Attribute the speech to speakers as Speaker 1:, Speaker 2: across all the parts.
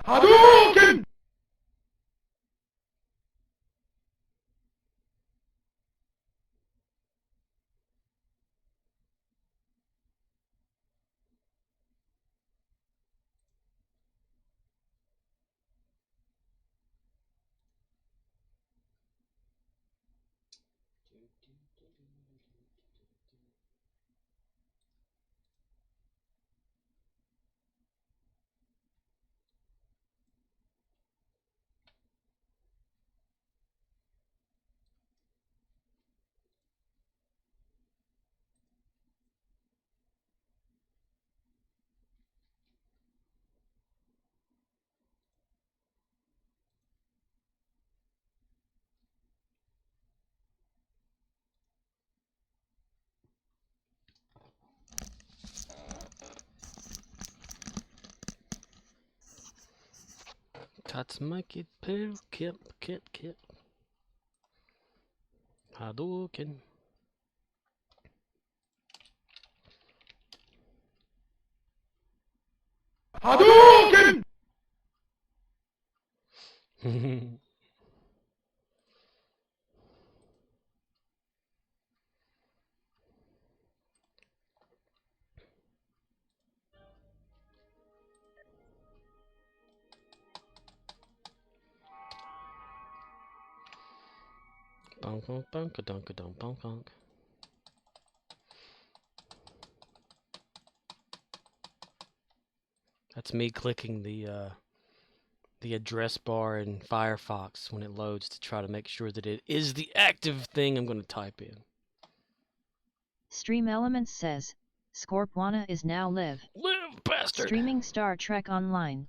Speaker 1: Hadouken!
Speaker 2: Tatsumaki Pill Kit. Hadouken.
Speaker 1: Hadouken!
Speaker 2: Bonk bonk bonk donk donk bonk bonk. That's me clicking the address bar in Firefox when it loads to try to make sure that it is the active thing I'm going to type in.
Speaker 3: Stream Elements says, Scorpwana is now live.
Speaker 2: Live, bastard!
Speaker 3: Streaming Star Trek Online,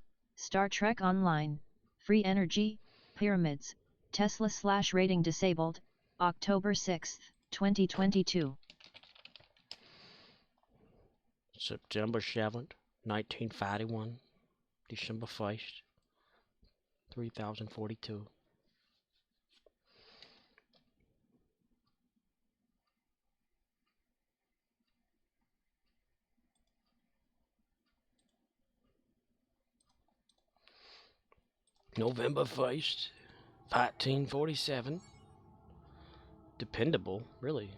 Speaker 3: free energy, pyramids, Tesla/rating disabled, October 6, 2022.
Speaker 2: September 7th, 1951. December 1st, 3042. November 1st, 1947. Dependable, really.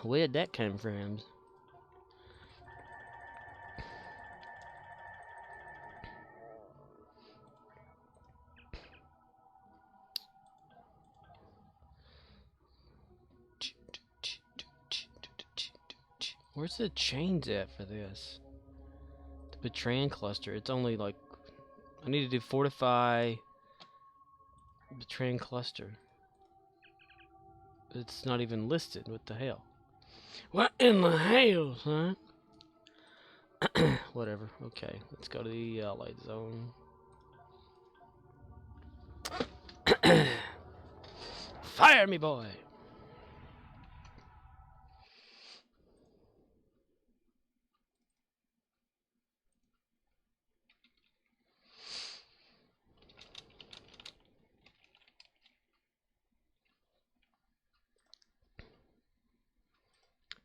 Speaker 2: Where'd that come from? Where's the chains at for this? The Betraying Cluster. It's only like... I need to do Fortify... Betraying Cluster. It's not even listed. What the hell? What in the hell, son? Whatever. Okay, let's go to the light zone. Fire me, boy!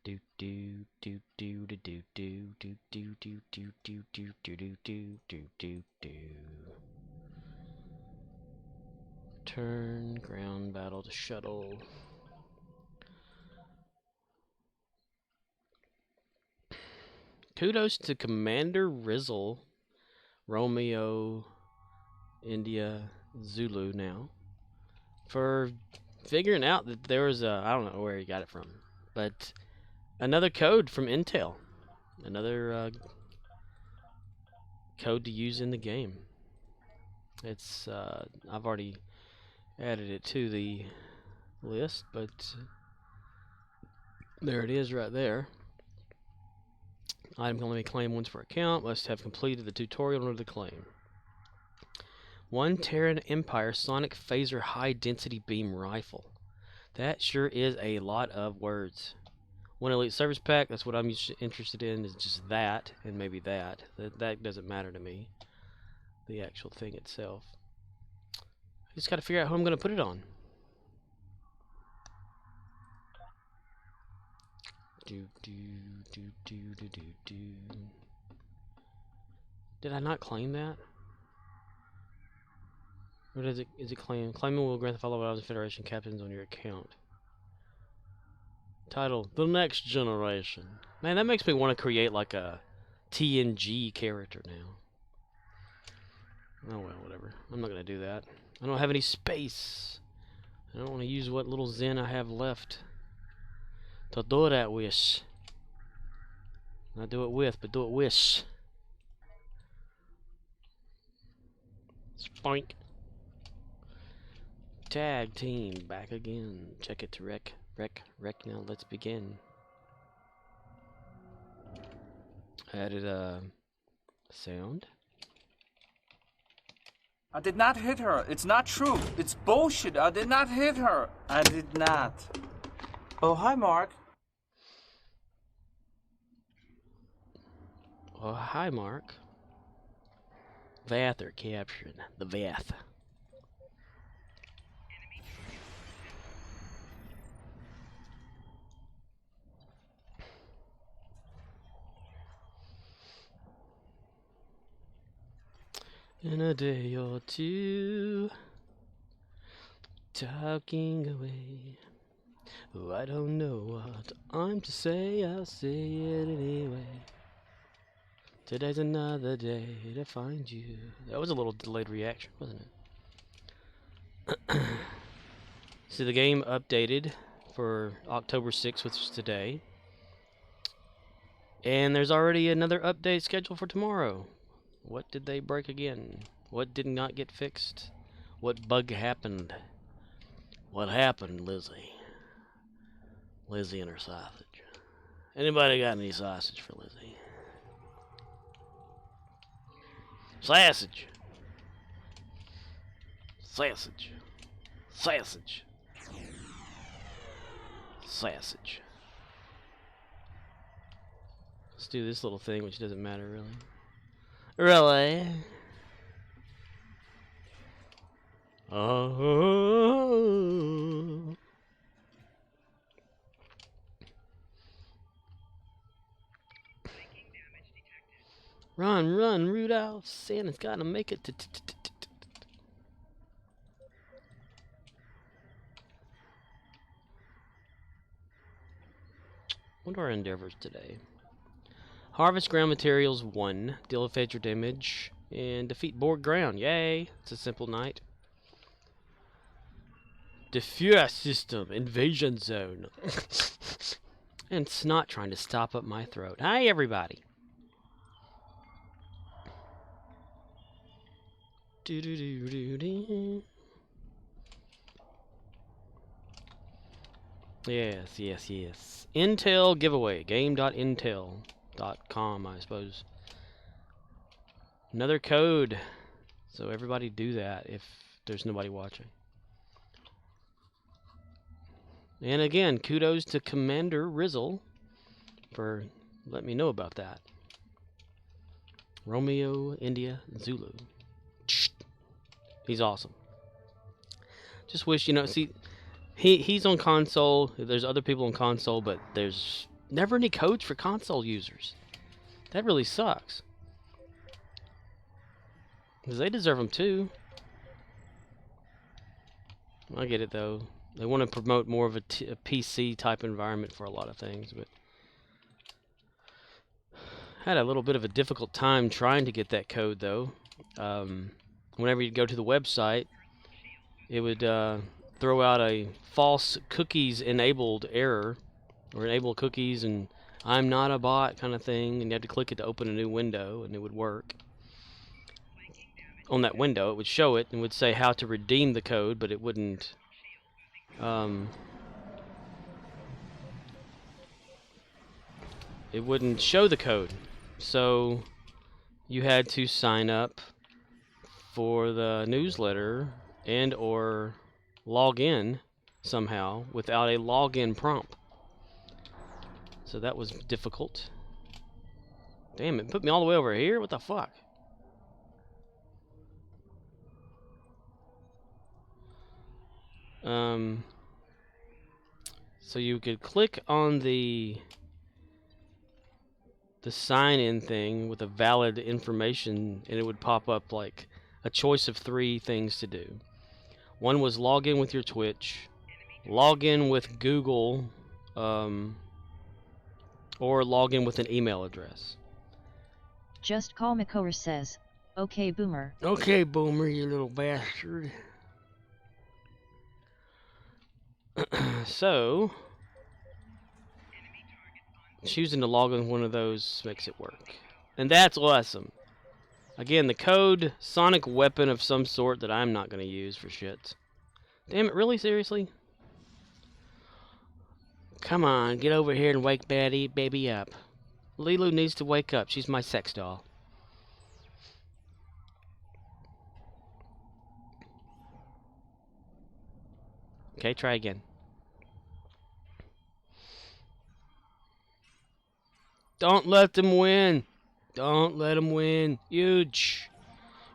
Speaker 2: Do do do do do do do do do do do do do do do do do do. Turn ground battle to shuttle. Kudos to Commander Rizzle, Romeo, India, Zulu now, for figuring out that there was a, I don't know where he got it from, but another code from Intel. Another code to use in the game. It's, I've already added it to the list, but there it is right there. Item can only claim once per account. Must have completed the tutorial in order to claim. 1 Terran Empire Sonic Phaser High Density Beam Rifle. That sure is a lot of words. 1 Elite Service Pack. That's what I'm interested in. Is just that and maybe that. That doesn't matter to me. The actual thing itself. I just got to figure out who I'm going to put it on. Do do do do do do do. Did I not claim that? What is it? Is it claim? Claiming will grant the following Isles of Federation captains on your account. Title: The Next Generation. Man, that makes me want to create like a TNG character now. Oh well, whatever. I'm not gonna do that. I don't have any space. I don't want to use what little Zen I have left to do that with. Not do it with, but do it with. Spoink. Tag team back again. Check it to rec. Now let's begin. Added a sound.
Speaker 4: I did not hit her. It's not true. It's bullshit. I did not hit her. I did not. Oh, hi, Mark.
Speaker 2: Oh, hi, Mark. Vather captured. The Vath. In a day or two, talking away. Oh, I don't know what I'm to say, I'll say it anyway. Today's another day to find you. That was a little delayed reaction, wasn't it? See, the game updated for October 6th, which is today. And there's already another update scheduled for tomorrow. What did they break again? What did not get fixed? What bug happened? What happened, Lizzie? Lizzie and her sausage. Anybody got any sausage for Lizzie? Sausage. Sausage. Sausage. Sausage. Let's do this little thing, which doesn't matter really. Really? Oh. Run, Rudolph. Santa's gotta make it to. What are our endeavors today? Harvest ground materials 1, deal a major damage, and defeat board ground. Yay! It's a simple night. Defuse system, invasion zone. And it's not trying to stop up my throat. Hi, everybody. Yes. Intel giveaway. Game.intel.com, I suppose. Another code. So everybody do that if there's nobody watching. And again, kudos to Commander Rizzle for letting me know about that. Romeo, India, Zulu. He's awesome. Just wish, see, he's on console. There's other people on console, but there's never any codes for console users. That really sucks. Because they deserve them too. I get it though. They want to promote more of a PC type environment for a lot of things, but had a little bit of a difficult time trying to get that code though. Whenever you go to the website, it would throw out a false cookies enabled error, or enable cookies and I'm not a bot kind of thing, and you had to click it to open a new window and it would work. On that window it would show it and would say how to redeem the code, but it wouldn't show the code. So you had to sign up for the newsletter and or log in somehow without a login prompt. So that was difficult. Damn, it put me all the way over here? What the fuck? So you could click on the the sign-in thing with a valid information, and it would pop up like a choice of 3 things to do. One was log in with your Twitch, log in with Google, or log in with an email address.
Speaker 3: Just Call Makor says, okay boomer.
Speaker 2: Okay, boomer, you little bastard. So, choosing to log in with one of those makes it work. And that's awesome. Again, the code, sonic weapon of some sort that I'm not going to use for shit. Damn it, really? Seriously? Come on, get over here and wake baby up. Lilu needs to wake up. She's my sex doll. Okay, try again. Don't let them win. Don't let them win. Huge.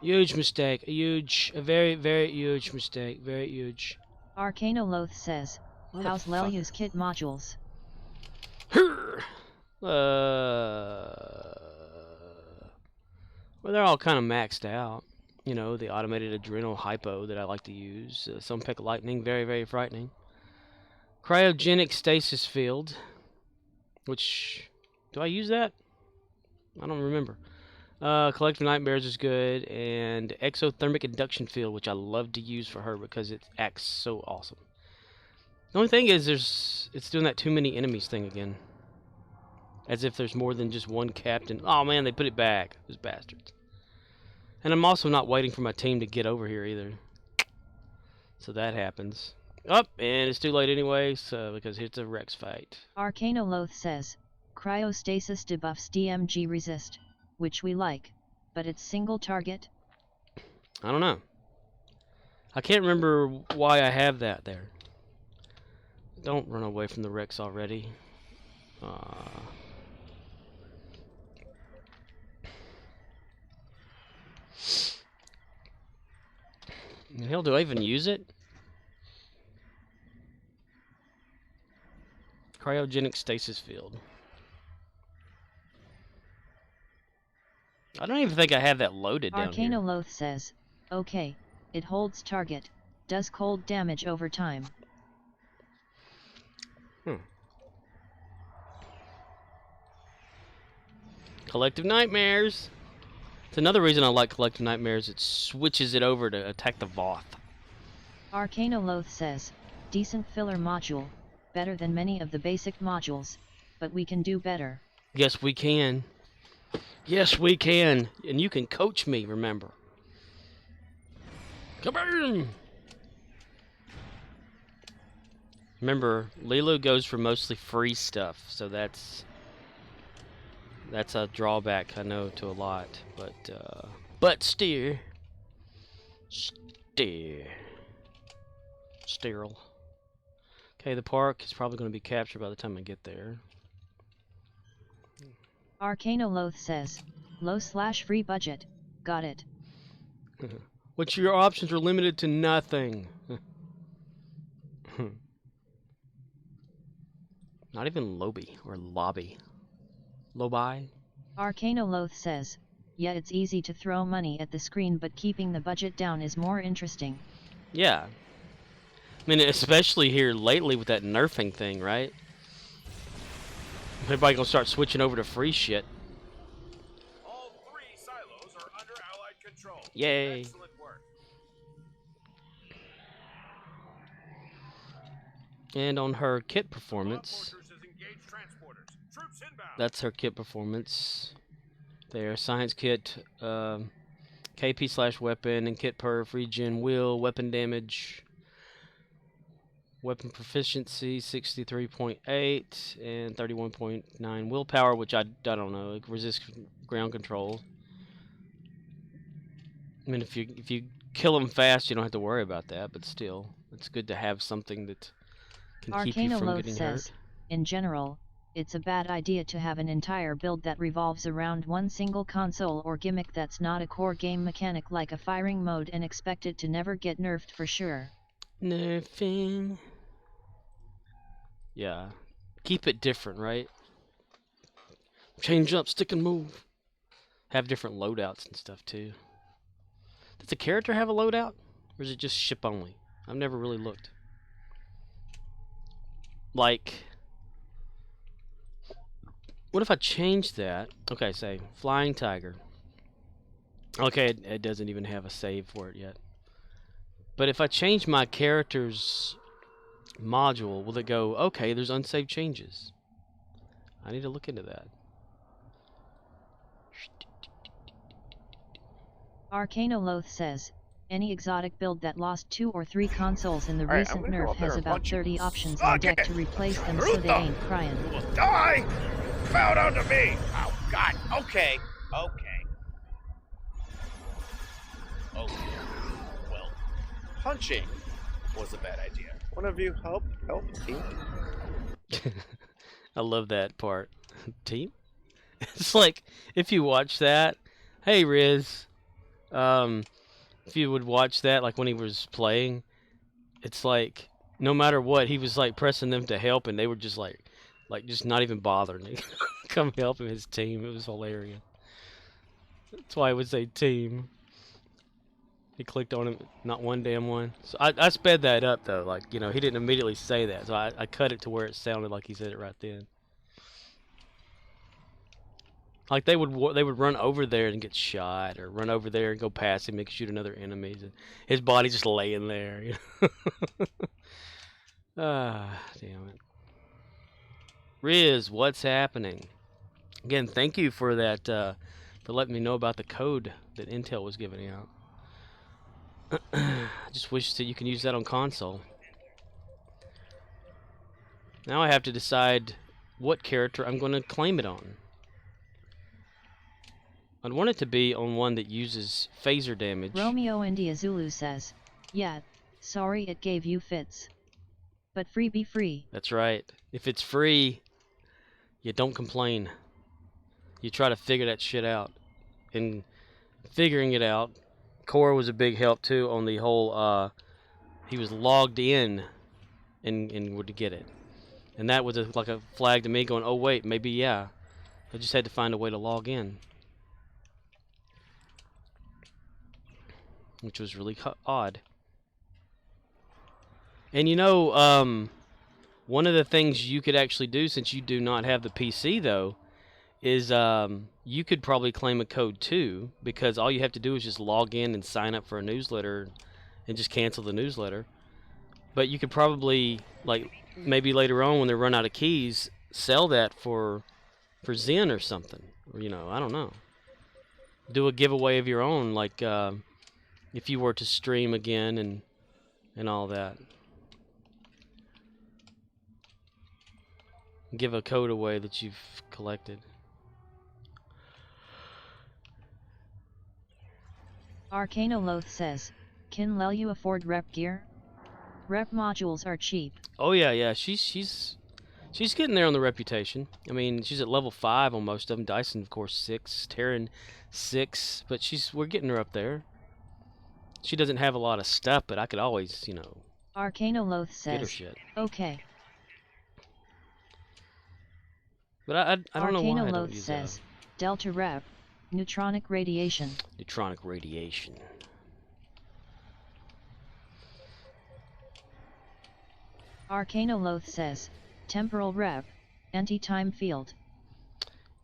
Speaker 2: Huge mistake. A very, very huge mistake. Very huge.
Speaker 3: Arcanoloth says, how's Lelu's kit modules?
Speaker 2: Well, they're all kind of maxed out. You know, the automated adrenal hypo that I like to use. Some pick lightning, very, very frightening. Cryogenic stasis field, which, do I use that? I don't remember. Collective Nightmares is good, and exothermic induction field, which I love to use for her because it acts so awesome. The only thing is, it's doing that too many enemies thing again. As if there's more than just one captain. Oh man, they put it back. Those bastards. And I'm also not waiting for my team to get over here either. So that happens. Up, and it's too late anyway, so because it's a Rex fight.
Speaker 3: Arcanoloth says, cryostasis debuffs DMG resist, which we like, but it's single target?
Speaker 2: I don't know. I can't remember why I have that there. Don't run away from the Rex already. The hell, do I even use it? Cryogenic stasis field. I don't even think I have that loaded down here.
Speaker 3: Arcanoloth says, okay, it holds target, does cold damage over time.
Speaker 2: Collective Nightmares. It's another reason I like Collective Nightmares. It switches it over to attack the Voth.
Speaker 3: Arcanoloth says, decent filler module, better than many of the basic modules, but we can do better.
Speaker 2: Yes, we can. Yes, we can. And you can coach me, remember. Kaboom! Remember, Lilu goes for mostly free stuff, so that's a drawback, I know, to a lot. But steer. Sterile. Okay, the park is probably going to be captured by the time I get there.
Speaker 3: Arcanoloth says, low/free budget, got it.
Speaker 2: Which your options are limited to nothing. Not even lobby or lobby. Lobi?
Speaker 3: Arcanoloth says, yeah, it's easy to throw money at the screen, but keeping the budget down is more interesting.
Speaker 2: Yeah. I mean, especially here lately with that nerfing thing, right? Everybody gonna start switching over to free shit.
Speaker 1: All 3 silos are under Allied control.
Speaker 2: Yay.
Speaker 1: Excellent work.
Speaker 2: And on her kit performance, that's her kit performance. There, science kit, KP/weapon, and kit perf, regen, will, weapon damage, weapon proficiency, 63.8, and 31.9 willpower, which I don't know, resist ground control. I mean, if you kill them fast, you don't have to worry about that, but still, it's good to have something that can keep you from getting hurt.
Speaker 3: In general, it's a bad idea to have an entire build that revolves around one single console or gimmick that's not a core game mechanic like a firing mode and expect it to never get nerfed for sure.
Speaker 2: Change up, stick and move. Have different loadouts and stuff too. Does the character have a loadout? Or is it just ship only? I've never really looked. Like, what if I change that? Okay, say, Flying Tiger. Okay, it doesn't even have a save for it yet. But if I change my character's module, will it go, okay, there's unsaved changes? I need to look into that.
Speaker 3: Arcanoloth says, any exotic build that lost 2 or 3 consoles in the
Speaker 1: Alright, I'm
Speaker 3: recent
Speaker 1: gonna go
Speaker 3: nerf
Speaker 1: up there
Speaker 3: has
Speaker 1: and
Speaker 3: about
Speaker 1: punch you.
Speaker 3: 30 options
Speaker 1: Suck
Speaker 3: on deck
Speaker 1: it.
Speaker 3: to replace them
Speaker 1: Screw
Speaker 3: so they
Speaker 1: them.
Speaker 3: ain't crying.
Speaker 1: You will die! Bow down to me! Oh, God. Okay. Okay. Okay. Well, punching was a bad idea. One of you help team?
Speaker 2: I love that part. Team? It's like, if you watch that, hey Riz, if you would watch that, like when he was playing, it's like, no matter what, he was like pressing them to help, and they were just like just not even bothering to come help him, his team. It was hilarious. That's why I would say team. He clicked on him, not one damn one. So I sped that up though, like, you know, he didn't immediately say that, so I cut it to where it sounded like he said it right then. Like they would run over there and get shot, or run over there and go past him and shoot another enemy. And his body just laying there. You know? Ah, damn it. Riz, what's happening? Again, thank you for that, for letting me know about the code that Intel was giving out. I just wish that you can use that on console. Now I have to decide what character I'm going to claim it on. I'd want it to be on one that uses phaser damage.
Speaker 3: Romeo India Zulu says, yeah, sorry it gave you fits. But free be free.
Speaker 2: That's right. If it's free, you don't complain. You try to figure that shit out. And figuring it out, Core was a big help too on the whole, he was logged in and would get it. And that was like a flag to me going, oh wait, maybe yeah. I just had to find a way to log in. Which was really odd. And you know, one of the things you could actually do, since you do not have the PC though, is you could probably claim a code too, because all you have to do is just log in and sign up for a newsletter and just cancel the newsletter. But you could probably, like, maybe later on when they run out of keys, sell that for Zen or something. Or, you know, I don't know. Do a giveaway of your own, like if you were to stream again and all that. Give a code away that you've collected.
Speaker 3: Arcanoloth says, can you afford rep gear? Rep modules are cheap.
Speaker 2: Oh yeah, she's getting there on the reputation. I mean, she's at level 5 on most of them. Dyson, of course, 6. Terran, 6. But we're getting her up there. She doesn't have a lot of stuff, but I could always, you know,
Speaker 3: Arcanoloth
Speaker 2: get her
Speaker 3: says,
Speaker 2: shit.
Speaker 3: okay.
Speaker 2: But I don't know why I don't
Speaker 3: Arcanoloth
Speaker 2: use
Speaker 3: says, Delta Rep, neutronic radiation.
Speaker 2: neutronic radiation.
Speaker 3: Arcanoloth says, temporal rep, anti-time field.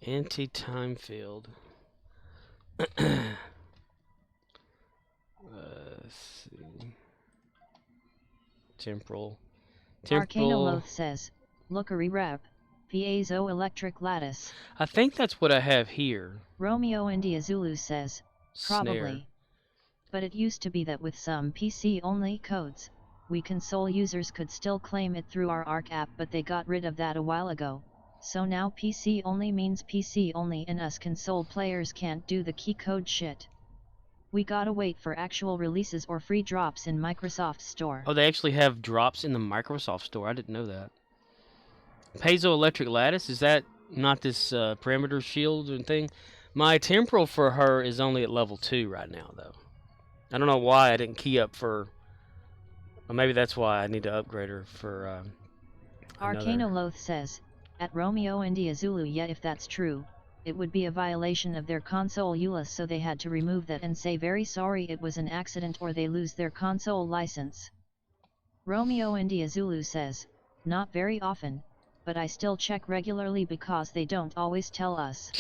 Speaker 2: Anti-time field. Let's see. Temporal.
Speaker 3: Arcanoloth says, lookery rep, piezoelectric lattice.
Speaker 2: I think that's what I have here.
Speaker 3: Romeo India Zulu says, probably.
Speaker 2: Snare.
Speaker 3: But it used to be that with some PC-only codes, we console users could still claim it through our ARC app, but they got rid of that a while ago. So now PC only means PC only, and us console players can't do the key code shit. We gotta wait for actual releases or free drops in Microsoft Store.
Speaker 2: Oh, they actually have drops in the Microsoft Store. I didn't know that. Piezoelectric lattice, is that not this parameter shield and thing? My temporal for her is only at level 2 right now, though. I don't know why I didn't key up for... Or maybe that's why I need to upgrade her for...
Speaker 3: Arcanoloth says, at Romeo India Zulu, yet if that's true, it would be a violation of their console EULA, so they had to remove that and say very sorry it was an accident or they lose their console license. Romeo India Zulu says, not very often, but I still check regularly because they don't always tell us.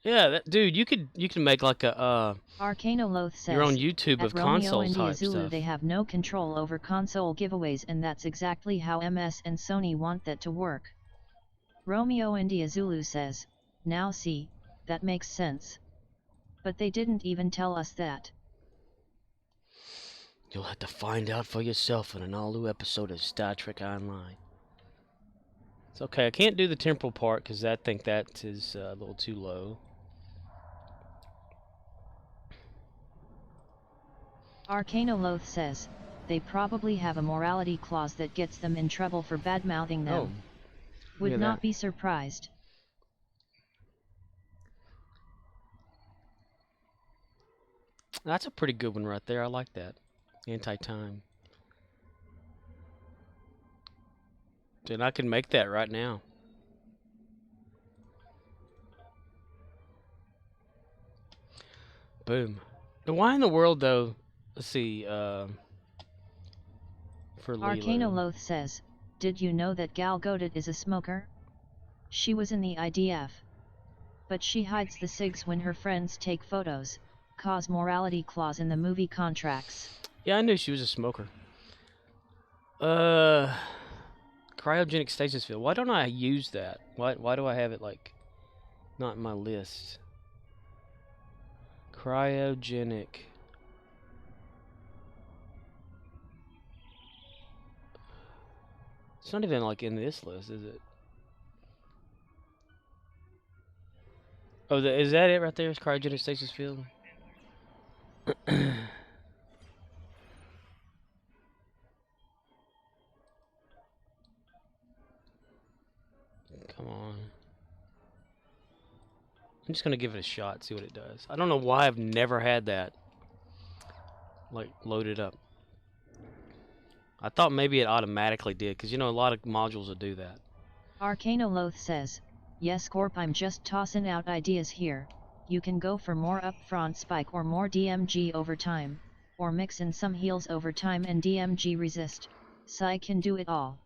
Speaker 2: Yeah, dude, you could make like a
Speaker 3: Arcanoloth says,
Speaker 2: your own YouTube
Speaker 3: at
Speaker 2: of
Speaker 3: Romeo
Speaker 2: console
Speaker 3: India
Speaker 2: type
Speaker 3: Zulu
Speaker 2: stuff.
Speaker 3: they have no control over console giveaways, and that's exactly how MS and Sony want that to work. Romeo India Zulu says, now see, that makes sense. But they didn't even tell us that.
Speaker 2: You'll have to find out for yourself in an all-new episode of Star Trek Online. It's okay, I can't do the temporal part because I think that is a little too low.
Speaker 3: Arcanoloth says, they probably have a morality clause that gets them in trouble for bad-mouthing them.
Speaker 2: Oh,
Speaker 3: Would
Speaker 2: look at
Speaker 3: not
Speaker 2: that.
Speaker 3: be surprised.
Speaker 2: That's a pretty good one right there. I like that. Anti-time. Dude, I can make that right now. Boom. Now, why in the world, though? Let's see. For Lilo.
Speaker 3: Arcanoloth says, did you know that Gal Gadot is a smoker? She was in the IDF. But she hides the cigs when her friends take photos, cause morality clause in the movie contracts.
Speaker 2: Yeah, I knew she was a smoker. Cryogenic stasis field. Why don't I use that? Why do I have it like not in my list? Cryogenic. It's not even like in this list, is it? Oh, is that it right there? Is cryogenic stasis field? Come on. I'm just gonna give it a shot, see what it does. I don't know why I've never had that like loaded up. I thought maybe it automatically did, because you know a lot of modules will do that.
Speaker 3: Arcanoloth says, yes Corp, I'm just tossing out ideas here. You can go for more upfront spike or more DMG over time, or mix in some heals over time and DMG resist. Psy can do it all.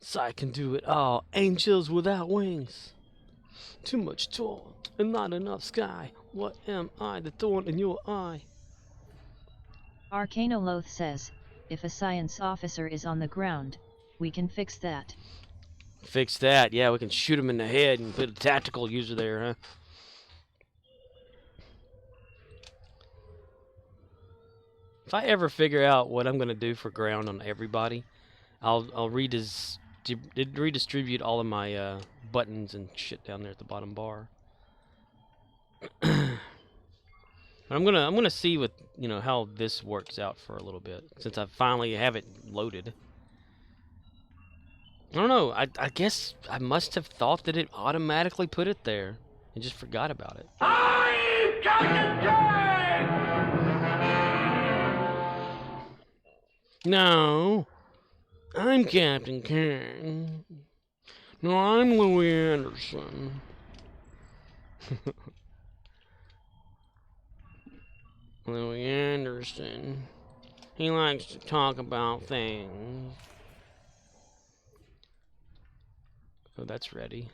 Speaker 2: Psy can do it all. Angels without wings. Too much toil and not enough sky. What am I, the thorn in your eye?
Speaker 3: Arcanoloth says, if a science officer is on the ground, we can fix that.
Speaker 2: Fix that. Yeah, we can shoot him in the head and put a tactical user there, huh? If I ever figure out what I'm gonna do for ground on everybody, I'll redistribute all of my buttons and shit down there at the bottom bar. I'm gonna see what how this works out for a little bit, since I finally have it loaded. I don't know. I guess I must have thought that it automatically put it there and just forgot about it.
Speaker 5: I'm Captain Kirk!
Speaker 2: No, I'm Captain King. No, I'm Louis Anderson. Louis Anderson. He likes to talk about things. Oh, that's ready.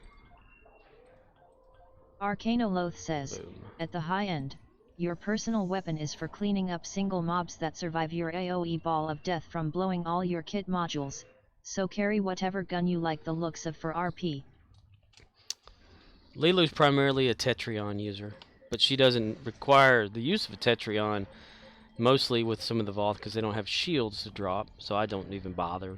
Speaker 3: Arcanoloth says,
Speaker 2: Boom.
Speaker 3: at the high end, your personal weapon is for cleaning up single mobs that survive your AoE ball of death from blowing all your kit modules, so carry whatever gun you like the looks of for RP.
Speaker 2: Lilu's primarily a Tetrion user, but she doesn't require the use of a Tetrion, mostly with some of the Voth, because they don't have shields to drop, so I don't even bother.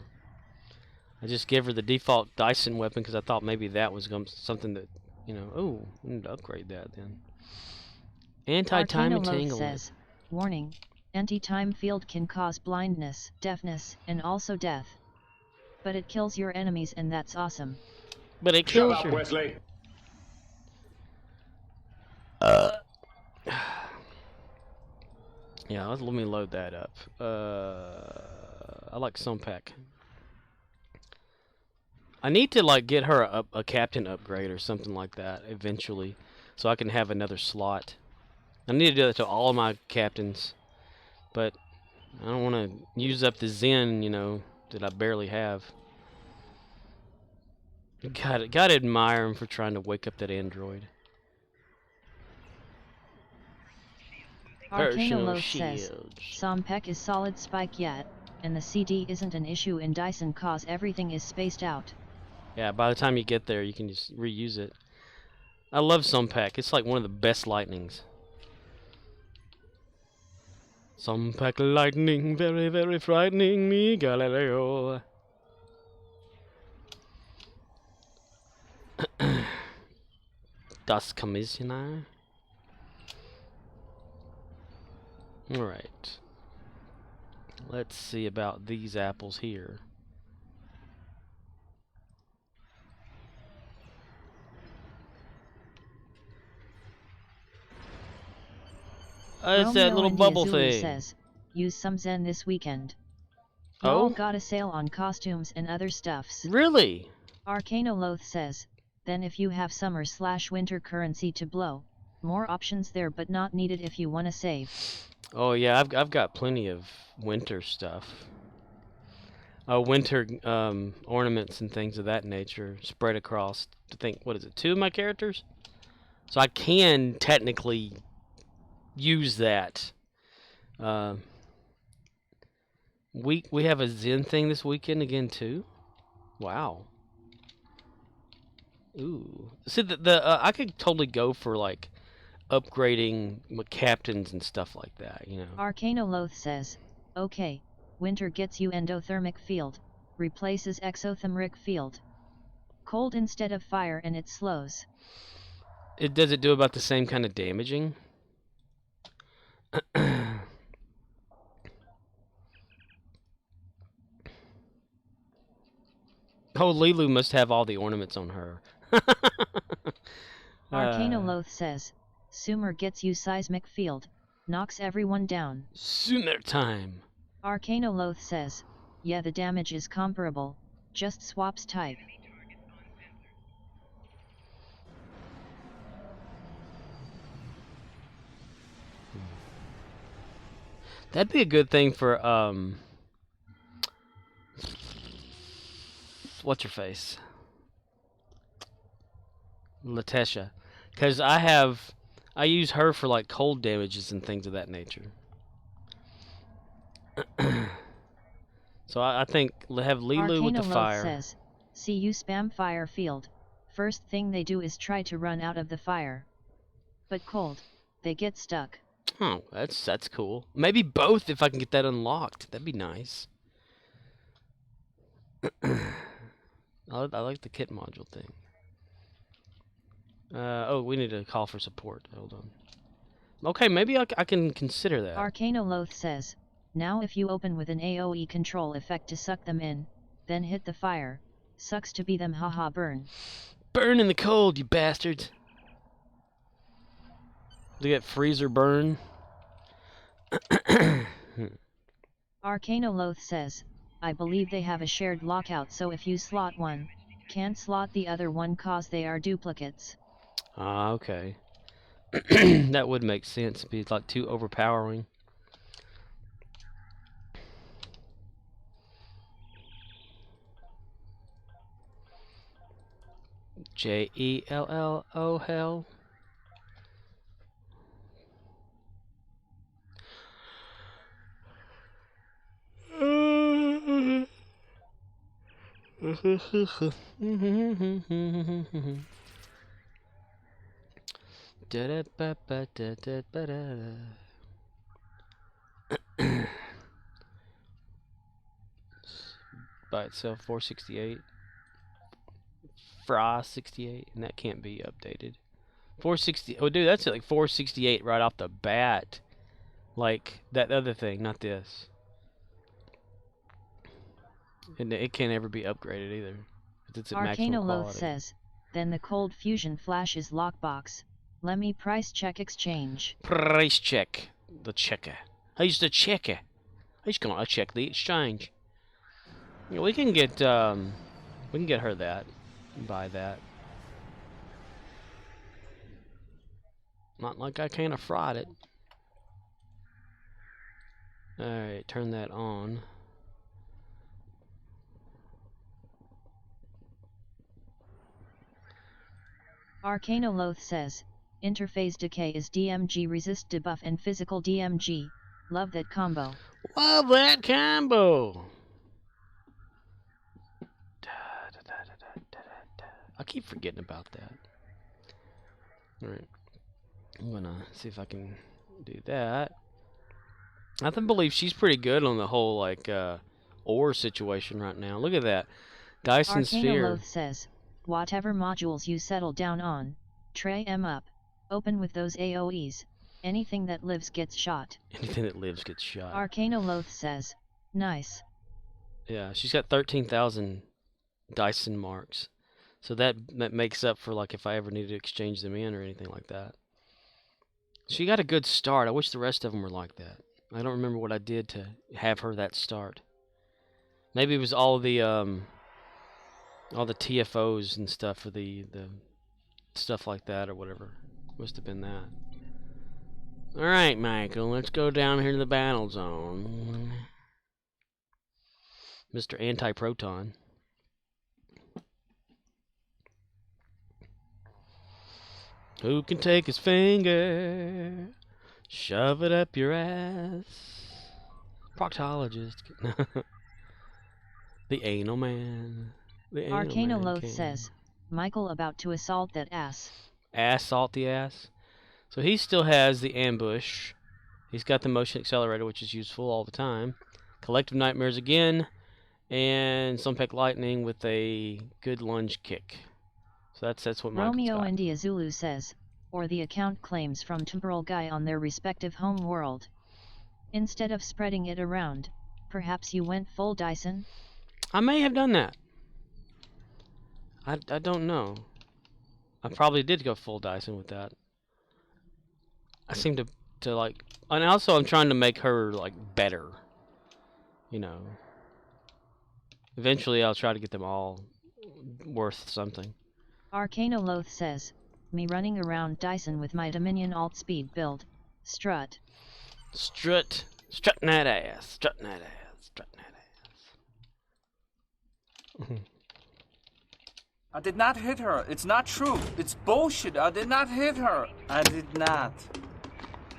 Speaker 2: I just give her the default Dyson weapon because I thought maybe that was something that, oh, we need to upgrade that then. Anti-time
Speaker 3: Arcanoloth
Speaker 2: entanglement.
Speaker 3: says, warning, anti-time field can cause blindness, deafness, and also death. But it kills your enemies and that's awesome.
Speaker 2: But it
Speaker 5: Shut
Speaker 2: kills
Speaker 5: up,
Speaker 2: you.
Speaker 5: Wesley.
Speaker 2: Yeah, let me load that up. I like Sunpack. I need to like get her a captain upgrade or something like that eventually, so I can have another slot. I need to do that to all of my captains, but I don't want to use up the Zen, you know, that I barely have. Gotta admire him for trying to wake up that android. Personal
Speaker 3: Arcanoloth says,
Speaker 2: shields.
Speaker 3: Sompek is solid spike yet, and the CD isn't an issue in Dyson cause everything is spaced out.
Speaker 2: Yeah, by the time you get there, you can just reuse it. I love Sompek. It's like one of the best lightnings. Sompek lightning, very, very frightening me, Galileo. Das Commissioner. Alright. Let's see about these apples here. It's that
Speaker 3: Romeo
Speaker 2: little
Speaker 3: and
Speaker 2: bubble
Speaker 3: Yazuli
Speaker 2: thing.
Speaker 3: says, use some Zen this weekend.
Speaker 2: Oh?
Speaker 3: Y'all got a sale on costumes and other stuffs.
Speaker 2: Really?
Speaker 3: Arcanoloth says, then if you have summer/winter currency to blow, more options there but not needed if you wanna save.
Speaker 2: Oh yeah, I've got plenty of winter stuff. Winter ornaments and things of that nature spread across, I think, what is it, 2 of my characters? So I can technically use that. We have a Zen thing this weekend again too. Wow. Ooh. See I could totally go for like upgrading captains and stuff like that, you know.
Speaker 3: Arcanoloth says, okay, winter gets you endothermic field, replaces exothermic field. Cold instead of fire and it slows.
Speaker 2: Does it do about the same kind of damaging? Oh, Lilu must have all the ornaments on her.
Speaker 3: Arcanoloth says, Sumer gets you seismic field, knocks everyone down.
Speaker 2: Sumer time.
Speaker 3: Arcanoloth says, yeah, the damage is comparable, just swaps type.
Speaker 2: That'd be a good thing for what's her face? Latesha. Because I use her for like cold damages and things of that nature. So I think have Lilu with the
Speaker 3: Arcanoloth
Speaker 2: fire.
Speaker 3: says, see you spam fire field, first thing they do is try to run out of the fire. But cold, they get stuck.
Speaker 2: Oh, that's cool. Maybe both if I can get that unlocked. That'd be nice. I like the kit module thing. Oh, we need to call for support. Hold on. Okay, maybe I can consider that.
Speaker 3: Arcanoloth says, now if you open with an AoE control effect to suck them in, then hit the fire, sucks to be them, haha, burn.
Speaker 2: Burn in the cold, you bastards. Look at freezer burn.
Speaker 3: Arcanoloth says, I believe they have a shared lockout, so if you slot one, can't slot the other one cause they are duplicates.
Speaker 2: Ah, okay. That would make sense. It'd be like too overpowering. Jelllo hell. By itself 468. Fra 68, and that can't be updated. 460. Oh, dude, that's like 468 right off the bat. Like that other thing, not this. And it can't ever be upgraded either. It's at maximum
Speaker 3: Arcanoloth
Speaker 2: quality.
Speaker 3: says, then the cold fusion flash is lockbox. Let me price check exchange.
Speaker 2: Price check. The checker. He's the checker. He's gonna check the exchange. Yeah, we can We can get her that. Buy that. Not like I can't afford it. Alright, turn that on.
Speaker 3: Arcanoloth says, interface decay is DMG resist debuff and physical DMG. Love that combo.
Speaker 2: Love that combo! I keep forgetting about that. Alright. I'm gonna see if I can do that. I believe she's pretty good on the whole, like, ore situation right now. Look at that. Dyson Sphere.
Speaker 3: Arcanoloth says, whatever modules you settle down on, tray 'em up. Open with those AoEs. Anything that lives gets shot.
Speaker 2: Anything that lives gets shot.
Speaker 3: Arcanoloth says, nice.
Speaker 2: Yeah, she's got 13,000 Dyson marks. So that makes up for, like, if I ever needed to exchange them in or anything like that. She got a good start. I wish the rest of them were like that. I don't remember what I did to have her that start. Maybe it was all the TFOs and stuff for the stuff like that or whatever. Must have been that. Alright, Michael, let's go down here to the battle zone. Mr. Anti-Proton. Who can take his finger, shove it up your ass? Proctologist. The anal man. The anal man
Speaker 3: Arcanoloth
Speaker 2: came.
Speaker 3: says, Michael about to assault that ass.
Speaker 2: Assault the ass. So he still has the ambush. He's got the motion accelerator, which is useful all the time. Collective Nightmares again. And Sunpeck Lightning with a good lunge kick. So that's what Michael's
Speaker 3: Romeo
Speaker 2: got.
Speaker 3: India Zulu says, or the account claims from Temporal Guy on their respective home world. Instead of spreading it around, perhaps you went full Dyson?
Speaker 2: I may have done that. I don't know. I probably did go full Dyson with that. I seem to like... And also I'm trying to make her, like, better. You know. Eventually I'll try to get them all worth something.
Speaker 3: Arcanoloth says, me running around Dyson with my Dominion alt speed build. Strut.
Speaker 2: Strutting that ass. Strutting that ass. Strutting that ass.
Speaker 4: I did not hit her. It's not true. It's bullshit. I did not hit her. I did not.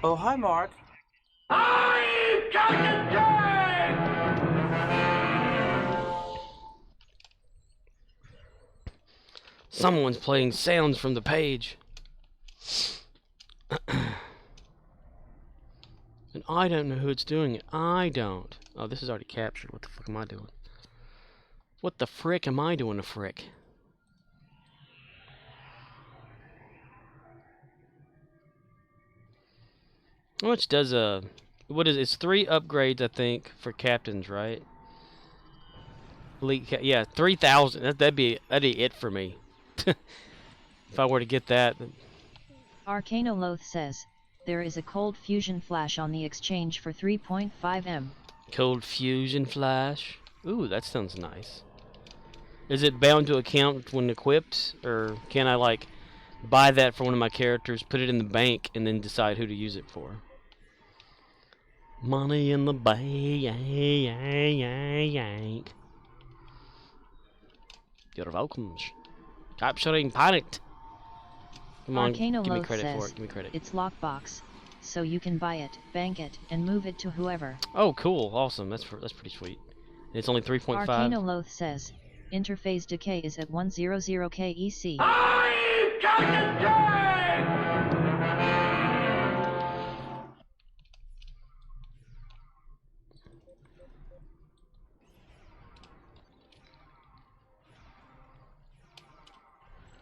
Speaker 4: Oh, hi, Mark.
Speaker 5: I'm Captain Jack!
Speaker 2: Someone's playing sounds from the page. And I don't know who it's doing it. I don't. Oh, this is already captured. What the fuck am I doing? What the frick am I doing, a frick? How much does what is it? It's 3 upgrades, I think, for captains, right? Elite yeah, 3,000. That'd be it for me. If I were to get that.
Speaker 3: Arcanoloth says, there is a cold fusion flash on the exchange for 3.5M.
Speaker 2: Cold fusion flash. Ooh, that sounds nice. Is it bound to account when equipped, or can I, like, buy that for one of my characters, put it in the bank, and then decide who to use it for? Money in the bank. You're welcome. Capturing panicked. Come on, give me
Speaker 3: Arcanoloth
Speaker 2: credit for
Speaker 3: says,
Speaker 2: it. Give me credit.
Speaker 3: it's lockbox, so you can buy it, bank it, and move it to whoever.
Speaker 2: Oh, cool. Awesome. That's pretty sweet. It's only 3.5.
Speaker 3: Arcanoloth says, interface decay is at 100 KEC.
Speaker 5: I'm Captain Jack!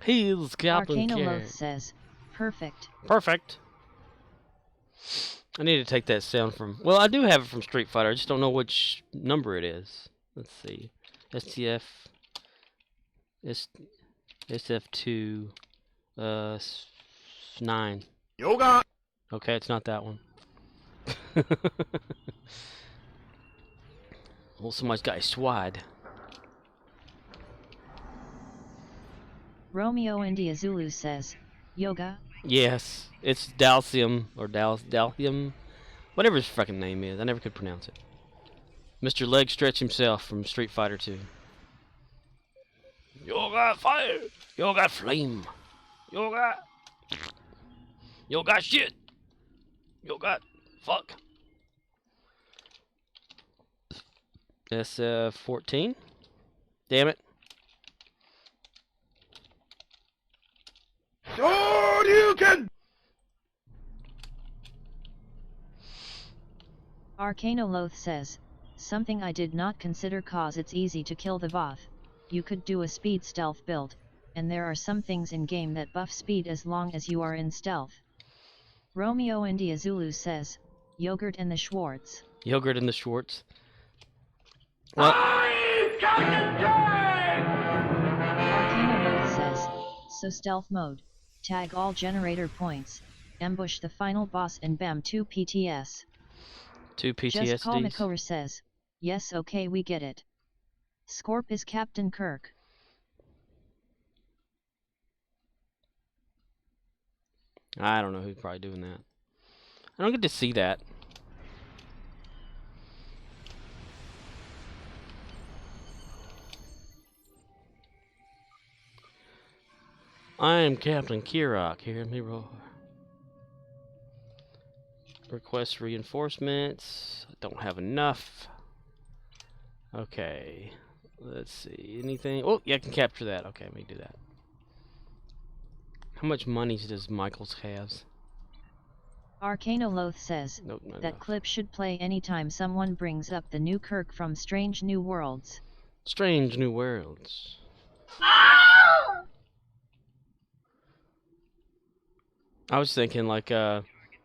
Speaker 2: He's Captain
Speaker 3: Arcanoloth
Speaker 2: Carrot.
Speaker 3: says, perfect.
Speaker 2: Perfect. I need to take that sound from... Well, I do have it from Street Fighter. I just don't know which number it is. Let's see. STF... SF2... 9.
Speaker 1: Yoga!
Speaker 2: Okay, it's not that one. Well, somebody's got a swad.
Speaker 3: Romeo India Zulu says, yoga?
Speaker 2: Yes, it's Dalcium or Dalcium, whatever his fucking name is. I never could pronounce it. Mr. Leg Stretch himself from Street Fighter 2. You got fire. You got flame. You got shit. You got fuck. That's 14. Damn it.
Speaker 5: Shoryuken!
Speaker 3: Arcanoloth says, something I did not consider cause it's easy to kill the Voth. You could do a speed stealth build, and there are some things in game that buff speed as long as you are in stealth. Romeo India Zulu says, yogurt and the Schwartz.
Speaker 2: Yogurt and the Schwartz. Well,
Speaker 5: I Captain Jack!
Speaker 3: Arcanoloth says, so stealth mode, tag all generator points, ambush the final boss and bam 2 PTS.
Speaker 2: 2
Speaker 3: Just Call
Speaker 2: PTSDs.
Speaker 3: Makora says, yes okay we get it. Scorp is Captain Kirk.
Speaker 2: I don't know who's probably doing that. I don't get to see that. I am Captain Kirok. Hear me roar. Request reinforcements. Don't have enough. Okay. Let's see. Anything? Oh, yeah, I can capture that. Okay, let me do that. How much money does Michaels have?
Speaker 3: Arcanoloth says,
Speaker 2: Nope, not
Speaker 3: that
Speaker 2: enough.
Speaker 3: clip should play anytime someone brings up the new Kirk from Strange New Worlds.
Speaker 2: Strange New Worlds. I was thinking like a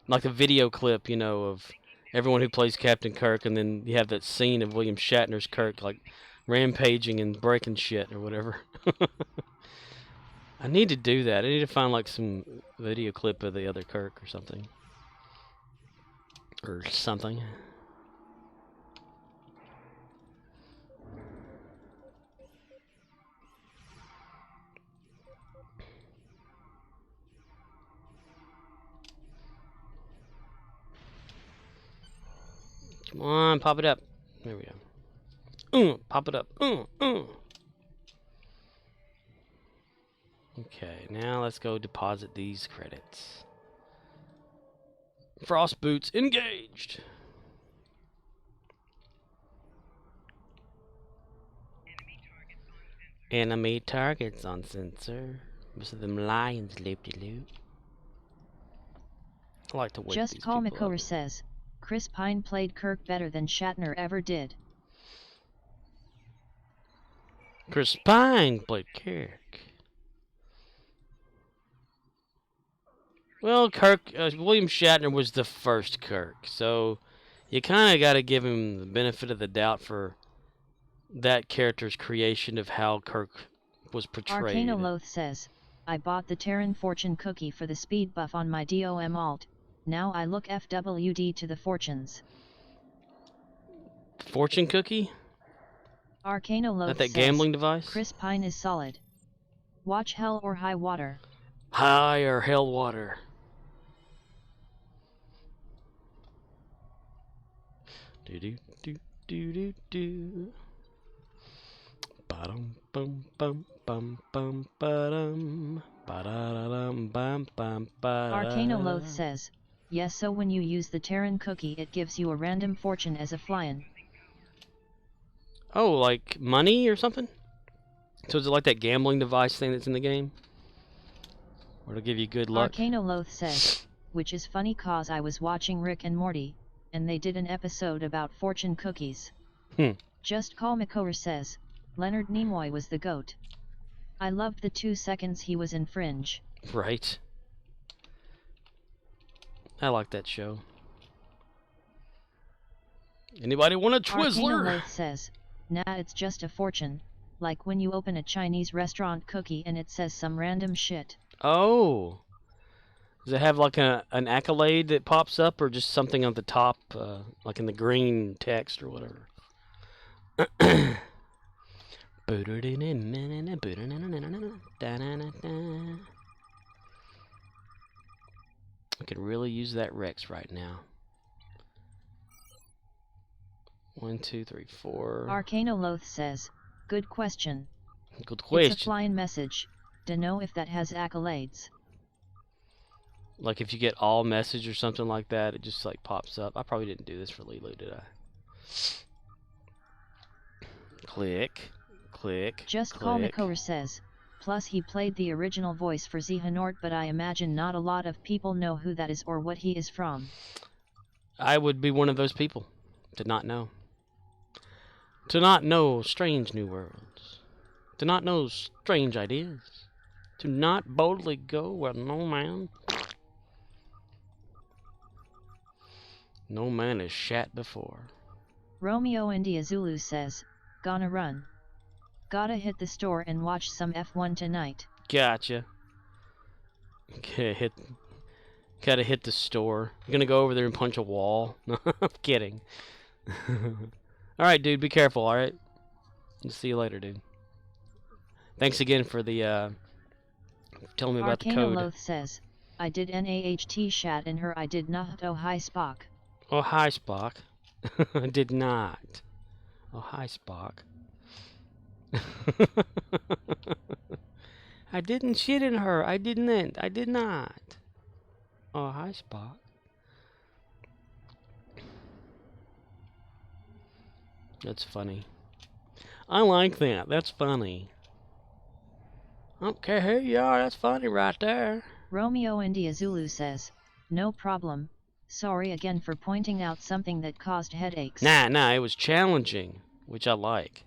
Speaker 2: video clip, you know, of everyone who plays Captain Kirk, and then you have that scene of William Shatner's Kirk, like rampaging and breaking shit or whatever. I need to do that. I need to find like some video clip of the other Kirk or something. Or something. Come on, pop it up. There we go. Pop it up. Okay, now let's go deposit these credits. Frost boots engaged. Enemy targets on sensor. Most of them lions loop-de-loop. I like to wake
Speaker 3: Just
Speaker 2: these
Speaker 3: Call
Speaker 2: people up.
Speaker 3: Makora says, Chris Pine played Kirk better than Shatner ever did.
Speaker 2: Chris Pine played Kirk. Well, William Shatner was the first Kirk, so you kind of got to give him the benefit of the doubt for that character's creation of how Kirk was portrayed.
Speaker 3: Arcanoloth says, I bought the Terran Fortune cookie for the speed buff on my DOM alt, now I look FWD to the fortunes.
Speaker 2: Fortune cookie?
Speaker 3: Arcanoloth
Speaker 2: Not that
Speaker 3: says,
Speaker 2: gambling device?
Speaker 3: Chris Pine is solid. Watch Hell or High Water.
Speaker 2: High or hell water. Do do do do do do. Ba-dum bum bum bum bum ba-dum ba-da-da-dum bum bum ba-da.
Speaker 3: Arcanoloth says, yes, so when you use the Terran cookie it gives you a random fortune as a fly-in.
Speaker 2: Oh, like money or something? So is it like that gambling device thing that's in the game? Or to give you good luck?
Speaker 3: Arcanoloth says, which is funny cause I was watching Rick and Morty, and they did an episode about fortune cookies. Just Call Makora says, Leonard Nimoy was the GOAT. I loved the 2 seconds he was in Fringe.
Speaker 2: Right. I like that show. Anybody want a Twizzler?
Speaker 3: Arcanoloth says, nah, it's just a fortune, like when you open a Chinese restaurant cookie and it says some random shit.
Speaker 2: Oh. Does it have like an accolade that pops up, or just something on the top, like in the green text or whatever? I could really use that Rex right now. 1, 2, 3, 4.
Speaker 3: Arcanoloth says, good question.
Speaker 2: Good
Speaker 3: It's a
Speaker 2: question.
Speaker 3: flying message. Dunno if that has accolades.
Speaker 2: Like if you get all message or something like that, it just like pops up. I probably didn't do this for Lilu, did I? Click, click,
Speaker 3: Just
Speaker 2: click.
Speaker 3: Call Makor says, plus he played the original voice for Xehanort, but I imagine not a lot of people know who that is or what he is from.
Speaker 2: I would be one of those people to not know. To not know strange new worlds. To not know strange ideas. To not boldly go where no man has shat before.
Speaker 3: Romeo India Zulu says, gonna run. Gotta hit the store and watch some F1 tonight.
Speaker 2: Gotcha. Gotta hit the store. You're gonna go over there and punch a wall. No, I'm kidding. Alright, dude, be careful, alright? I'll see you later, dude. Thanks again for the, telling me about the code.
Speaker 3: Arcanoloth says, I did NAHT shat in her, I did not. Oh hi Spock.
Speaker 2: Oh, hi, Spock. I did not. Oh, hi, Spock. I didn't shit in her. I didn't. I did not. Oh, hi, Spock. That's funny. I like that. That's funny. I don't care who you are. That's funny right there.
Speaker 3: Romeo India Zulu says, no problem. Sorry again for pointing out something that caused headaches.
Speaker 2: Nah, it was challenging, which I like.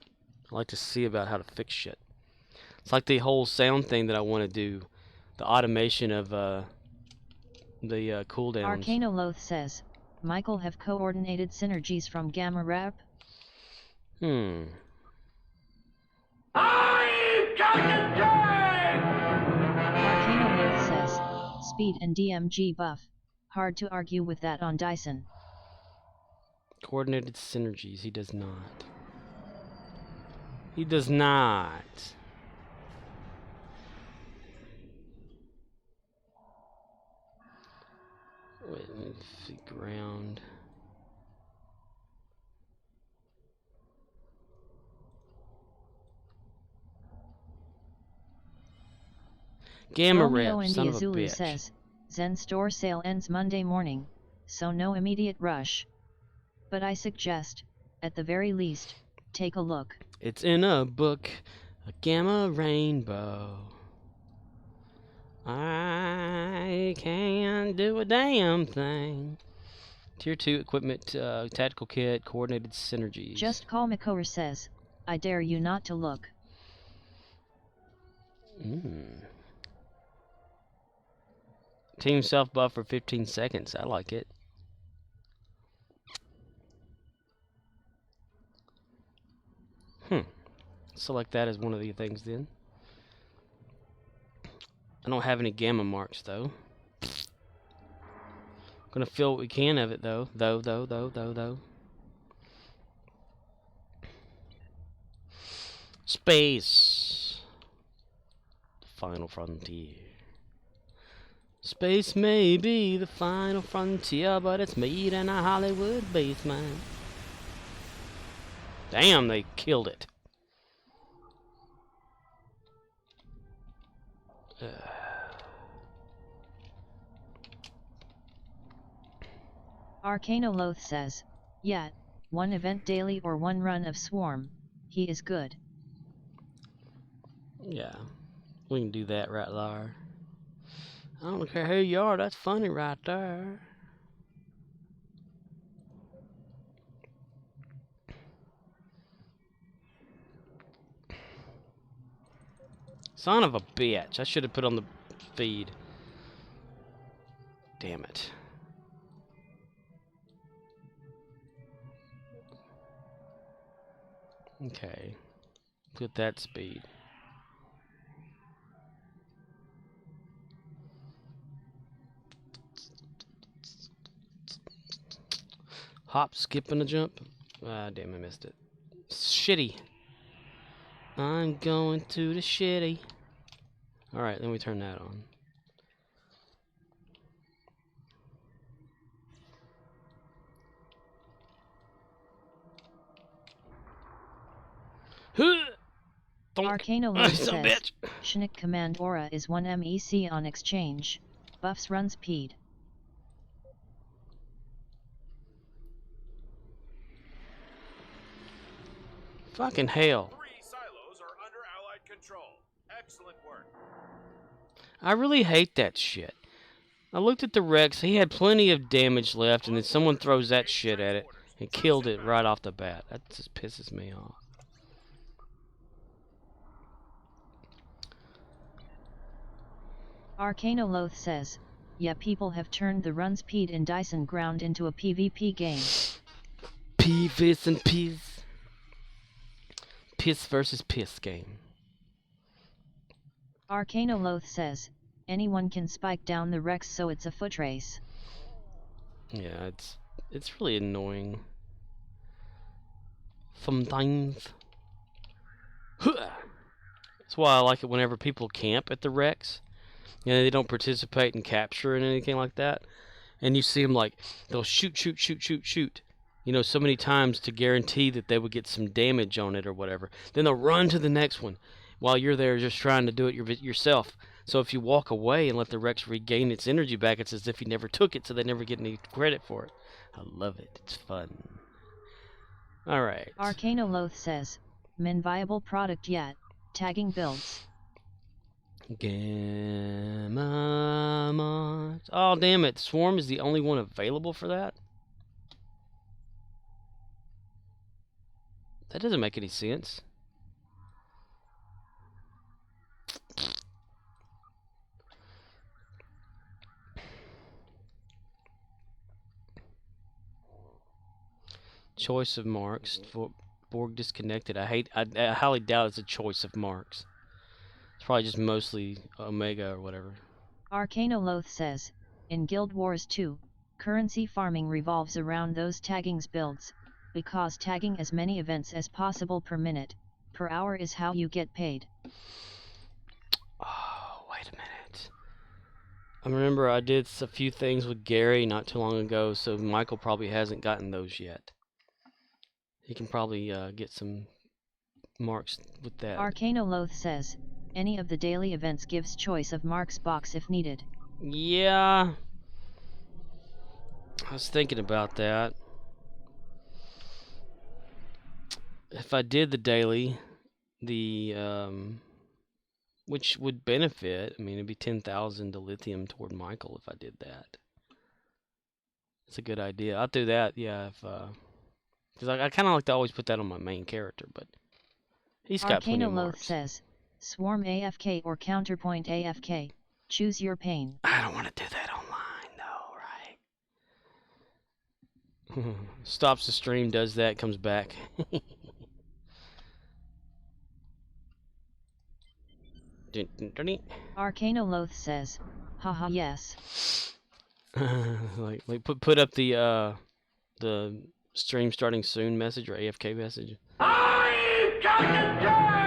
Speaker 2: I like to see about how to fix shit. It's like the whole sound thing that I want to do. The automation of the cooldowns.
Speaker 3: Arcanoloth says, Michael have coordinated synergies from Gamma Rap?
Speaker 5: I'm Captain Jack!
Speaker 3: Arcanoloth says, speed and DMG buff. Hard to argue with that on Dyson.
Speaker 2: Coordinated synergies. He does not. He does not. Wait, let me see. Ground. Gamma
Speaker 3: Romeo
Speaker 2: Rep, son
Speaker 3: India
Speaker 2: of a
Speaker 3: Zulu
Speaker 2: bitch.
Speaker 3: says, Zen store sale ends Monday morning, so no immediate rush. But I suggest, at the very least, take a look.
Speaker 2: It's in a book, a gamma rainbow. I can't do a damn thing. Tier 2 equipment, tactical kit, coordinated synergies.
Speaker 3: Just Call Makor says, I dare you not to look.
Speaker 2: Team self buff for 15 seconds. I like it. Select that as one of the things then. I don't have any gamma marks though. Gonna fill what we can of it though. Though. Space. The final frontier. Space may be the final frontier, but it's made in a Hollywood basement. Damn, they killed it.
Speaker 3: Arcanoloth says, yeah, one event daily or one run of Swarm. He is good.
Speaker 2: Yeah, we can do that right there. I don't care who you are, that's funny right there. Son of a bitch, I should have put on the feed. Damn it. Okay, put that speed. Hop, skip, and a jump. Ah, damn, I missed it. Shitty. I'm going to the shitty. Alright, then we turn that on.
Speaker 3: Arcanoloth
Speaker 2: Son of a
Speaker 3: says,
Speaker 2: bitch.
Speaker 3: Schnick Command Aura is 1 MEC on exchange. Buffs run speed.
Speaker 2: Fucking hell.
Speaker 1: 3 silos are under Allied control. Excellent work.
Speaker 2: I really hate that shit. I looked at the Rex, he had plenty of damage left, and then someone throws that shit at it and killed it right off the bat. That just pisses me off.
Speaker 3: Arcanoloth says, yeah, people have turned the run speed in Dyson Ground into a PvP game.
Speaker 2: Piss and piss. Piss versus piss game.
Speaker 3: Arcanoloth says, anyone can spike down the Rex so it's a foot race.
Speaker 2: Yeah, it's really annoying. Sometimes. That's why I like it whenever people camp at the Rex. You know, they don't participate in capture and anything like that. And you see them like, they'll shoot. You know, so many times to guarantee that they would get some damage on it or whatever. Then they'll run to the next one while you're there just trying to do it yourself. So if you walk away and let the Rex regain its energy back, it's as if you never took it, so they never get any credit for it. I love it. It's fun. Alright.
Speaker 3: Arcanoloth says, min viable product yet, tagging builds.
Speaker 2: Gamma mods. Oh, damn it. Swarm is the only one available for that? That doesn't make any sense. Choice of marks. Borg disconnected. I highly doubt it's a choice of marks. It's probably just mostly Omega or whatever.
Speaker 3: Arcanoloth says, in Guild Wars 2, currency farming revolves around those taggings builds, because tagging as many events as possible per minute, per hour is how you get paid.
Speaker 2: Oh, wait a minute. I remember I did a few things with Gary not too long ago, so Michael probably hasn't gotten those yet. He can probably get some marks with that.
Speaker 3: Arcanoloth says, any of the daily events gives choice of marks box if needed.
Speaker 2: Yeah. I was thinking about that. If I did the daily, which would benefit, I mean, it'd be 10,000 to lithium toward Michael if I did that. It's a good idea. I'll do that, yeah, if, because I kind of like to always put that on my main character, but he's got plenty of
Speaker 3: Arcanoloth
Speaker 2: marks.
Speaker 3: says, swarm AFK or counterpoint AFK, choose your pain.
Speaker 2: I don't want to do that online, though, right? Stops the stream, does that, comes back.
Speaker 3: Arcanoloth says, haha yes.
Speaker 2: like put up the stream starting soon message or AFK message.
Speaker 5: I'm Captain Jack!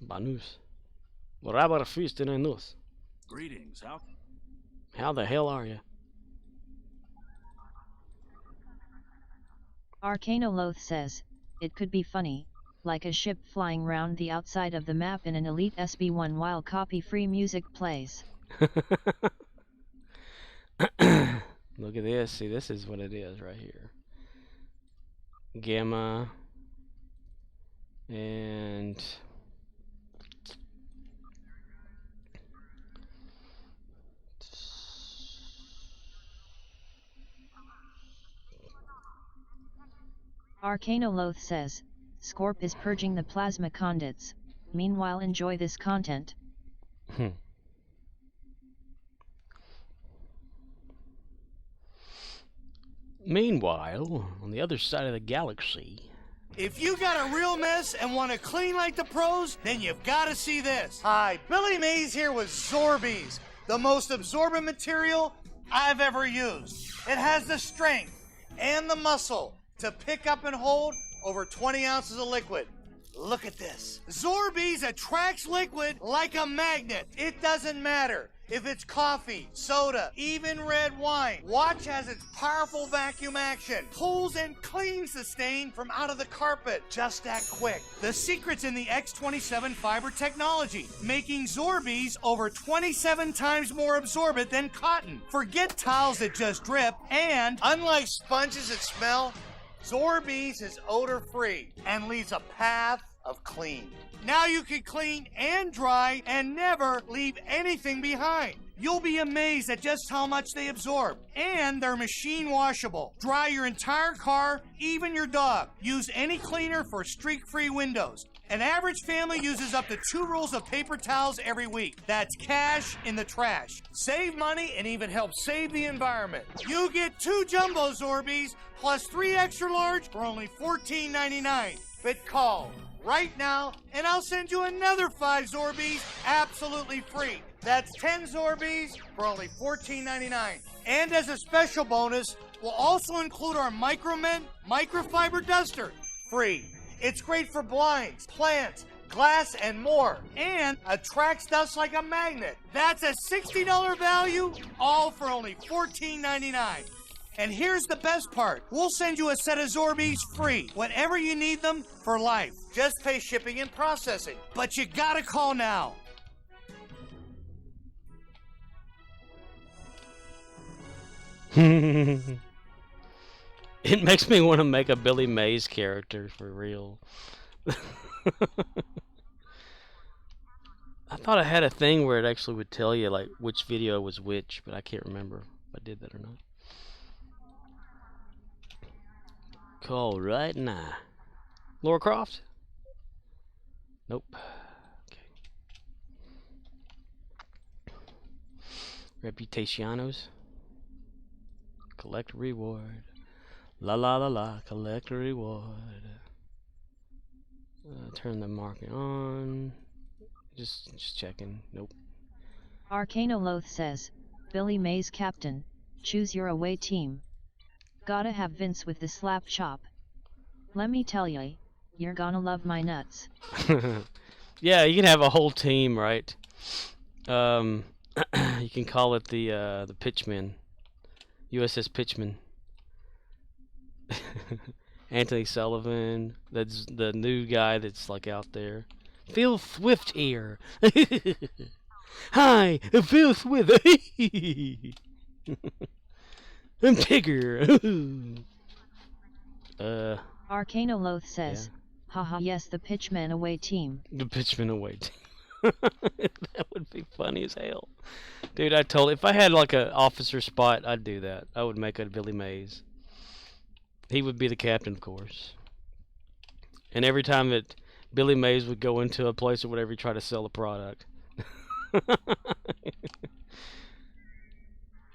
Speaker 2: Banus. Whatever feast in a news.
Speaker 6: Greetings,
Speaker 2: How the hell are you?
Speaker 3: Arcanoloth says, it could be funny, like a ship flying round the outside of the map in an Elite SB1 while copy-free music plays.
Speaker 2: Look at this. See, this is what it is right here. Gamma. And...
Speaker 3: Arcanoloth says, Scorp is purging the plasma conduits, meanwhile enjoy this content.
Speaker 2: Meanwhile, on the other side of the galaxy...
Speaker 7: If you got a real mess and want to clean like the pros, then you've got to see this. Hi, Billy Mays here with Zorbies, the most absorbent material I've ever used. It has the strength and the muscle to pick up and hold over 20 ounces of liquid. Look at this. Zorbeez attracts liquid like a magnet. It doesn't matter if it's coffee, soda, even red wine. Watch as its powerful vacuum action pulls and cleans the stain from out of the carpet just that quick. The secret's in the X27 fiber technology, making Zorbeez over 27 times more absorbent than cotton. Forget towels that just drip, and unlike sponges that smell, Zorbeez is odor-free and leaves a path of clean. Now you can clean and dry and never leave anything behind. You'll be amazed at just how much they absorb. And they're machine washable. Dry your entire car, even your dog. Use any cleaner for streak-free windows. An average family uses up to 2 rolls of paper towels every week. That's cash in the trash. Save money and even help save the environment. You get 2 jumbo Zorbeez plus 3 extra large for only $14.99. But call right now and I'll send you another 5 Zorbeez absolutely free. That's 10 Zorbeez for only $14.99. And as a special bonus, we'll also include our Micromint microfiber duster free. It's great for blinds, plants, glass, and more, and attracts dust like a magnet. That's a $60 value, all for only $14.99. And here's the best part. We'll send you a set of Zorbeez free whenever you need them for life. Just pay shipping and processing. But you gotta call now.
Speaker 2: It makes me want to make a Billy Mays character for real. I thought I had a thing where it actually would tell you like which video was which, but I can't remember if I did that or not. Call right now. Laura Croft? Nope. Okay. Reputacionos. Collect reward. La la la la. Collect reward. Turn the market on. Just checking. Nope.
Speaker 3: Arcanoloth says, Billy Mays captain, choose your away team. Gotta have Vince with the slap chop. Let me tell ya, you're gonna love my nuts.
Speaker 2: Yeah, you can have a whole team, right? You can call it the Pitchman. USS Pitchman. Anthony Sullivan, that's the new guy that's like out there. Phil Swift here. Hi, Phil Swift. I'm Tigger.
Speaker 3: Arcanoloth says,
Speaker 2: yeah.
Speaker 3: haha yes the Pitchman away team.
Speaker 2: The Pitchman away team. That would be funny as hell. Dude, I told if I had like an officer spot, I'd do that. I would make it Billy Mays. He would be the captain, of course. And every time that Billy Mays would go into a place or whatever, he'd try to sell a product.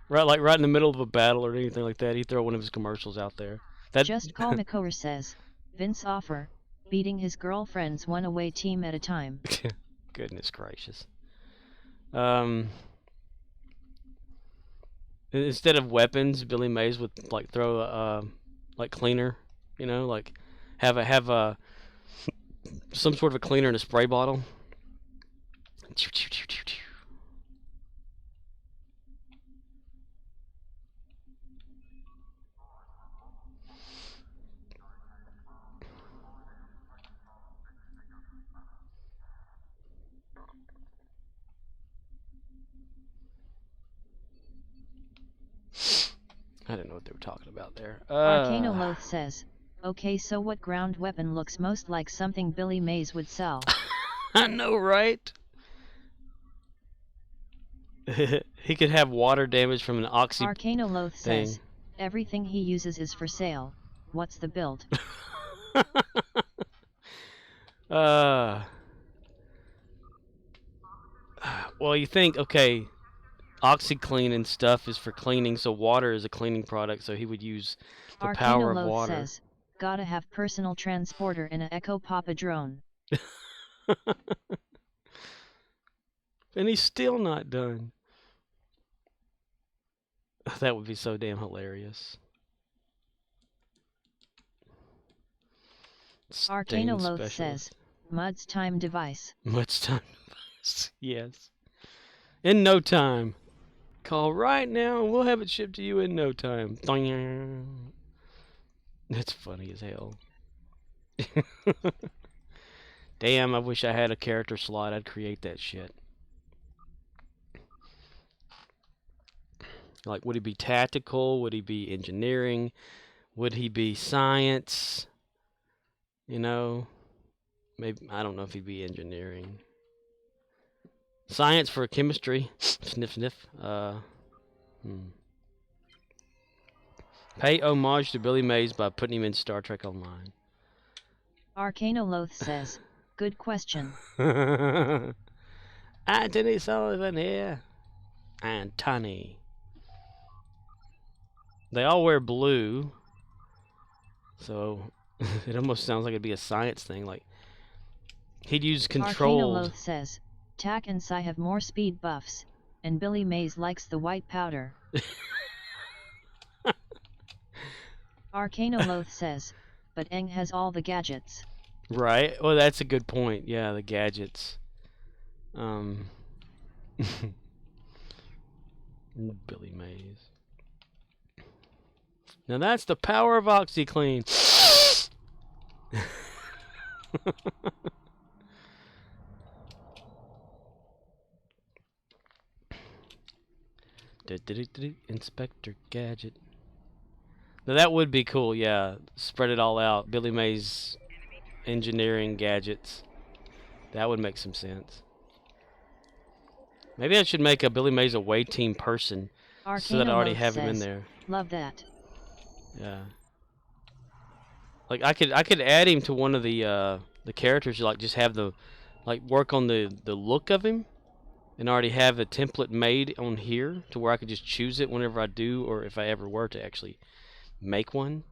Speaker 2: Right in the middle of a battle or anything like that, he'd throw one of his commercials out there.
Speaker 3: Just Call McCower says, Vince offer, beating his girlfriend's one away team at a time.
Speaker 2: Goodness gracious. Instead of weapons, Billy Mays would like throw a like cleaner, you know, like have a some sort of a cleaner in a spray bottle. I didn't know what they were talking about there.
Speaker 3: Arcanoloth says, okay, so what ground weapon looks most like something Billy Mays would sell?
Speaker 2: I know, right? He could have water damage from an oxy
Speaker 3: Arcanoloth
Speaker 2: thing.
Speaker 3: says, everything he uses is for sale. What's the build?
Speaker 2: Well, you think, okay, OxyClean and stuff is for cleaning, so water is a cleaning product, so he would use the power of water.
Speaker 3: Says, gotta have personal transporter in a Echo Papa drone.
Speaker 2: And he's still not done. That would be so damn hilarious. Stain
Speaker 3: Arcanoloth
Speaker 2: specialist.
Speaker 3: says, Mud's time device.
Speaker 2: Much time. Yes. In no time. Call right now and we'll have it shipped to you in no time. That's funny as hell. Damn, I wish I had a character slot. I'd create that shit. Like, would he be tactical? Would he be engineering? Would he be science? You know? Maybe, I don't know if he'd be engineering. Science for chemistry. Sniff, sniff. Pay homage to Billy Mays by putting him in Star Trek Online.
Speaker 3: Arcanoloth says, good question.
Speaker 2: Anthony Sullivan here. Anthony. They all wear blue. So, it almost sounds like it'd be a science thing. Like, he'd use controlled...
Speaker 3: Arcanoloth says, Tak and Sai have more speed buffs, and Billy Mays likes the white powder. Arcanoloth says, but Aang has all the gadgets.
Speaker 2: Right. Well, that's a good point. Yeah, the gadgets. Billy Mays. Now that's the power of OxyClean. Inspector Gadget. Now that would be cool, yeah. Spread it all out. Billy Mays engineering gadgets. That would make some sense. Maybe I should make a Billy Mays away team person so that I already have him in there.
Speaker 3: Love that.
Speaker 2: Yeah. Like I could add him to one of the characters, like just have the work on the look of him and already have a template made on here to where I could just choose it whenever I do, or if I ever were to actually make one.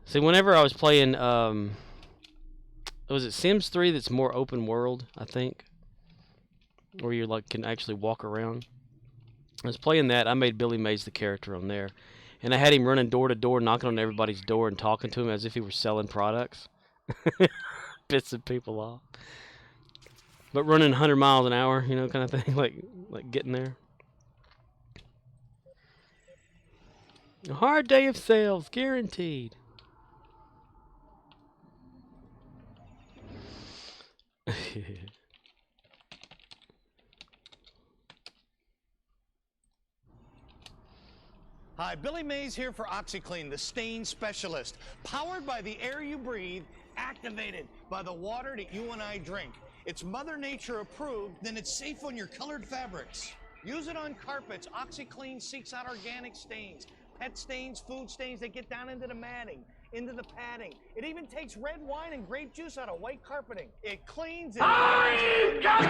Speaker 2: See, whenever I was playing was it Sims 3 that's more open world, I think, where you like can actually walk around. I was playing that. I made Billy Mays the character on there, and I had him running door to door, knocking on everybody's door and talking to him as if he were selling products. Pissing people off. But running 100 miles an hour, you know, kind of thing, like getting there. A hard day of sales, guaranteed.
Speaker 7: Hi, Billy Mays here for OxyClean, the stain specialist. Powered by the air you breathe, activated by the water that you and I drink. It's Mother Nature approved, then it's safe on your colored fabrics. Use it on carpets. OxyClean seeks out organic stains, pet stains, food stains that get down into the matting, into the padding. It even takes red wine and grape juice out of white carpeting. It cleans it.
Speaker 5: I've got the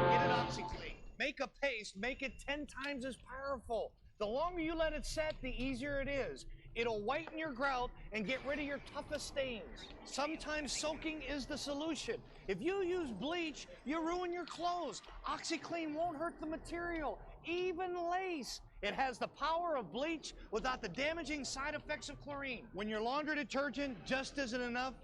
Speaker 7: Get it OxyClean. Make a paste, make it 10 times as powerful. The longer you let it set, the easier it is. It'll whiten your grout and get rid of your toughest stains. Sometimes soaking is the solution. If you use bleach, you ruin your clothes. OxyClean won't hurt the material, even lace. It has the power of bleach without the damaging side effects of chlorine. When your laundry detergent just isn't enough,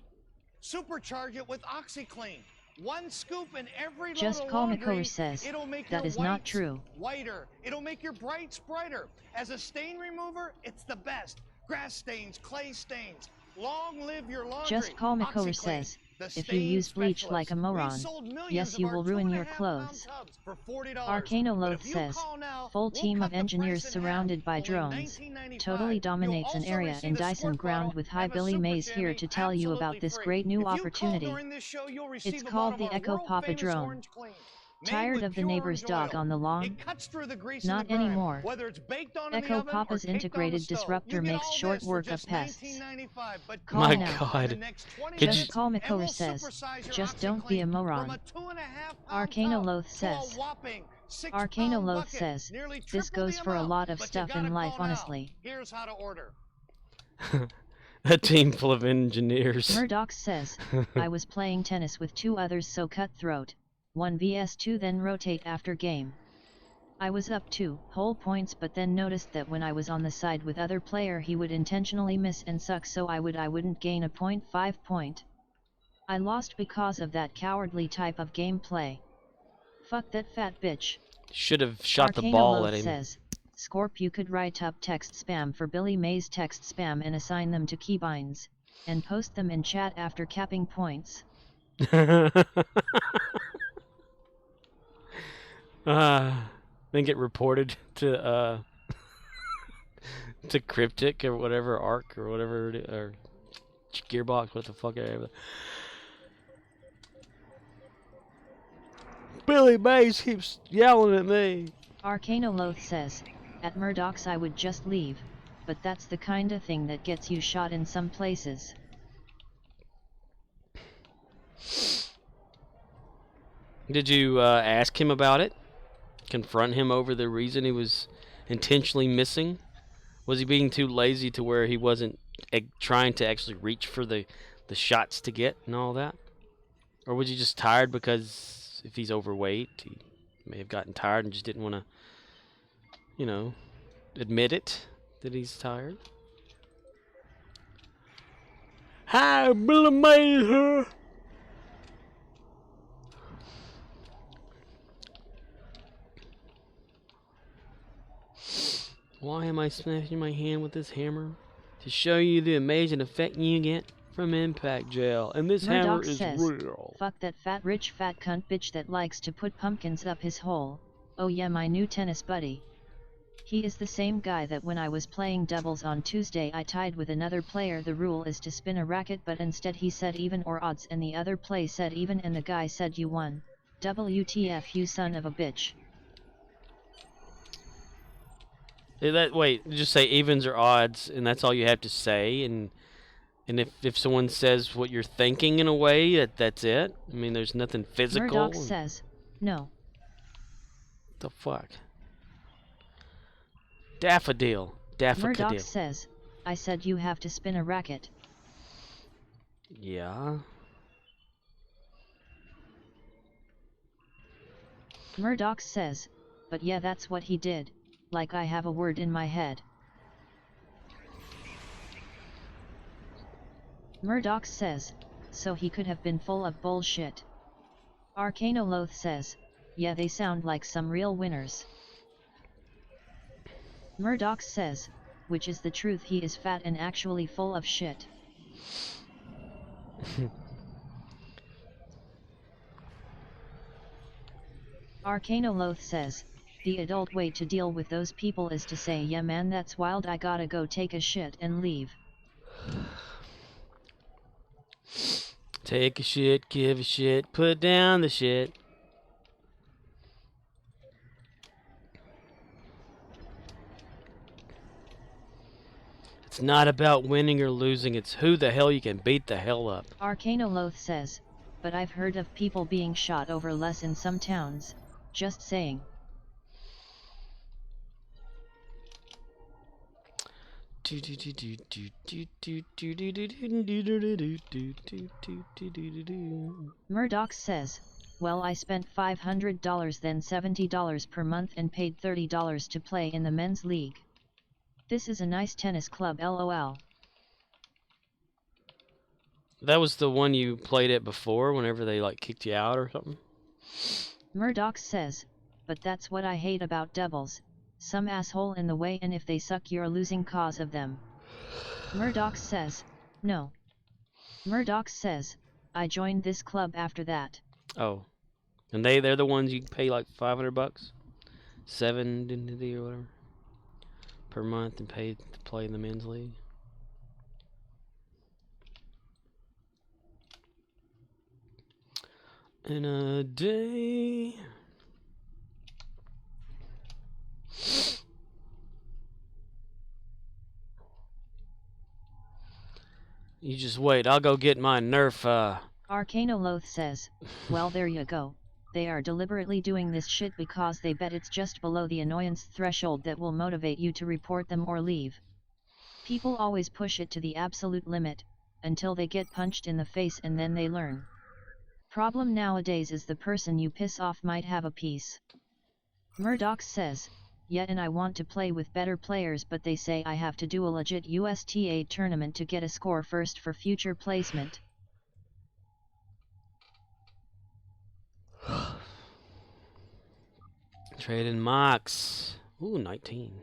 Speaker 7: supercharge it with OxyClean. One scoop in every
Speaker 3: Just
Speaker 7: load of
Speaker 3: Call
Speaker 7: laundry,
Speaker 3: McCoy says,
Speaker 7: it'll make
Speaker 3: that
Speaker 7: your
Speaker 3: is not
Speaker 7: whites
Speaker 3: true.
Speaker 7: whiter. It'll make your brights brighter. As a stain remover, it's the best. Grass stains, clay stains. Long live your laundry.
Speaker 3: Just Call McCoy
Speaker 7: OxyClean,
Speaker 3: says,
Speaker 7: the
Speaker 3: if you
Speaker 7: stain
Speaker 3: use bleach
Speaker 7: specialist.
Speaker 3: like a
Speaker 7: We've
Speaker 3: moron,
Speaker 7: sold millions
Speaker 3: yes,
Speaker 7: of
Speaker 3: you
Speaker 7: our
Speaker 3: will ruin your
Speaker 7: 2.5
Speaker 3: clothes.
Speaker 7: pound tubs for $40.
Speaker 3: Arcanoloth
Speaker 7: But if you
Speaker 3: says,
Speaker 7: call now,
Speaker 3: full
Speaker 7: we'll
Speaker 3: team
Speaker 7: cut
Speaker 3: of
Speaker 7: the
Speaker 3: engineers
Speaker 7: price in
Speaker 3: surrounded
Speaker 7: half,
Speaker 3: by
Speaker 7: only
Speaker 3: drones.
Speaker 7: $19.95.
Speaker 3: Totally
Speaker 7: You'll
Speaker 3: dominates an
Speaker 7: also
Speaker 3: area
Speaker 7: receive
Speaker 3: in
Speaker 7: a
Speaker 3: Dyson
Speaker 7: squirt
Speaker 3: ground
Speaker 7: bottle
Speaker 3: with
Speaker 7: and
Speaker 3: High
Speaker 7: a
Speaker 3: Billy
Speaker 7: super
Speaker 3: Mays here
Speaker 7: jammy
Speaker 3: to tell you about
Speaker 7: absolutely
Speaker 3: this
Speaker 7: free.
Speaker 3: great new
Speaker 7: If you call
Speaker 3: opportunity.
Speaker 7: during this show, you'll receive
Speaker 3: It's
Speaker 7: a
Speaker 3: called
Speaker 7: bottle
Speaker 3: the
Speaker 7: of our
Speaker 3: Echo Papa
Speaker 7: world-famous
Speaker 3: drone.
Speaker 7: Orange Clean. Made
Speaker 3: Tired
Speaker 7: with
Speaker 3: of the
Speaker 7: pure
Speaker 3: neighbor's
Speaker 7: orange
Speaker 3: dog
Speaker 7: oil.
Speaker 3: on the lawn?
Speaker 7: It cuts through the grease
Speaker 3: Not
Speaker 7: and the grime,
Speaker 3: anymore.
Speaker 7: whether it's baked on in the
Speaker 3: Echo
Speaker 7: oven
Speaker 3: Papa's
Speaker 7: or caked
Speaker 3: integrated
Speaker 7: on the stove.
Speaker 3: disruptor
Speaker 7: You get
Speaker 3: makes
Speaker 7: all
Speaker 3: short
Speaker 7: this for
Speaker 3: work of
Speaker 7: just
Speaker 3: pests.
Speaker 7: $19.95, but
Speaker 3: Call
Speaker 2: My
Speaker 3: now.
Speaker 2: God.
Speaker 7: in the next 20
Speaker 2: Could
Speaker 3: Just
Speaker 2: you-
Speaker 3: Call
Speaker 7: and
Speaker 3: McCoy
Speaker 7: we'll
Speaker 3: says,
Speaker 7: supersize your
Speaker 3: just don't be a
Speaker 7: OxyClean
Speaker 3: moron.
Speaker 7: from a 2.5-pound
Speaker 3: Arcanoloth
Speaker 7: tub
Speaker 3: says,
Speaker 7: to a whopping 6-pound
Speaker 3: Arcanoloth
Speaker 7: bucket,
Speaker 3: says,
Speaker 7: nearly
Speaker 3: this
Speaker 7: triple
Speaker 3: goes
Speaker 7: the
Speaker 3: for a
Speaker 7: amount,
Speaker 3: lot of
Speaker 7: but you
Speaker 3: stuff
Speaker 7: gotta
Speaker 3: in life,
Speaker 7: call now.
Speaker 3: honestly.
Speaker 7: Here's how to order.
Speaker 2: A team full of engineers.
Speaker 3: Murdoch says, I was playing tennis with two others so cutthroat. 1 vs 2 then rotate after game. I was up 2 whole points but then noticed that when I was on the side with other player he would intentionally miss and suck so I wouldn't gain a point 5 point. I lost because of that cowardly type of gameplay. Fuck that fat bitch.
Speaker 2: Should have shot the
Speaker 3: Arcano
Speaker 2: ball
Speaker 3: Loath
Speaker 2: at him.
Speaker 3: says, Scorp, you could write up text spam for Billy Mays text spam and assign them to keybinds, and post them in chat after capping points.
Speaker 2: Then get reported to to Cryptic or whatever, Arc or whatever, or Gearbox, what the fuck ever. Billy Mays keeps yelling at me.
Speaker 3: Arcano Loath says, at Murdoch's I would just leave, but that's the kinda thing that gets you shot in some places.
Speaker 2: Did you ask him about it? Confront him over the reason he was intentionally missing? Was he being too lazy to where he wasn't trying to actually reach for the shots to get and all that? Or was he just tired because if he's overweight, he may have gotten tired and just didn't want to, you know, admit it that he's tired? Hi, Billy Mays here. Why am I smashing my hand with this hammer? To show you the amazing effect you get from impact gel. And this hammer
Speaker 3: Murdoch
Speaker 2: is
Speaker 3: says,
Speaker 2: real.
Speaker 3: fuck that fat rich fat cunt bitch that likes to put pumpkins up his hole. Oh yeah, my new tennis buddy. He is the same guy that when I was playing doubles on Tuesday I tied with another player. The rule is to spin a racket but instead he said even or odds and the other play said even and the guy said you won. WTF, you son of a bitch.
Speaker 2: Wait, just say evens or odds, and that's all you have to say. And if someone says what you're thinking in a way, that's it. I mean, there's nothing physical.
Speaker 3: Murdoch says, no.
Speaker 2: What the fuck? Daffodil.
Speaker 3: Murdoch says, I said you have to spin a racket.
Speaker 2: Yeah.
Speaker 3: Murdoch says, but yeah, that's what he did. Like I have a word in my head. Murdoch says, so he could have been full of bullshit. Arcano Loath says, yeah, they sound like some real winners. Murdoch says, which is the truth, he is fat and actually full of shit. Arcano Loath says, the adult way to deal with those people is to say, yeah man, that's wild, I gotta go take a shit and leave.
Speaker 2: Take a shit, give a shit, put down the shit. It's not about winning or losing, it's who the hell you can beat the hell up.
Speaker 3: Arcano Loath says, but I've heard of people being shot over less in some towns, just saying. Murdoch says, well, I spent $500 then $70 per month and paid $30 to play in the men's league. This is a nice tennis club, lol.
Speaker 2: That was the one you played at before, whenever they like kicked you out or something?
Speaker 3: Murdoch says, but that's what I hate about doubles. Some asshole in the way, and if they suck you're losing cause of them. Murdoch says, no. Murdoch says, I joined this club after that.
Speaker 2: Oh. And they're the ones you pay like $500? $7 or whatever per month and pay to play in the men's league. In a day. You just wait, I'll go get my Nerf,
Speaker 3: Arcano Loath says, well, there you go. They are deliberately doing this shit because they bet it's just below the annoyance threshold that will motivate you to report them or leave. People always push it to the absolute limit, until they get punched in the face and then they learn. Problem nowadays is the person you piss off might have a piece. Murdoch says, yeah, and I want to play with better players, but they say I have to do a legit USTA tournament to get a score first for future placement.
Speaker 2: Trade in Mox. Ooh, 19.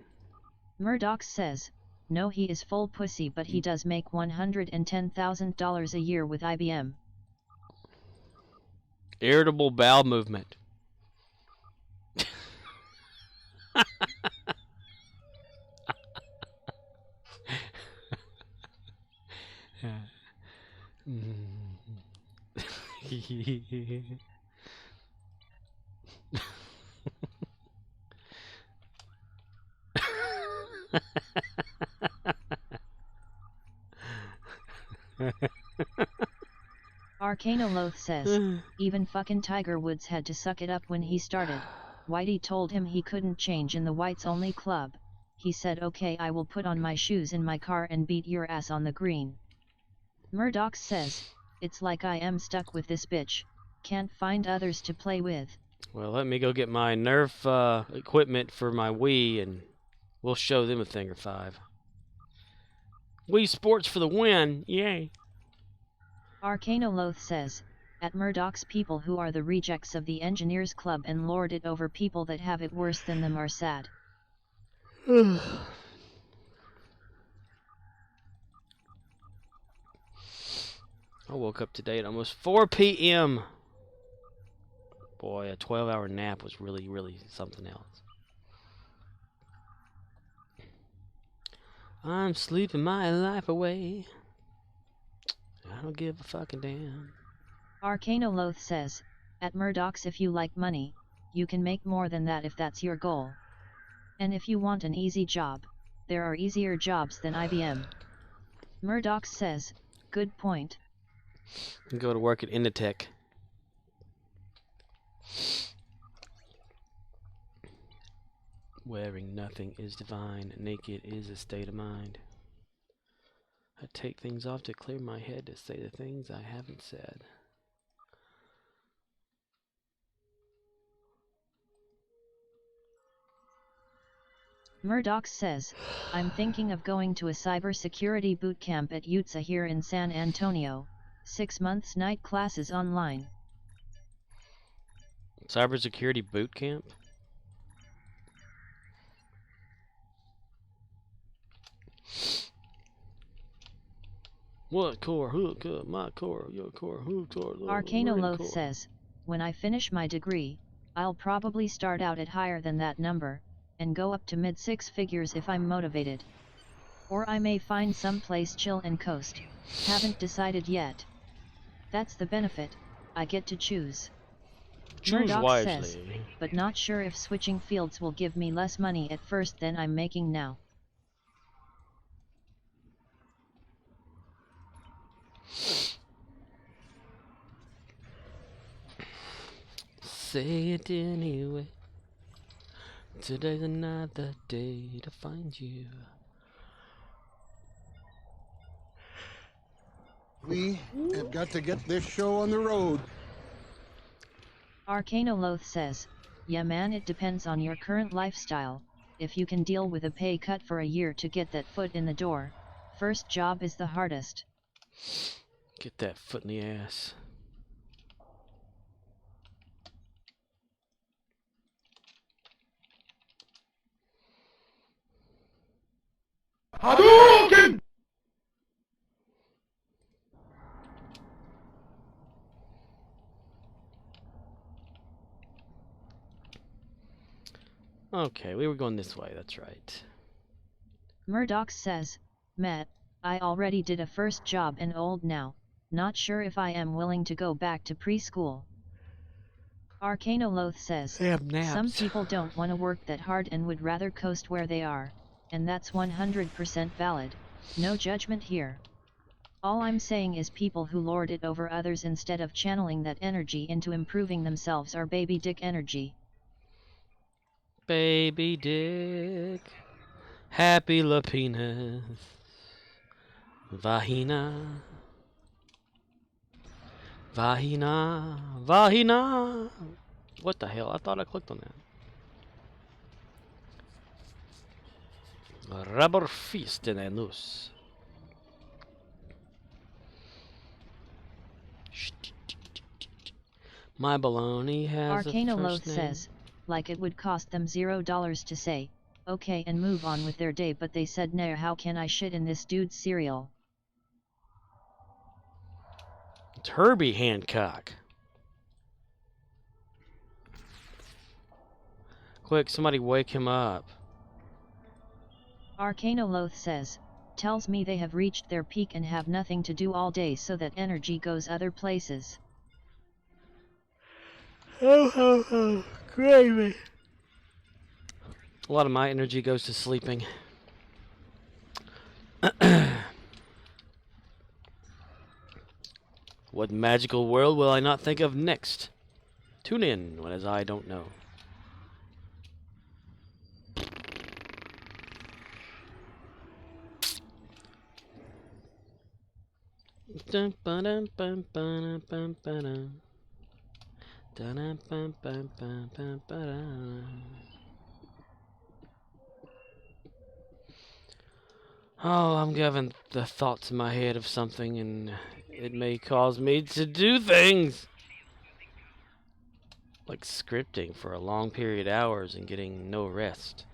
Speaker 3: Murdoch says, no, he is full pussy, but he does make $110,000 a year with IBM.
Speaker 2: Irritable bowel movement.
Speaker 3: Arcanoloth says, even fucking Tiger Woods had to suck it up when he started. Whitey told him he couldn't change in the whites only club. He said, okay, I will put on my shoes in my car and beat your ass on the green. Murdoch says, it's like I am stuck with this bitch, can't find others to play with.
Speaker 2: Well, let me go get my Nerf equipment for my Wii, and we'll show them a thing or five. Wii Sports for the win! Yay!
Speaker 3: Arcanoloth says, at Murdoch's, people who are the rejects of the Engineers Club and lord it over people that have it worse than them are sad.
Speaker 2: I woke up today at almost 4 p.m. Boy, a 12-hour nap was really, really something else. I'm sleeping my life away. I don't give a fucking damn.
Speaker 3: Arcanoloth says, at Murdoch's, if you like money, you can make more than that if that's your goal. And if you want an easy job, there are easier jobs than IBM. Murdoch says, good point.
Speaker 2: Go to work at Inditech. Wearing nothing is divine, naked is a state of mind. I take things off to clear my head to say the things I haven't said.
Speaker 3: Murdoch says, I'm thinking of going to a cybersecurity boot camp at UTSA here in San Antonio, 6 months night classes online.
Speaker 2: Cybersecurity boot camp? What core? Who core? My core? Your core? Who core?
Speaker 3: Arcanoloth says, when I finish my degree, I'll probably start out at higher than that number, and go up to mid 6 figures if I'm motivated. Or I may find some place chill and coast, haven't decided yet. That's the benefit, I get to choose.
Speaker 2: Choose
Speaker 3: Murdoch
Speaker 2: wisely.
Speaker 3: says, but not sure if switching fields will give me less money at first than I'm making now.
Speaker 2: Say it anyway. Today's another day to find you.
Speaker 6: We have got to get this show on the road.
Speaker 3: Arcanoloth says, yeah man, it depends on your current lifestyle. If you can deal with a pay cut for a year to get that foot in the door, first job is the hardest.
Speaker 2: Get that foot in the ass.
Speaker 5: Hadouken!
Speaker 2: Okay, we were going this way, that's right.
Speaker 3: Murdoch says, Matt, I already did a first job and old now, not sure if I am willing to go back to preschool. Arcanoloth says,
Speaker 2: They have naps.
Speaker 3: some people don't want to work that hard and would rather coast where they are, and that's 100% valid, no judgment here. All I'm saying is people who lord it over others instead of channeling that energy into improving themselves are baby dick energy.
Speaker 2: Baby dick. Happy Lapinas. Vagina. Vahina, Vahina. What the hell? I thought I clicked on that. Rubber fist in a noose. My baloney has a
Speaker 3: Arcanoloth
Speaker 2: first name.
Speaker 3: says, like it would cost them $0 to say, okay and move on with their day, but they said nah, how can I shit in this dude's cereal?
Speaker 2: It's Herbie Hancock. Quick, somebody wake him up.
Speaker 3: Arcanoloth says, tells me they have reached their peak and have nothing to do all day so that energy goes other places.
Speaker 2: Oh, gravy. A lot of my energy goes to sleeping. What magical world will I not think of next? Tune in when as I don't know. Dun, ba-dum, bum, ba-dum, bum, ba-dum. Dun, bum, bum, bum, bum, ba-dum. Oh, I'm having the thoughts in my head of something, and it may cause me to do things like scripting for a long period of hours and getting no rest.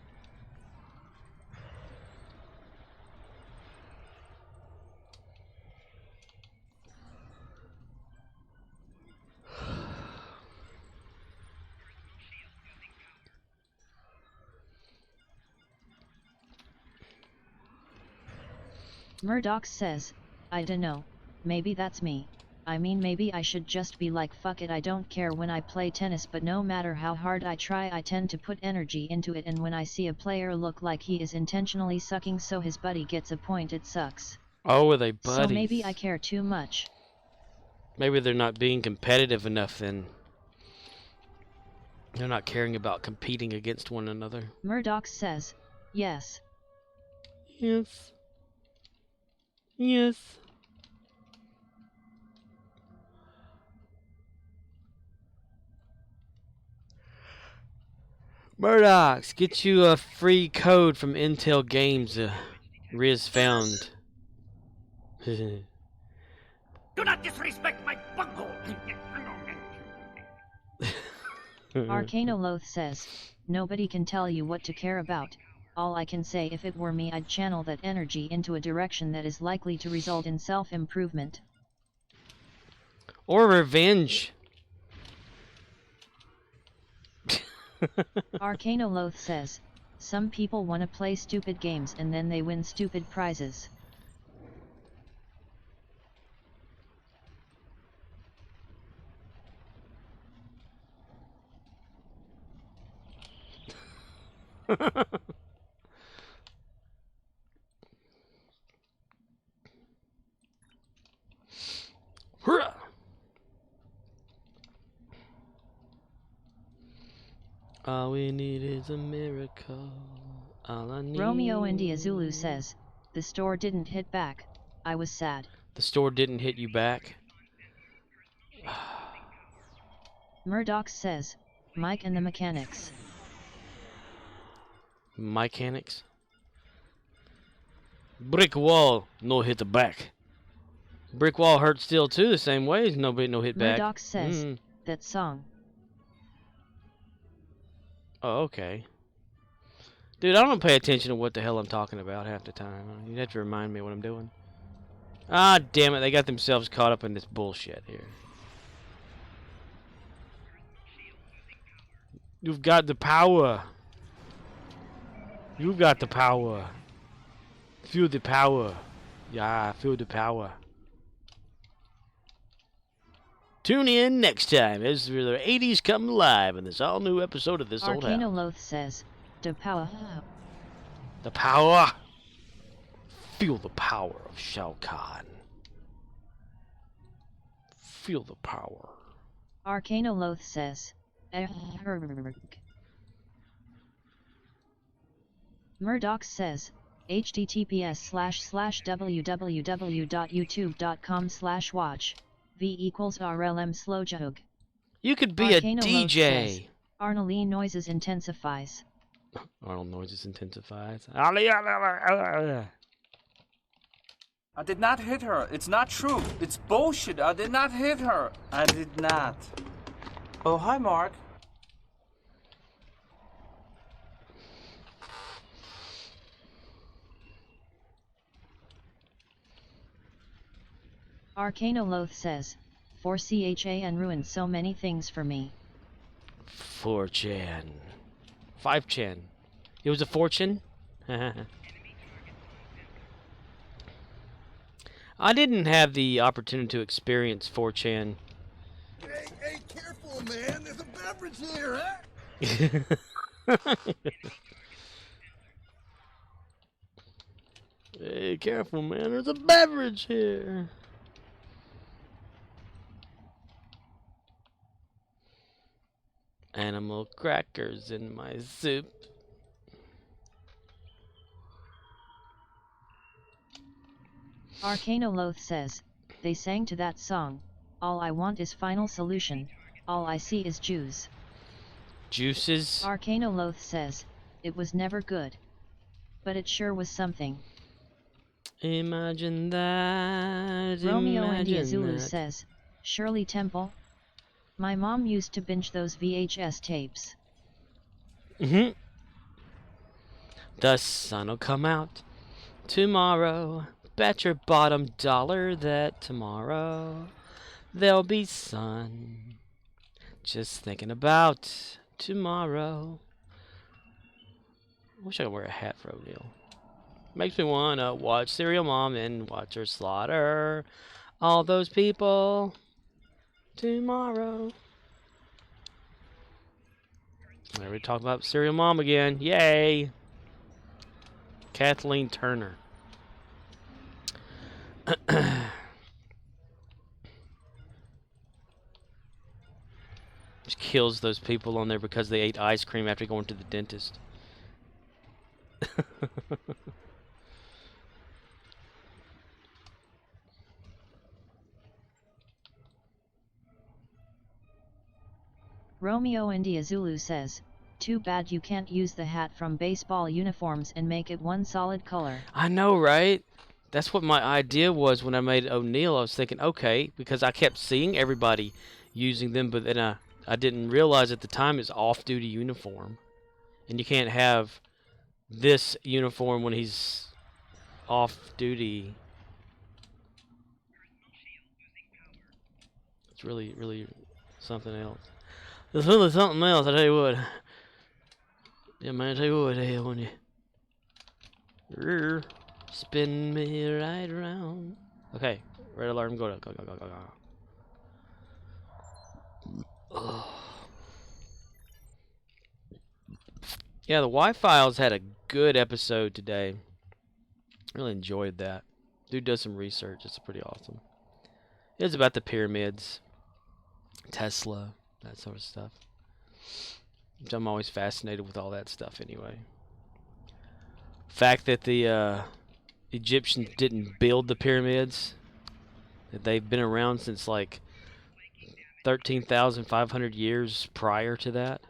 Speaker 3: Murdoch says, I dunno, maybe that's me. I mean maybe I should just be like fuck it, I don't care when I play tennis, but no matter how hard I try I tend to put energy into it, and when I see a player look like he is intentionally sucking so his buddy gets a point, it sucks.
Speaker 2: Oh, are they buddies?
Speaker 3: So maybe I care too much.
Speaker 2: Maybe they're not being competitive enough then. They're not caring about competing against one another.
Speaker 3: Murdoch says, yes.
Speaker 2: Yes. Yes. Murdoch's, get you a free code from Intel Games. Riz found.
Speaker 5: Do not disrespect my bunghole.
Speaker 3: Arcanoloth says, nobody can tell you what to care about. All I can say, if it were me, I'd channel that energy into a direction that is likely to result in self-improvement.
Speaker 2: Or revenge.
Speaker 3: Arcanoloth says, some people want to play stupid games and then they win stupid prizes.
Speaker 2: Hurrah! All we need is a miracle. All I need.
Speaker 3: Romeo India Zulu says, the store didn't hit back. I was sad.
Speaker 2: The store didn't hit you back.
Speaker 3: Murdoch says, Mike and the Mechanics.
Speaker 2: Mechanics. Brick wall, no hit the back. Brick wall hurt still too, the same way. Nobody no hit back.
Speaker 3: Murdoch says, that song.
Speaker 2: Oh, okay. Dude, I don't pay attention to what the hell I'm talking about half the time. You'd have to remind me what I'm doing. Ah, damn it. They got themselves caught up in this bullshit here. You've got the power. You've got the power. Feel the power. Yeah, feel the power. Tune in next time as the 80s come live in this all-new episode of This Old House.
Speaker 3: Arcanoloth says, the power.
Speaker 2: The power. Feel the power of Shao Kahn. Feel the power.
Speaker 3: Arcanoloth says, Murdoch says, https://www.youtube.com/watch V equals RLM Slowjog.
Speaker 2: You could be a
Speaker 3: Arcano Loath says,
Speaker 2: DJ.
Speaker 3: Arnold noises intensifies.
Speaker 2: Arnold noises intensifies.
Speaker 4: I did not hit her. It's not true. It's bullshit. I did not hit her. I did not. Oh, hi, Mark.
Speaker 3: Arcano Loath says, 4CHAN ruined so many things for me.
Speaker 2: 4chan. 5chan. It was a fortune? I didn't have the opportunity to experience 4chan.
Speaker 6: Hey, careful, man. There's a beverage here, huh?
Speaker 2: Hey, careful, man. There's a beverage here. Animal crackers in my soup.
Speaker 3: Arcano Loath says, they sang to that song, all I want is final solution, all I see is Jews.
Speaker 2: Juices.
Speaker 3: Arcano Loath says, it was never good. But it sure was something.
Speaker 2: Imagine that.
Speaker 3: Romeo
Speaker 2: imagine
Speaker 3: India Zulu
Speaker 2: that.
Speaker 3: says, Shirley Temple? My mom used to binge those VHS tapes.
Speaker 2: The sun'll come out tomorrow. Bet your bottom dollar that tomorrow there'll be sun. Just thinking about tomorrow. Wish I could wear a hat for O'Neal. Makes me wanna watch Serial Mom and watch her slaughter all those people tomorrow. There we talk about Serial Mom again. Yay! Kathleen Turner. Just kills those people on there because they ate ice cream after going to the dentist.
Speaker 3: Romeo India Zulu says, too bad you can't use the hat from baseball uniforms and make it one solid color.
Speaker 2: I know, right? That's what my idea was when I made O'Neal. I was thinking, okay, because I kept seeing everybody using them, but then I didn't realize at the time it's off-duty uniform. And you can't have this uniform when he's off-duty. It's really, really something else. It's really something else, I tell you what. Yeah, man, I tell you what, hey, when you spin me right around. Okay, red alarm, go, go, go, go, go, go. Ugh. Yeah, the Y-Files had a good episode today. Really enjoyed that. Dude does some research. It's pretty awesome. It was about the pyramids, Tesla, that sort of stuff. Which I'm always fascinated with all that stuff anyway. Fact that the Egyptians didn't build the pyramids, that they've been around since like 13,500 years prior to that.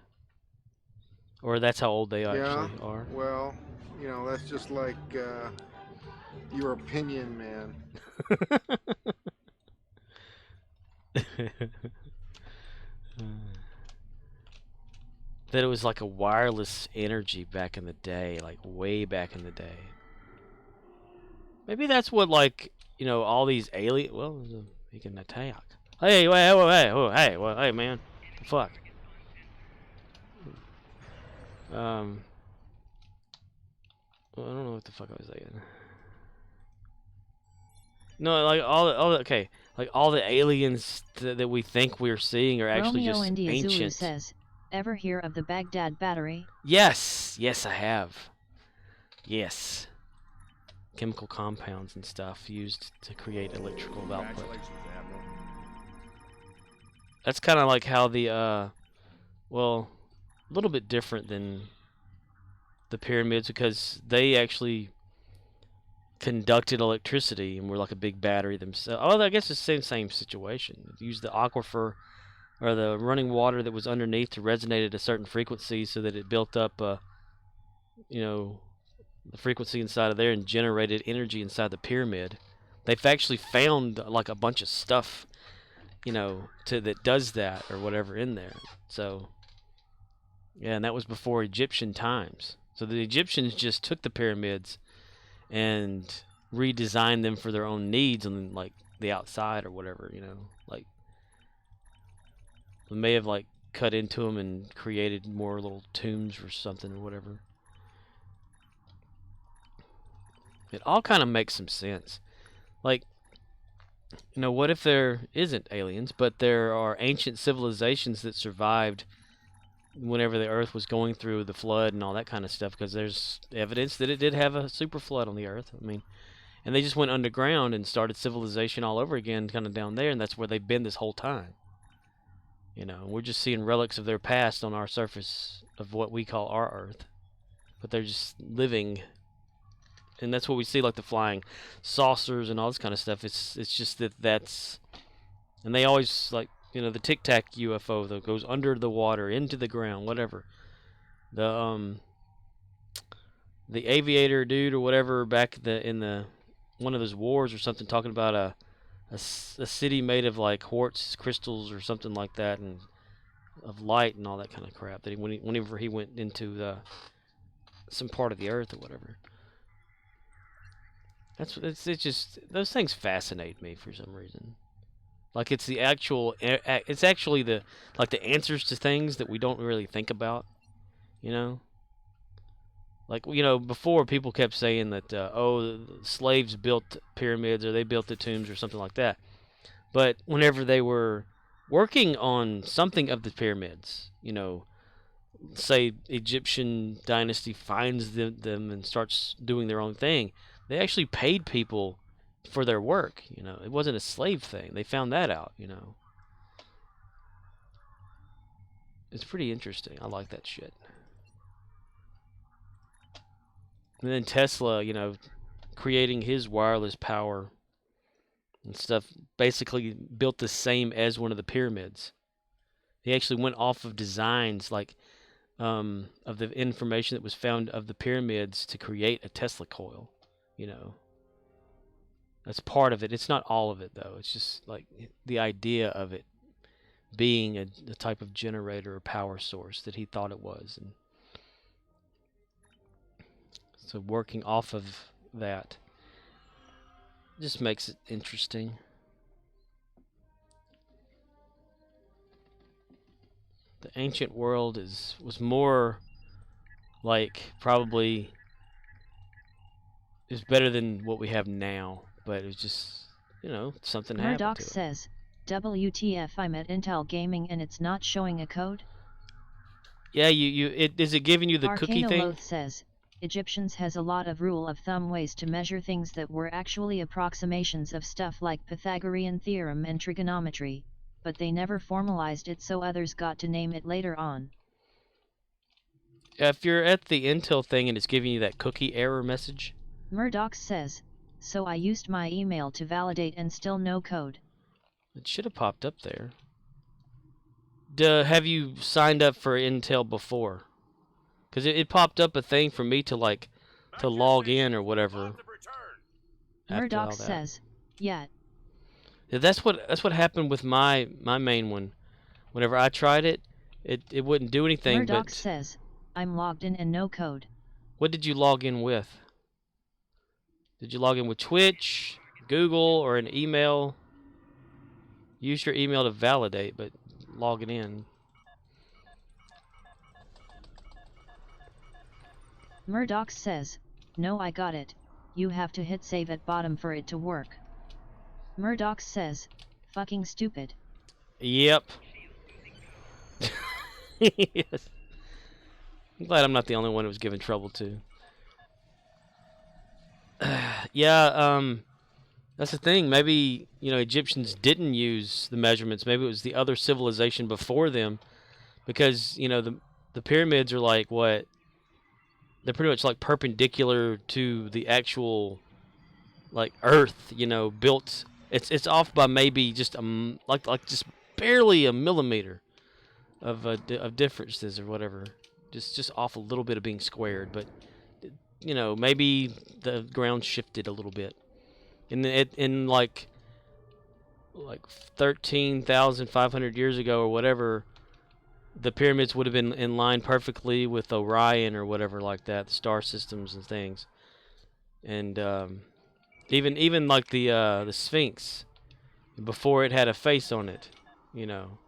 Speaker 2: Or that's how old they actually are.
Speaker 6: Well, you know, that's just like your opinion, man.
Speaker 2: That it was like a wireless energy back in the day, like way back in the day. Maybe that's what, like, you know, all these alien. Well, he can attack. Hey, wait, hey, hey, well, hey, man, the fuck. Well, I don't know what the fuck I was saying. No, like okay, like all the aliens that we think we're seeing are actually
Speaker 3: Romeo
Speaker 2: just
Speaker 3: India Zulu
Speaker 2: ancient.
Speaker 3: says, ever hear of the Baghdad battery?
Speaker 2: Yes, yes, I have. Yes, chemical compounds and stuff used to create electrical output. That's kind of like how the well, a little bit different than the pyramids because they actually conducted electricity and were like a big battery themselves. Oh, I guess it's the same situation. Use the aquifer or the running water that was underneath to resonate at a certain frequency, so that it built up, you know, the frequency inside of there and generated energy inside the pyramid. They've actually found like a bunch of stuff, you know, that does that or whatever in there. So yeah, and that was before Egyptian times. So the Egyptians just took the pyramids and redesigned them for their own needs on like the outside or whatever, you know, like they may have like cut into them and created more little tombs or something or whatever. It all kind of makes some sense. Like, you know, what if there isn't aliens, but there are ancient civilizations that survived whenever the Earth was going through the flood and all that kind of stuff? Because there's evidence that it did have a super flood on the Earth. I mean, and they just went underground and started civilization all over again, kind of down there, and that's where they've been this whole time. You know, we're just seeing relics of their past on our surface of what we call our Earth, but they're just living. And that's what we see, like the flying saucers and all this kind of stuff. It's just that's, and they always, like, you know, the Tic Tac UFO that goes under the water, into the ground, whatever. The aviator dude or whatever back in the one of those wars or something, talking about a city made of like quartz crystals or something like that, and of light and all that kind of crap. That whenever he went into some part of the Earth or whatever. It's just, those things fascinate me for some reason. Like it's actually the answers to things that we don't really think about, you know. Like, you know, before people kept saying that the slaves built pyramids or they built the tombs or something like that. But whenever they were working on something of the pyramids, you know, say Egyptian dynasty finds them and starts doing their own thing, they actually paid people for their work, you know. It wasn't a slave thing. They found that out, you know. It's pretty interesting. I like that shit. And then Tesla, you know, creating his wireless power and stuff, basically built the same as one of the pyramids. He actually went off of designs like of the information that was found of the pyramids to create a Tesla coil, you know. That's part of it. It's not all of it, though. It's just like the idea of it being a type of generator or power source that he thought it was. And so working off of that just makes it interesting. The ancient world was more like probably is better than what we have now, but it was just, you know, something happened
Speaker 3: Murdoch
Speaker 2: to it.
Speaker 3: says, WTF, I'm at Intel Gaming and it's not showing a code?
Speaker 2: Yeah, is it giving you the cookie thing?
Speaker 3: Arcanoloth says, Egyptians has a lot of rule of thumb ways to measure things that were actually approximations of stuff like Pythagorean theorem and trigonometry, but they never formalized it, so others got to name it later on.
Speaker 2: If you're at the Intel thing and it's giving you that cookie error message.
Speaker 3: Murdoch says, so I used my email to validate and still no code.
Speaker 2: It should have popped up there. Have you signed up for Intel before? Because it popped up a thing for me to like to log in or whatever.
Speaker 3: Murdoch says, yeah.
Speaker 2: Yeah, that's what happened with my main one. Whenever I tried it, it wouldn't do anything.
Speaker 3: Murdoch
Speaker 2: but
Speaker 3: says, I'm logged in and no code.
Speaker 2: What did you log in with? Did you log in with Twitch, Google, or an email? Use your email to validate, but log it in.
Speaker 3: Murdoch says, no, I got it. You have to hit save at bottom for it to work. Murdoch says, fucking stupid.
Speaker 2: Yep. Yes. I'm glad I'm not the only one who was given trouble too. Yeah, that's the thing. Maybe, you know, Egyptians didn't use the measurements. Maybe it was the other civilization before them, because, you know, the pyramids are like what? They're pretty much like perpendicular to the actual like Earth, you know, built. It's off by maybe just like just barely a millimeter of differences or whatever. Just off a little bit of being squared, but you know, maybe the ground shifted a little bit. In like 13,500 years ago or whatever, the pyramids would have been in line perfectly with Orion or whatever like that, the star systems and things. And even like the Sphinx, before it had a face on it, you know,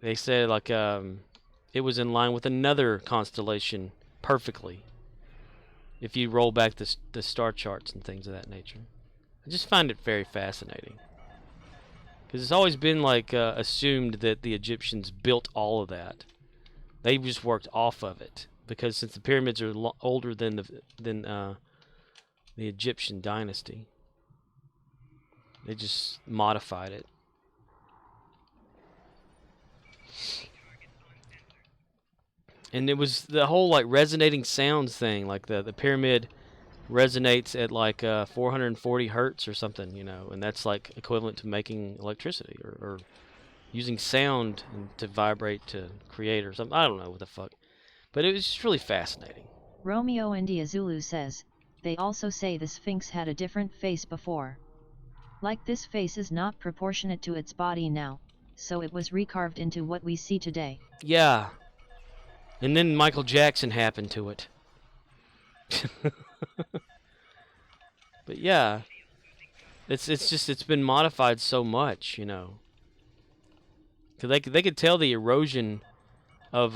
Speaker 2: they said like it was in line with another constellation perfectly. If you roll back the star charts and things of that nature, I just find it very fascinating. Because it's always been like assumed that the Egyptians built all of that. They just worked off of it, because since the pyramids are older than the Egyptian dynasty, they just modified it. And it was the whole like resonating sounds thing, like the pyramid resonates at like 440 hertz or something, you know, and that's like equivalent to making electricity or using sound to vibrate to create or something. I don't know what the fuck, but it was just really fascinating.
Speaker 3: Romeo India Zulu says, they also say the Sphinx had a different face before. Like this face is not proportionate to its body now, so it was recarved into what we see today.
Speaker 2: Yeah. And then Michael Jackson happened to it. But yeah, it's been modified so much, you know. 'Cause they could tell the erosion of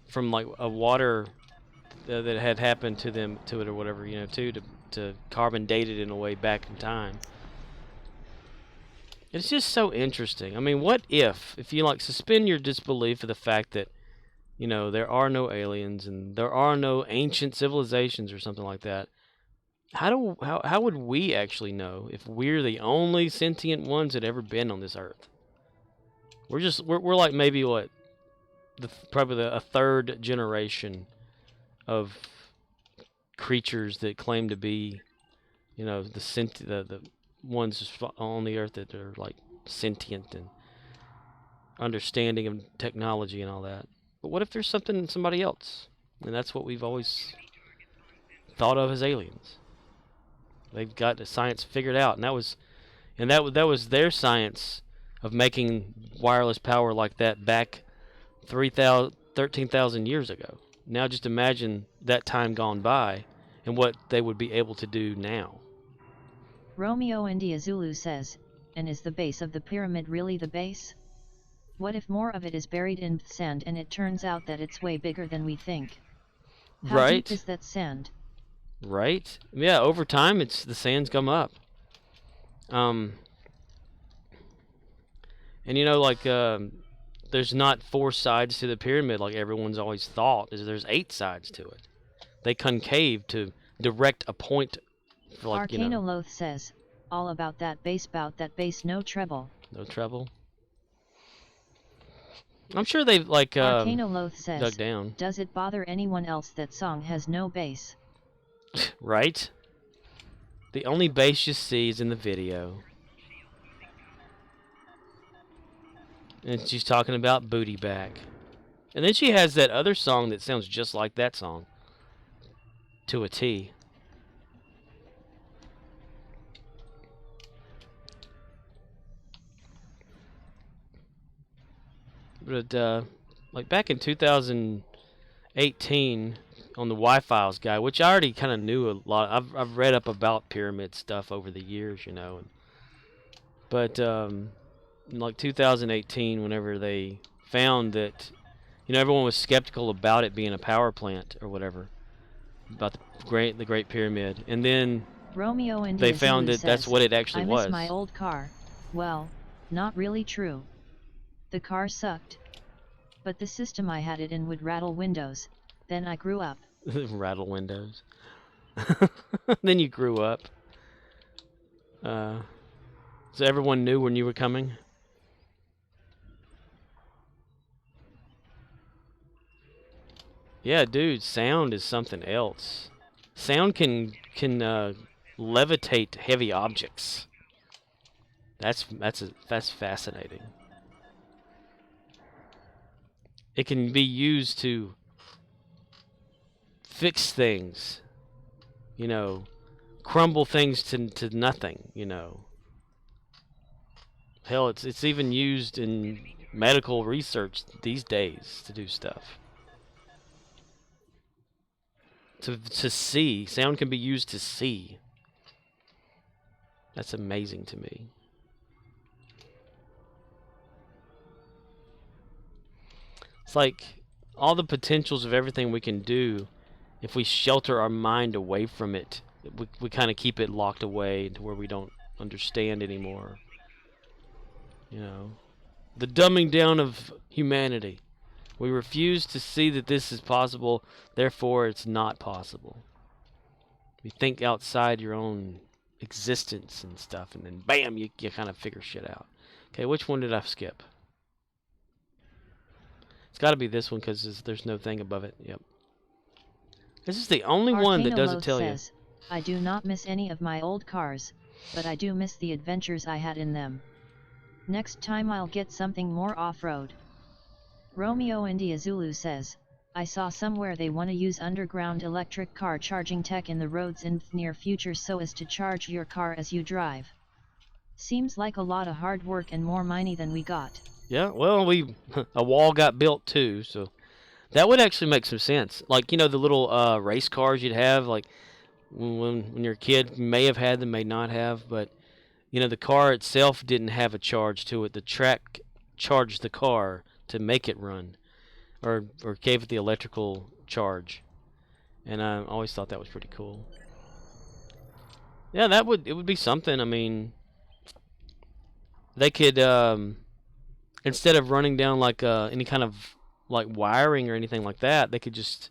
Speaker 2: from like a water that had happened to it or whatever, you know, to carbon date it in a way back in time. It's just so interesting. I mean, what if you like suspend your disbelief of the fact that, you know, there are no aliens and there are no ancient civilizations or something like that? How would we actually know if we're the only sentient ones that ever been on this earth? We're like maybe what probably a third generation of creatures that claim to be, you know, the ones on the earth that are like sentient and understanding of technology and all that. But what if there's somebody else? And that's what we've always thought of as aliens. They've got the science figured out, and that was their science of making wireless power like that back 13,000 years ago. Now just imagine that time gone by and what they would be able to do now.
Speaker 3: Romeo India Zulu says, and is the base of the pyramid really the base? What if more of it is buried in sand and it turns out that it's way bigger than we think? How
Speaker 2: Right?
Speaker 3: deep is that sand?
Speaker 2: Right? Yeah, over time the sand's come up. And you know, like there's not 4 sides to the pyramid like everyone's always thought. There's 8 sides to it. They concave to direct a point for, like, you know,
Speaker 3: Arcanoloth says, all about that bass, no treble.
Speaker 2: no treble. I'm sure they've like
Speaker 3: Arcanoloth says,
Speaker 2: dug down.
Speaker 3: does it bother anyone else that song has no bass?
Speaker 2: Right? The only bass you see is in the video. And she's talking about booty back. And then she has that other song that sounds just like that song. To a T. But like back in 2018 on the Y-Files guy, which I already kind of knew a lot. I've read up about pyramid stuff over the years, you know. But in like 2018, whenever they found that, you know, everyone was skeptical about it being a power plant or whatever, about the Great Pyramid, and then
Speaker 3: Romeo and
Speaker 2: they found that that's what it actually was.
Speaker 3: I miss my old car. Well, not really true. The car sucked. But the system I had it in would rattle windows. Then I grew up.
Speaker 2: Rattle windows. Then you grew up. So everyone knew when you were coming? Yeah, dude, sound is something else. Sound can levitate heavy objects. That's fascinating. It can be used to fix things, you know, crumble things to nothing, you know. Hell, it's even used in medical research these days to do stuff. To see. Sound can be used to see. That's amazing to me. It's like all the potentials of everything we can do, if we shelter our mind away from it, we kind of keep it locked away to where we don't understand anymore. You know, the dumbing down of humanity. We refuse to see that this is possible, therefore it's not possible. You think outside your own existence and stuff, and then bam, you kind of figure shit out. Okay, which one did I skip? It's got to be this one because there's no thing above it. Yep. This is the only one that doesn't tell you.
Speaker 3: I do not miss any of my old cars, but I do miss the adventures I had in them. Next time I'll get something more off-road. Romeo India Zulu says, I saw somewhere they want to use underground electric car charging tech in the roads in the near future so as to charge your car as you drive. Seems like a lot of hard work and more money than we got.
Speaker 2: Yeah, well, a wall got built too, so that would actually make some sense. Like, you know, the little race cars you'd have, like when you're a kid, you may have had them, may not have, but you know, the car itself didn't have a charge to it. The track charged the car to make it run, or gave it the electrical charge, and I always thought that was pretty cool. Yeah, it would be something. I mean, they could instead of running down like any kind of like wiring or anything like that, they could just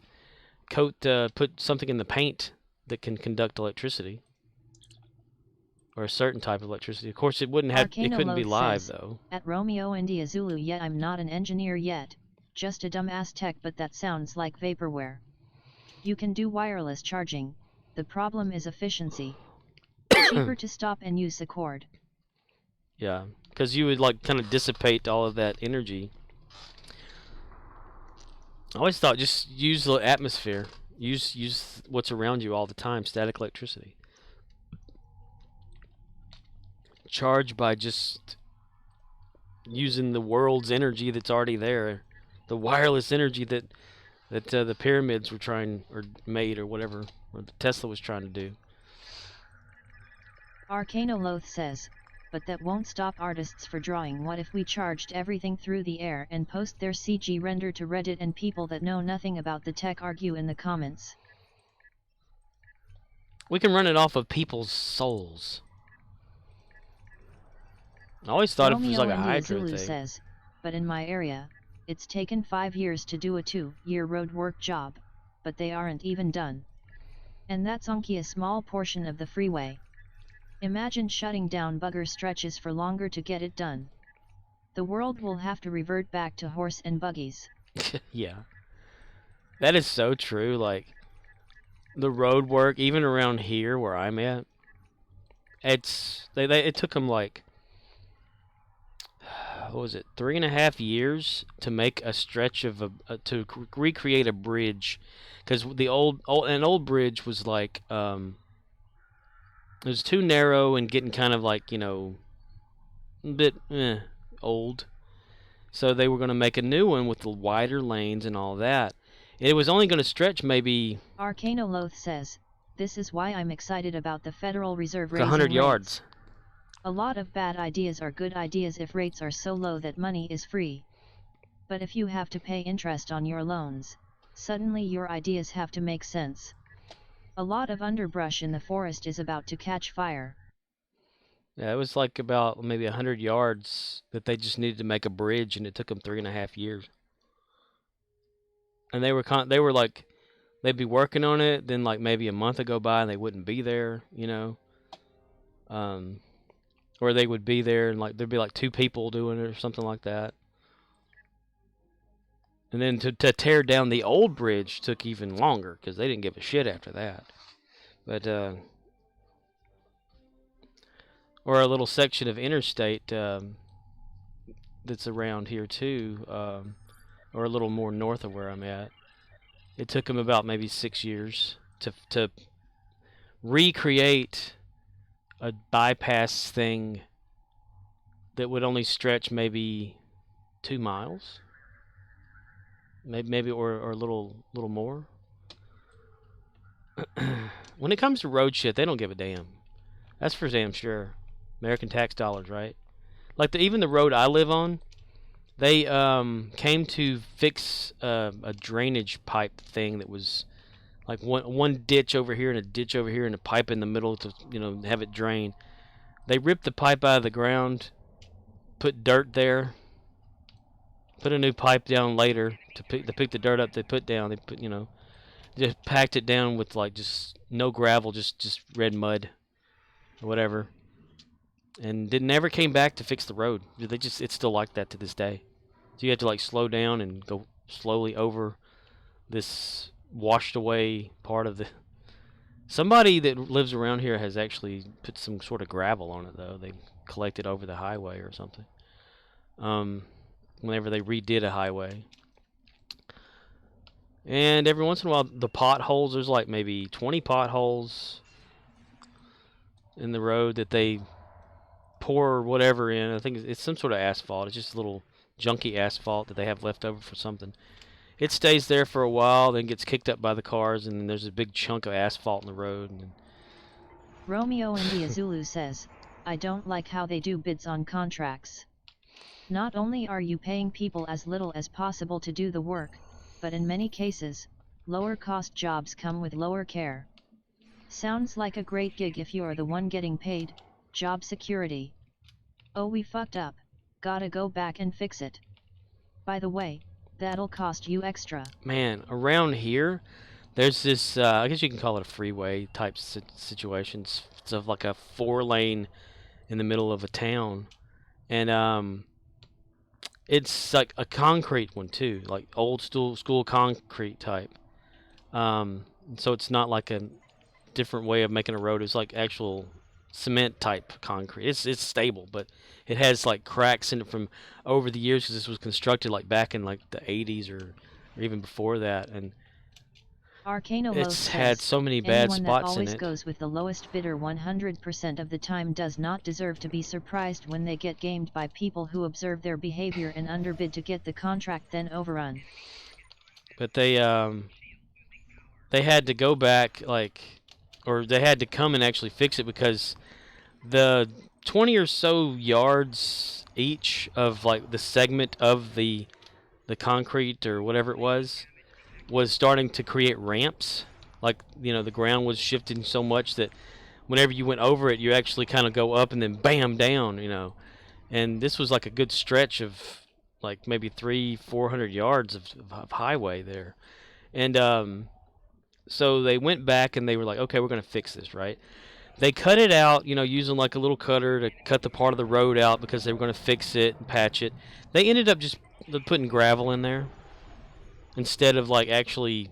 Speaker 2: put something in the paint that can conduct electricity. Or a certain type of electricity. Of course, it couldn't be live,
Speaker 3: says,
Speaker 2: though.
Speaker 3: At Romeo India Zulu, yet I'm not an engineer yet, just a dumbass tech, but that sounds like vaporware. You can do wireless charging, the problem is efficiency. Cheaper to stop and use the cord.
Speaker 2: Yeah, because you would like kind of dissipate all of that energy. I always thought just use the atmosphere. Use what's around you all the time, static electricity. Charge by just using the world's energy that's already there, the wireless energy that the pyramids were made or whatever, or Tesla was trying to do.
Speaker 3: Arcanoloth says, but that won't stop artists for drawing. What if we charged everything through the air and post their CG render to Reddit and people that know nothing about the tech argue in the comments?
Speaker 2: We can run it off of people's souls. I always thought it was like a Hydra thing.
Speaker 3: Says, but in my area, it's taken 5 years to do a 2-year road work job, but they aren't even done. And that's only a small portion of the freeway. Imagine shutting down bugger stretches for longer to get it done. The world will have to revert back to horse and buggies.
Speaker 2: Yeah. That is so true. Like, the road work, even around here where I'm at, it took them like, what was it, 3.5 years to make a stretch of to recreate a bridge, because the old bridge was like it was too narrow and getting kind of like, you know, a bit old, so they were going to make a new one with the wider lanes and all that. It was only going to stretch maybe.
Speaker 3: Arcanoloth says, this is why I'm excited about the Federal Reserve raising
Speaker 2: 100
Speaker 3: rates.
Speaker 2: yards.
Speaker 3: A lot of bad ideas are good ideas if rates are so low that money is free. But if you have to pay interest on your loans, suddenly your ideas have to make sense. A lot of underbrush in the forest is about to catch fire.
Speaker 2: Yeah, it was like about maybe 100 yards that they just needed to make a bridge, and it took them 3.5 years. And they were like, they'd be working on it, then like maybe a month would go by and they wouldn't be there, you know. Or they would be there and like there'd be like 2 people doing it or something like that. And then to tear down the old bridge took even longer because they didn't give a shit after that. But or a little section of interstate that's around here too, or a little more north of where I'm at. It took them about maybe 6 years to recreate a bypass thing that would only stretch maybe 2 miles, maybe or a little more. When it comes to road shit, they don't give a damn. That's for damn sure. American tax dollars, right? Like even the road I live on, they came to fix a drainage pipe thing that was like one ditch over here and a ditch over here and a pipe in the middle to have it drain. They ripped the pipe out of the ground, put dirt there, put a new pipe down later to pick the dirt up they put down. They put just packed it down with like just no gravel, just red mud or whatever, and never came back to fix the road. It's still like that to this day. So you have to like slow down and go slowly over this washed away part of the. Somebody that lives around here has actually put some sort of gravel on it though. They collected over the highway or something. Whenever they redid a highway. And every once in a while, the potholes, there's like maybe 20 potholes in the road that they pour whatever in. I think it's some sort of asphalt. It's just a little junky asphalt that they have left over for something. It stays there for a while, then gets kicked up by the cars, and then there's a big chunk of asphalt in the road. And
Speaker 3: Romeo India Zulu says, I don't like how they do bids on contracts. Not only are you paying people as little as possible to do the work, but in many cases, lower cost jobs come with lower care. Sounds like a great gig if you're the one getting paid, job security. Oh, we fucked up, gotta go back and fix it. By the way, that'll cost you extra.
Speaker 2: Man, around here, there's this, I guess you can call it a freeway type situation. It's of like a 4-lane in the middle of a town. And it's like a concrete one too, like old school concrete type. So it's not like a different way of making a road. It's like actual cement type concrete. It's stable, but it has like cracks in it from over the years because this was constructed like back in like the 80s or even before that, and it's had so many bad spots in it.
Speaker 3: Anyone that always goes with the lowest bidder 100% of the time does not deserve to be surprised when they get gamed by people who observe their behavior and underbid to get the contract then overrun.
Speaker 2: But they had to go back or they had to come and actually fix it because the 20 or so yards each of like the segment of the concrete or whatever it was starting to create ramps. Like, the ground was shifting so much that whenever you went over it, you actually kind of go up and then bam down, And this was like a good stretch of like maybe 300-400 yards of highway there. And so they went back and they were like, okay, we're going to fix this, right? They cut it out, using like a little cutter to cut the part of the road out because they were going to fix it and patch it. They ended up just putting gravel in there instead of like actually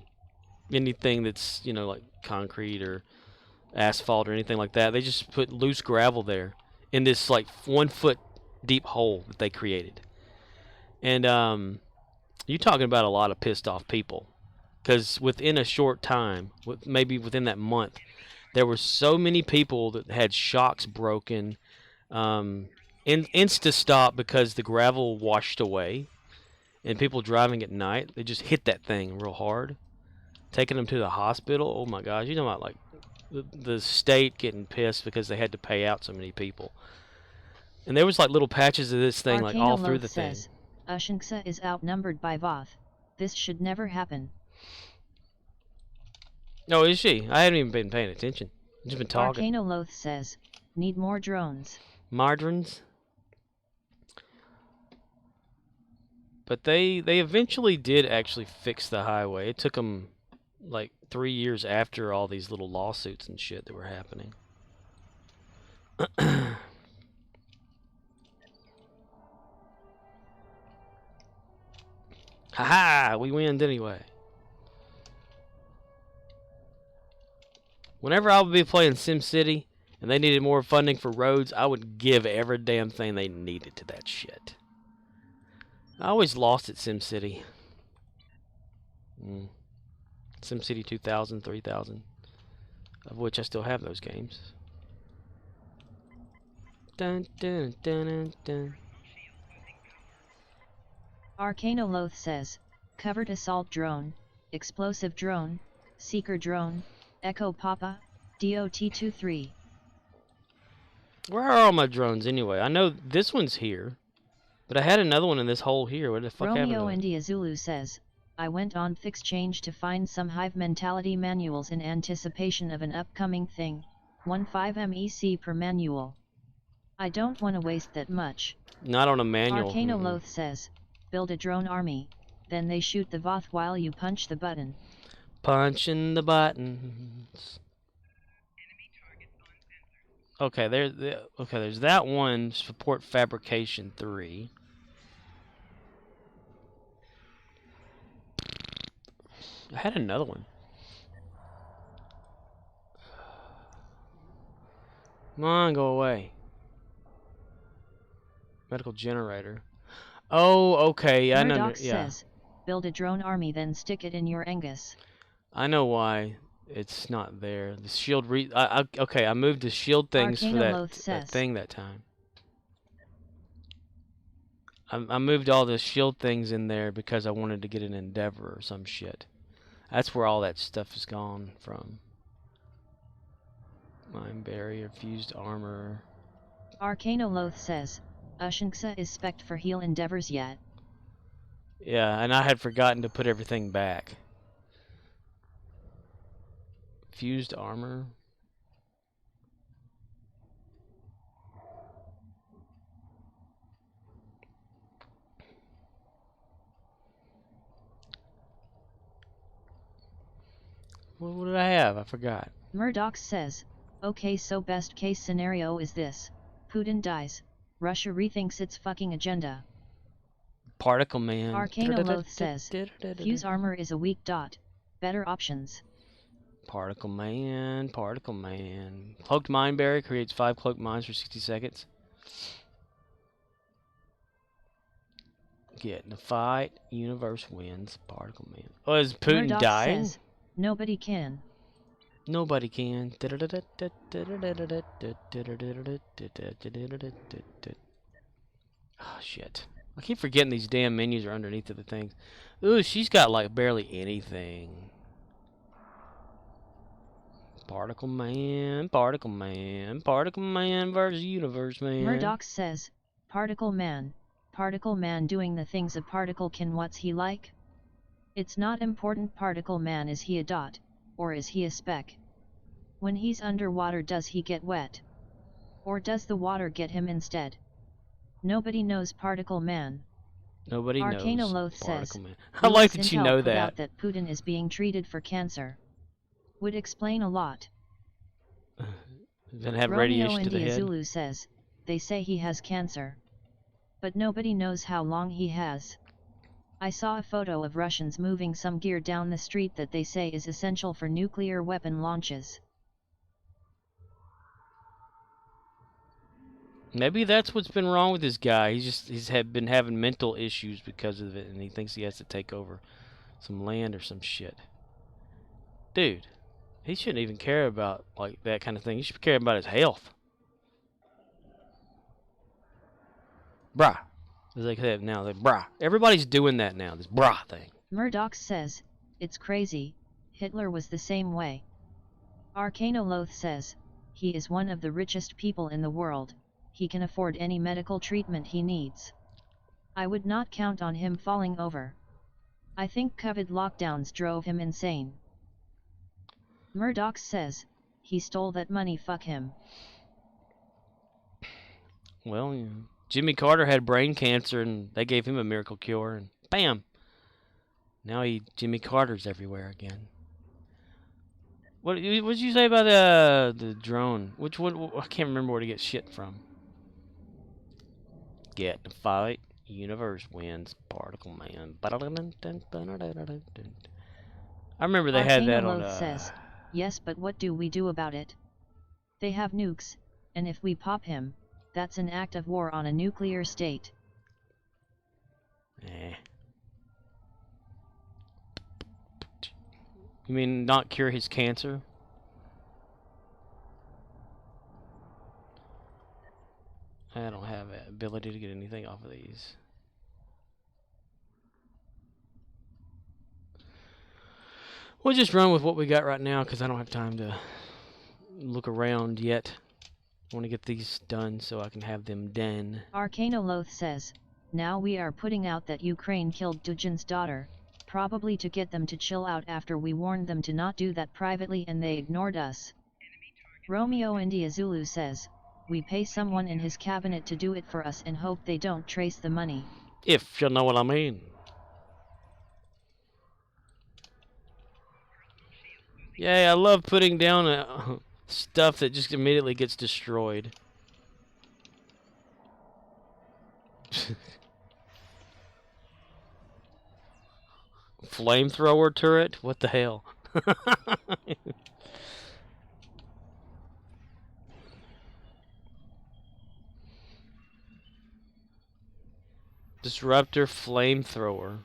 Speaker 2: anything that's, like concrete or asphalt or anything like that. They just put loose gravel there in this like 1 foot deep hole that they created. And you're talking about a lot of pissed off people. Because within a short time, maybe within that month, there were so many people that had shocks broken, insta-stop because the gravel washed away, and people driving at night, they just hit that thing real hard, taking them to the hospital. Oh my gosh, you know about like the state getting pissed because they had to pay out so many people. And there was like little patches of this thing like all through the thing.
Speaker 3: Ushinksa is outnumbered by Voth. This should never happen.
Speaker 2: No, is she? I haven't even been paying attention. I've just been talking.
Speaker 3: Arcanoloth says, need more drones.
Speaker 2: Margarines? But they eventually did actually fix the highway. It took them like 3 years after all these little lawsuits and shit that were happening. Haha! we win anyway. Whenever I would be playing SimCity and they needed more funding for roads, I would give every damn thing they needed to that shit. I always lost at SimCity. SimCity 2000, 3000, of which I still have those games. Dun, dun, dun, dun, dun.
Speaker 3: Arcanoloth says, covered assault drone, explosive drone, seeker drone, Echo Papa, DOT-23.
Speaker 2: Where are all my drones anyway? I know this one's here, but I had another one in this hole here. What the fuck happened to
Speaker 3: Romeo
Speaker 2: it?
Speaker 3: India Zulu says, I went on FixChange to find some Hive mentality manuals in anticipation of an upcoming thing, 15 MEC per manual. I don't want to waste that much.
Speaker 2: Not on a manual.
Speaker 3: Arcanoloth says, build a drone army, then they shoot the Voth while you punch the button.
Speaker 2: Punching the buttons. Okay, there's that one. Support fabrication 3. I had another one. Come on, go away. Medical generator. Oh, okay. I know.
Speaker 3: Murdoch
Speaker 2: Yeah,
Speaker 3: says, build a drone army then stick it in your Angus.
Speaker 2: I know why it's not there. The shield. Okay, I moved the shield things for
Speaker 3: Arcanoloth
Speaker 2: that
Speaker 3: says.
Speaker 2: thing that time. I moved all the shield things in there because I wanted to get an Endeavor or some shit. That's where all that stuff is gone from. Mine barrier, fused armor.
Speaker 3: Arcanoloth says, Ushinksa is spec'd for heal endeavors yet.
Speaker 2: Yeah, and I had forgotten to put everything back. Fused armor. What did I have? I forgot.
Speaker 3: Murdoch says, okay, so best case scenario is this. Putin dies. Russia rethinks its fucking agenda.
Speaker 2: Particle Man.
Speaker 3: Arcanoloth says, fuse armor is a weak dot. Better options.
Speaker 2: Particle Man, Particle Man. Cloaked Mine Berry creates 5 cloaked mines for 60 seconds. Get in the fight. Universe wins. Particle Man. Oh, is Putin
Speaker 3: Murdoch
Speaker 2: dying?
Speaker 3: says, nobody can.
Speaker 2: Nobody can. Oh, shit. I keep forgetting these damn menus are underneath of the things. Ooh, she's got like barely anything. Particle Man, Particle Man, Particle Man versus Universe Man.
Speaker 3: Murdoch says, Particle Man doing the things a particle can. What's he like? It's not important. Particle Man, is he a dot, or is he a speck? When he's underwater, does he get wet? Or does the water get him instead? Nobody knows. Particle Man.
Speaker 2: Nobody knows.
Speaker 3: Arcanoloth
Speaker 2: Particle
Speaker 3: says,
Speaker 2: Man. I like that you
Speaker 3: Intel
Speaker 2: know
Speaker 3: put
Speaker 2: that.
Speaker 3: out that Putin is being treated for cancer. Would explain a lot.
Speaker 2: Then have
Speaker 3: Romeo
Speaker 2: radiation to the
Speaker 3: India
Speaker 2: head.
Speaker 3: Zulu says, they say he has cancer. But nobody knows how long he has. I saw a photo of Russians moving some gear down the street that they say is essential for nuclear weapon launches.
Speaker 2: Maybe that's what's been wrong with this guy. He's been having mental issues because of it, and he thinks he has to take over some land or some shit. Dude, he shouldn't even care about like that kind of thing. He should care about his health. Brah. As they say it now, brah. Everybody's doing that now, this brah thing.
Speaker 3: Murdoch says, it's crazy, Hitler was the same way. Arcanoloth says, he is one of the richest people in the world, he can afford any medical treatment he needs. I would not count on him falling over. I think COVID lockdowns drove him insane. Murdoch says, he stole that money, fuck him.
Speaker 2: Well, yeah. Jimmy Carter had brain cancer, and they gave him a miracle cure, and bam! Now Jimmy Carter's everywhere again. What did you say about the drone? Which one? I can't remember where to get shit from. Get in the fight. Universe wins. Particle Man. I remember they had that on.
Speaker 3: Arcanoloth says, yes, but what do we do about it? They have nukes, and if we pop him, that's an act of war on a nuclear state.
Speaker 2: You mean not cure his cancer? I don't have the ability to get anything off of these. We'll just run with what we got right now because I don't have time to look around yet. I want to get these done so I can have them done.
Speaker 3: Arcanoloth says, now we are putting out that Ukraine killed Dujin's daughter, probably to get them to chill out after we warned them to not do that privately and they ignored us. Romeo India Zulu says, we pay someone in his cabinet to do it for us and hope they don't trace the money.
Speaker 2: If you know what I mean. Yeah, I love putting down stuff that just immediately gets destroyed. Flamethrower turret? What the hell? Disruptor flamethrower.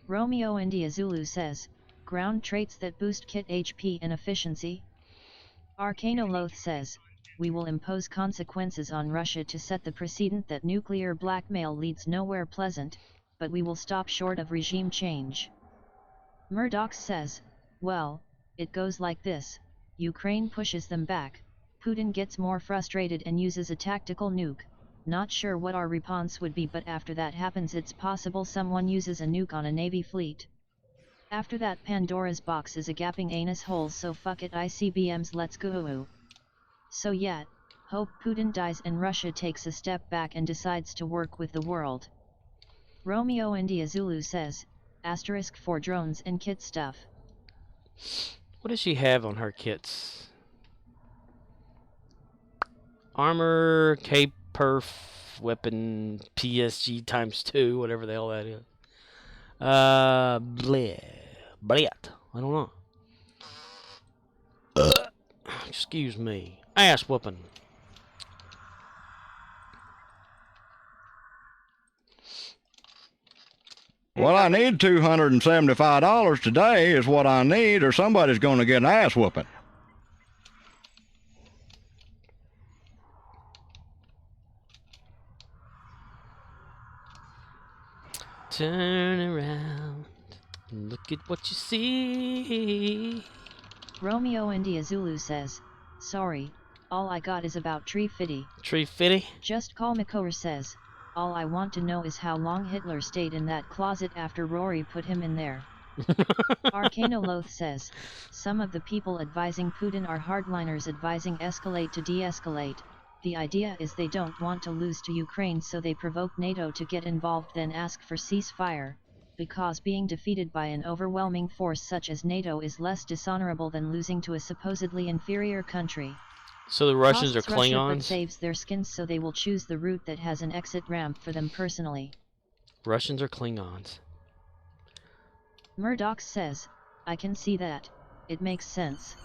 Speaker 3: Romeo India Zulu says, ground traits that boost kit HP and efficiency. Arcanoloth says, we will impose consequences on Russia to set the precedent that nuclear blackmail leads nowhere pleasant, but we will stop short of regime change. Murdoch says, well, it goes like this, Ukraine pushes them back, Putin gets more frustrated and uses a tactical nuke. Not sure what our response would be, but after that happens it's possible someone uses a nuke on a Navy fleet. After that Pandora's box is a gaping anus hole, so fuck it ICBMs, let's go. So yeah, hope Putin dies and Russia takes a step back and decides to work with the world. Romeo India Zulu says, asterisk for drones and kit stuff.
Speaker 2: What does she have on her kits? Armor, cape, perf, weapon, PSG ×2, whatever the hell that is. Bleh. Blet. I don't know. Excuse me. Ass whooping.
Speaker 8: Well, I need $275 today is what I need, or somebody's going to get an ass whooping.
Speaker 2: Turn around. Look at what you see.
Speaker 3: Romeo India Zulu says, sorry, all I got is about Tree Fitty.
Speaker 2: Tree Fitty?
Speaker 3: Just call Mikor says, all I want to know is how long Hitler stayed in that closet after Rory put him in there. Arcanoloth says, some of the people advising Putin are hardliners advising escalate to de-escalate. The idea is they don't want to lose to Ukraine, so they provoke NATO to get involved, then ask for ceasefire, because being defeated by an overwhelming force such as NATO is less dishonorable than losing to a supposedly inferior country.
Speaker 2: So the Russians are
Speaker 3: Costs Russia,
Speaker 2: Klingons?
Speaker 3: but saves their skins, so they will choose the route that has an exit ramp for them personally.
Speaker 2: Russians are Klingons.
Speaker 3: Murdoch says, I can see that. It makes sense.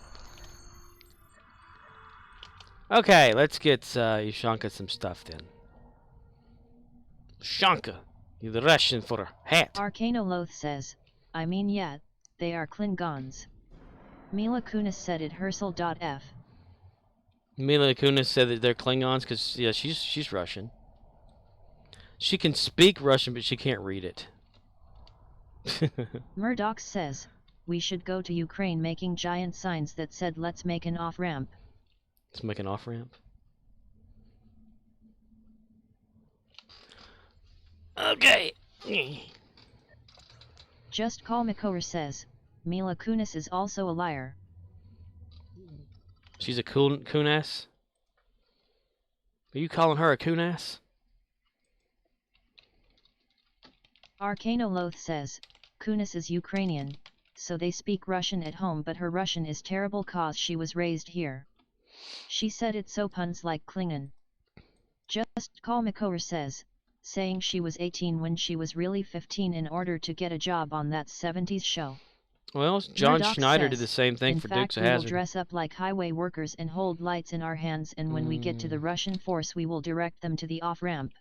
Speaker 2: Okay, let's get Ushanka some stuff then. Ushanka, you're the Russian for a hat.
Speaker 3: Arcanoloth says, I mean yeah, they are Klingons. Mila Kunis said it Hersel.f.
Speaker 2: Mila Kunis said that they're Klingons because, yeah, she's Russian. She can speak Russian, but she can't read it.
Speaker 3: Murdoch says, we should go to Ukraine making giant signs that said let's make an off-ramp.
Speaker 2: Let's make an off-ramp. Okay.
Speaker 3: Just Call Mikor says, Mila Kunis is also a liar.
Speaker 2: She's a Kunas? Are you calling her a Kunas?
Speaker 3: Arcanoloth says, Kunis is Ukrainian, so they speak Russian at home, but her Russian is terrible cause she was raised here. She said it so puns like Klingon. Just Call Makover says, saying she was 18 when she was really 15 in order to get a job on that 70s show.
Speaker 2: Well, John
Speaker 3: Murdoch
Speaker 2: Schneider
Speaker 3: says,
Speaker 2: did the same thing
Speaker 3: in
Speaker 2: for
Speaker 3: fact,
Speaker 2: Dukes of
Speaker 3: we will
Speaker 2: Hazzard.
Speaker 3: dress up like highway workers and hold lights in our hands, and when we get to the Russian force we will direct them to the off-ramp.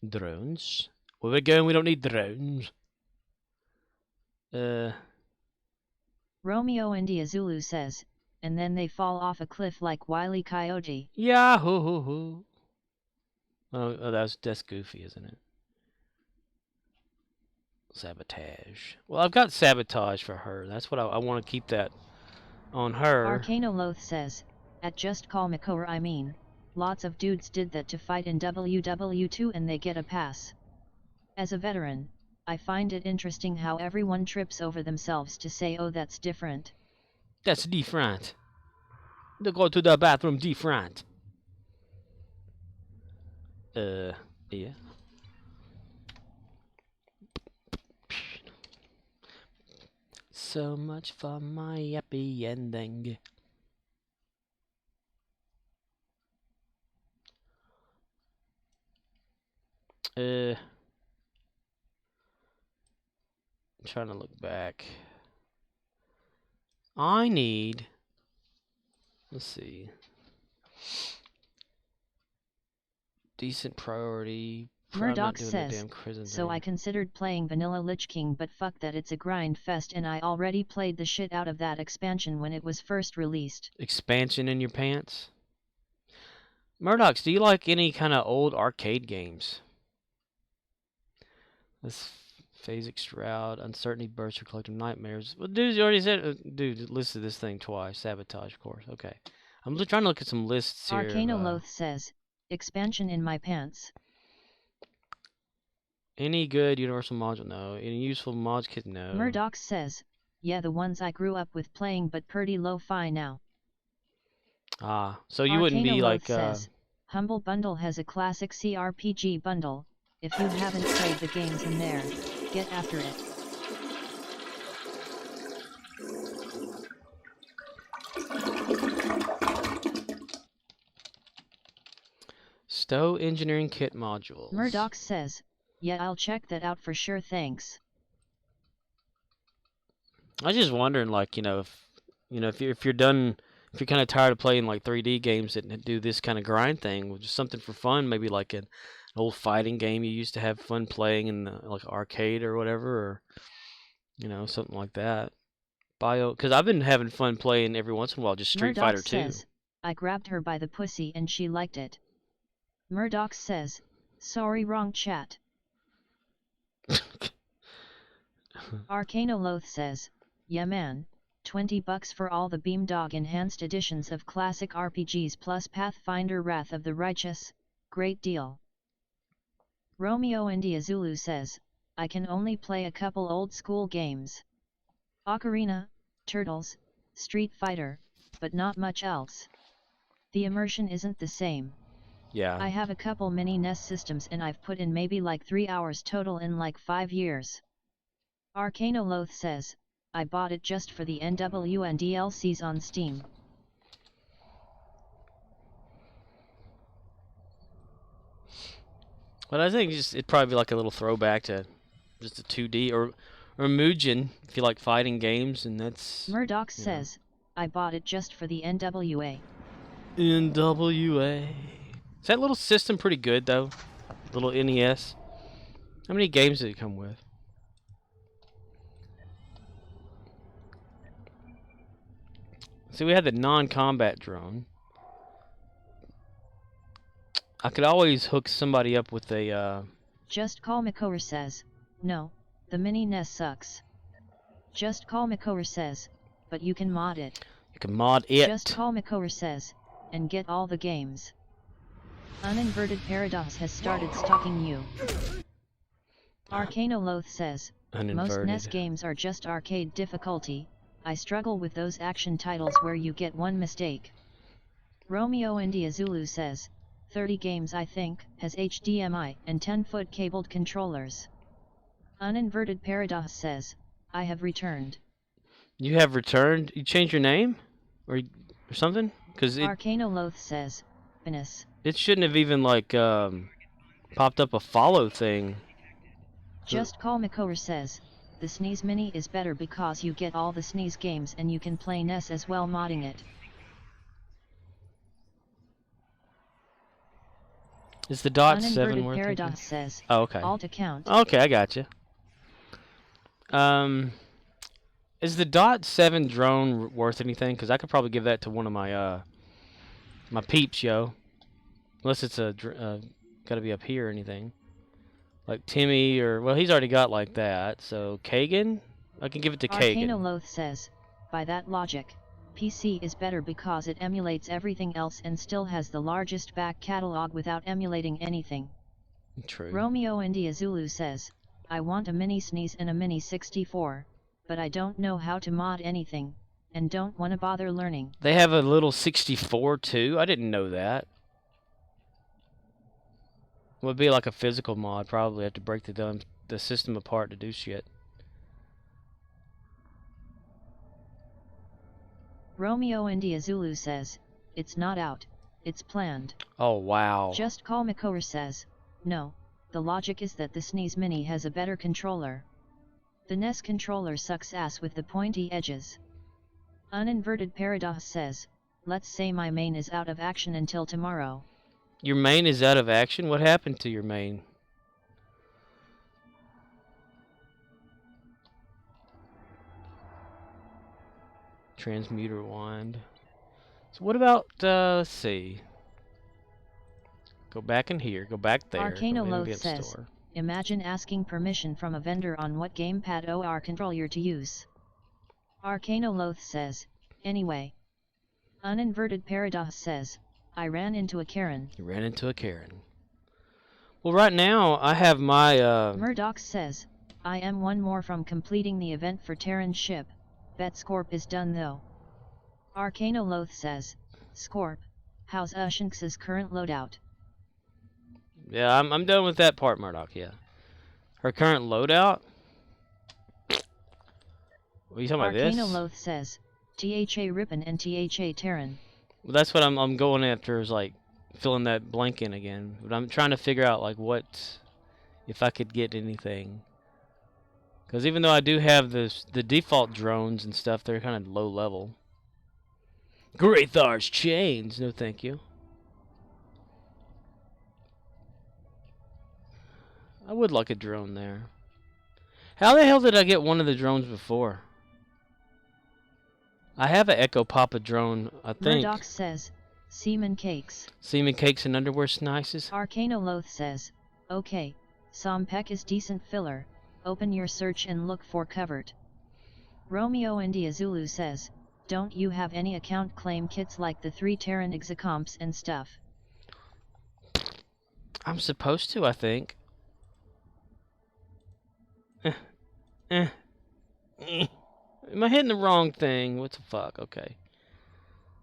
Speaker 2: Drones? Where we're going, we don't need drones.
Speaker 3: Romeo India Zulu says, and then they fall off a cliff like Wile E. Coyote.
Speaker 2: Yahoo! Oh, that's Goofy, isn't it? Sabotage. Well, I've got sabotage for her. That's what I want to keep that on her.
Speaker 3: Arcano Loth says, at Just Call Makover I mean, lots of dudes did that to fight in WW2 and they get a pass. As a veteran, I find it interesting how everyone trips over themselves to say, oh, that's different.
Speaker 2: That's different. They go to the bathroom different. Yeah. So much for my happy ending. I'm trying to look back. I need, let's see, decent priority.
Speaker 3: Murdoch says, so I considered playing Vanilla Lich King, but fuck that, it's a grind fest and I already played the shit out of that expansion when it was first released.
Speaker 2: Expansion in your pants? Murdoch, do you like any kind of old arcade games? This Phasic Shroud, Uncertainty Burst, or Collective Nightmares. Well, dude, you already said, dude, listed this thing twice. Sabotage, of course. Okay. I'm just trying to look at some lists here.
Speaker 3: Arcano Loth says, expansion in my pants.
Speaker 2: Any good universal module? No. Any useful mods kit? No.
Speaker 3: Murdoch says, yeah, the ones I grew up with playing, but pretty lo-fi now.
Speaker 2: Ah, so you wouldn't be like,
Speaker 3: says, Humble Bundle has a classic CRPG bundle. If you haven't played the games in there, get after it.
Speaker 2: Stowe Engineering Kit modules.
Speaker 3: Murdoch says, yeah, I'll check that out for sure, thanks.
Speaker 2: I was just wondering, like, if you're done, if you're kind of tired of playing like 3D games that do this kind of grind thing, just something for fun, maybe like an old fighting game you used to have fun playing in like arcade or whatever, or something like that. Because I've been having fun playing every once in a while, just Street Fighter 2.
Speaker 3: Says, I grabbed her by the pussy and she liked it. Murdoch says, sorry, wrong chat. Arcano Loth says, yeah man, $20 for all the Beamdog enhanced editions of classic RPGs plus Pathfinder Wrath of the Righteous, great deal. Romeo India Zulu says, I can only play a couple old school games. Ocarina, Turtles, Street Fighter, but not much else. The immersion isn't the same.
Speaker 2: Yeah.
Speaker 3: I have a couple mini NES systems and I've put in maybe like 3 hours total in like 5 years. Arcano Loth says, I bought it just for the NWN DLCs on Steam.
Speaker 2: But I think it'd probably be like a little throwback to just a 2D or Mugen if you like fighting games, and that's.
Speaker 3: Murdoch says, I bought it just for the NWA.
Speaker 2: NWA. Is that little system pretty good though? Little NES. How many games did it come with? See, we had the non-combat drone. I could always hook somebody up with a,
Speaker 3: Just Call Makover says, no, the mini NES sucks. Just Call Makover says, but you can mod it.
Speaker 2: You can mod it.
Speaker 3: Just Call Makover says, and get all the games. Uninverted Paradox has started stalking you. Arcano Loth says, most NES games are just arcade difficulty, I struggle with those action titles where you get one mistake. Romeo India Zulu says, 30 games I think, has HDMI and 10-foot cabled controllers. Uninverted Paradox says, I have returned.
Speaker 2: You have returned? You changed your name? Or something? Because
Speaker 3: Arcanoloth says, Venus.
Speaker 2: it shouldn't have even, like, popped up a follow thing.
Speaker 3: Just Call Makover says, the SNES Mini is better because you get all the SNES games and you can play NES as well modding it.
Speaker 2: Is the Dot 7
Speaker 3: Uninverted
Speaker 2: worth
Speaker 3: Paradox
Speaker 2: taking?
Speaker 3: says,
Speaker 2: Oh, okay.
Speaker 3: alt account.
Speaker 2: Okay, I got you. Is the Dot 7 drone worth anything? Because I could probably give that to one of my my peeps, yo. Unless it's gotta be up here or anything. Like Timmy or well, he's already got like that. So Kagan, I can give it to Kagan.
Speaker 3: Arcanoloth says, by that logic, PC is better because it emulates everything else and still has the largest back catalog without emulating anything.
Speaker 2: True.
Speaker 3: Romeo India Zulu says, I want a mini SNES and a mini 64, but I don't know how to mod anything, and don't want to bother learning.
Speaker 2: They have a little 64 too. I didn't know that. Would be like a physical mod. Probably have to break the system apart to do shit.
Speaker 3: Romeo India Zulu says, it's not out, it's planned.
Speaker 2: Oh wow.
Speaker 3: Just Call Makover says, no, the logic is that the SNES Mini has a better controller. The NES controller sucks ass with the pointy edges. Uninverted Paradox says, let's say my main is out of action until tomorrow.
Speaker 2: Your main is out of action? What happened to your main? Transmuter wand. So what about, let's see. Go back in here, go back there.
Speaker 3: Arcanoloth says, imagine asking permission from a vendor on what gamepad or controller to use. Arcanoloth says, anyway. Uninverted Paradox says, I ran into a Karen.
Speaker 2: You ran into a Karen. Well, right now, I have my,
Speaker 3: Murdoch says, I am one more from completing the event for Terran's ship. Bet Scorp is done though. Arcanoloth says, Scorp, how's Ushinx's current loadout?
Speaker 2: Yeah, I'm done with that part, Murdoch, yeah. Her current loadout? What are you talking about, this?
Speaker 3: Arcanoloth says, THA Rippin and THA Terran.
Speaker 2: Well, that's what I'm going after, is like filling that blank in again. But I'm trying to figure out like what, if I could get anything. Because even though I do have the default drones and stuff, they're kind of low level. Graythar's chains, no thank you. I would like a drone there. How the hell did I get one of the drones before? I have an Echo Papa drone, I think.
Speaker 3: Murdoch says, Semen Cakes.
Speaker 2: Semen Cakes and Underwear Snices.
Speaker 3: Arcanoloth says, okay, Sompek is decent filler, open your search and look for covert. Romeo India Zulu says, don't you have any account claim kits like the 3 Terran Exicomps and stuff?
Speaker 2: I'm supposed to, I think. Am I hitting the wrong thing? What the fuck? Okay.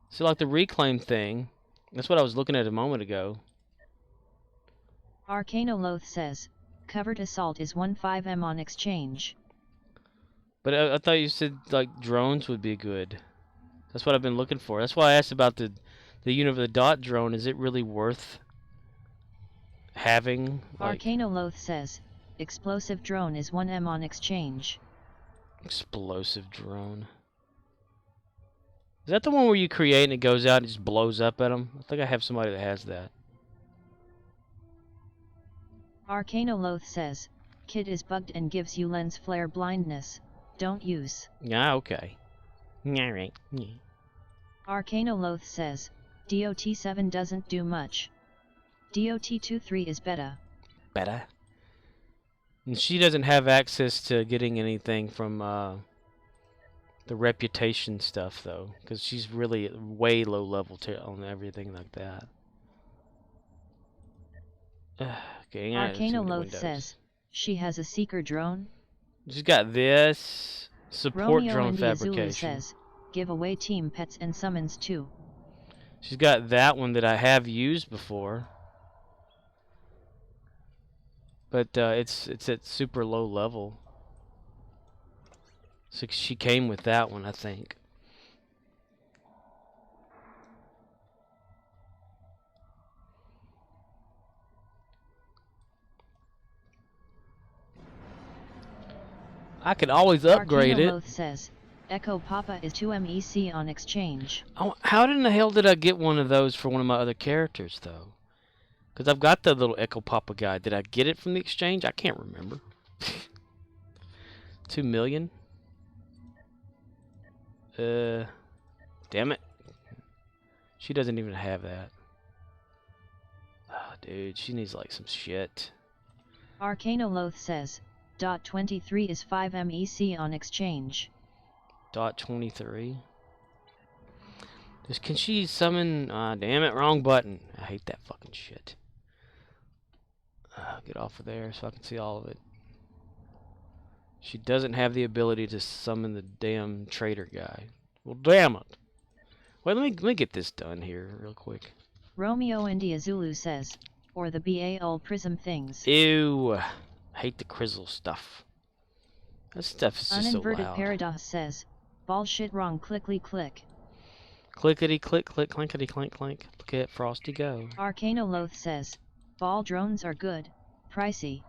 Speaker 2: So like the reclaim thing, that's what I was looking at a moment ago.
Speaker 3: Arcanoloth says, covert assault is 1.5M on exchange.
Speaker 2: But I thought you said like drones would be good. That's what I've been looking for. That's why I asked about the Dot drone. Is it really worth having? Like,
Speaker 3: Arcanoloth says, explosive drone is 1M on exchange.
Speaker 2: explosive drone. Is that the one where you create and it goes out and just blows up at them? I think I have somebody that has that.
Speaker 3: Arcanoloth says, kit is bugged and gives you lens flare blindness. Don't use.
Speaker 2: Yeah, okay. Alright. Yeah.
Speaker 3: Arcanoloth says, DOT7 doesn't do much. DOT23 is beta.
Speaker 2: Better. And she doesn't have access to getting anything from the reputation stuff, though. Because she's really way low level on everything like that. Okay,
Speaker 3: Arcanoloth says, she has a seeker drone.
Speaker 2: She's got this, Support
Speaker 3: Romeo
Speaker 2: drone
Speaker 3: India Zulu
Speaker 2: fabrication.
Speaker 3: says, give away team pets and summons too.
Speaker 2: She's got that one that I have used before. But it's at super low level. So she came with that one, I think. I could always upgrade it.
Speaker 3: Loth says, Echo Papa is 2 MEC on exchange.
Speaker 2: Oh, how in the hell did I get one of those for one of my other characters, though? Because I've got the little Echo Papa guy. Did I get it from the exchange? I can't remember. 2 million? Damn it. She doesn't even have that. Oh, dude, she needs like some shit.
Speaker 3: Arcanoloth says, Dot 23 is 5 MEC on exchange.
Speaker 2: Dot 23. Just can she summon? Damn it, wrong button. I hate that fucking shit. Get off of there so I can see all of it. She doesn't have the ability to summon the damn traitor guy. Well, damn it. Wait, let me get this done here real quick.
Speaker 3: Romeo India Zulu says, or the BAL prism things.
Speaker 2: Ew. I hate the Crizzle stuff. That stuff is just so
Speaker 3: Uninverted
Speaker 2: loud.
Speaker 3: Paradox says, bullshit wrong clickly click.
Speaker 2: Clickety click click clinkety clink clink. Look at Frosty go.
Speaker 3: Arcanoloth says, ball drones are good, pricey.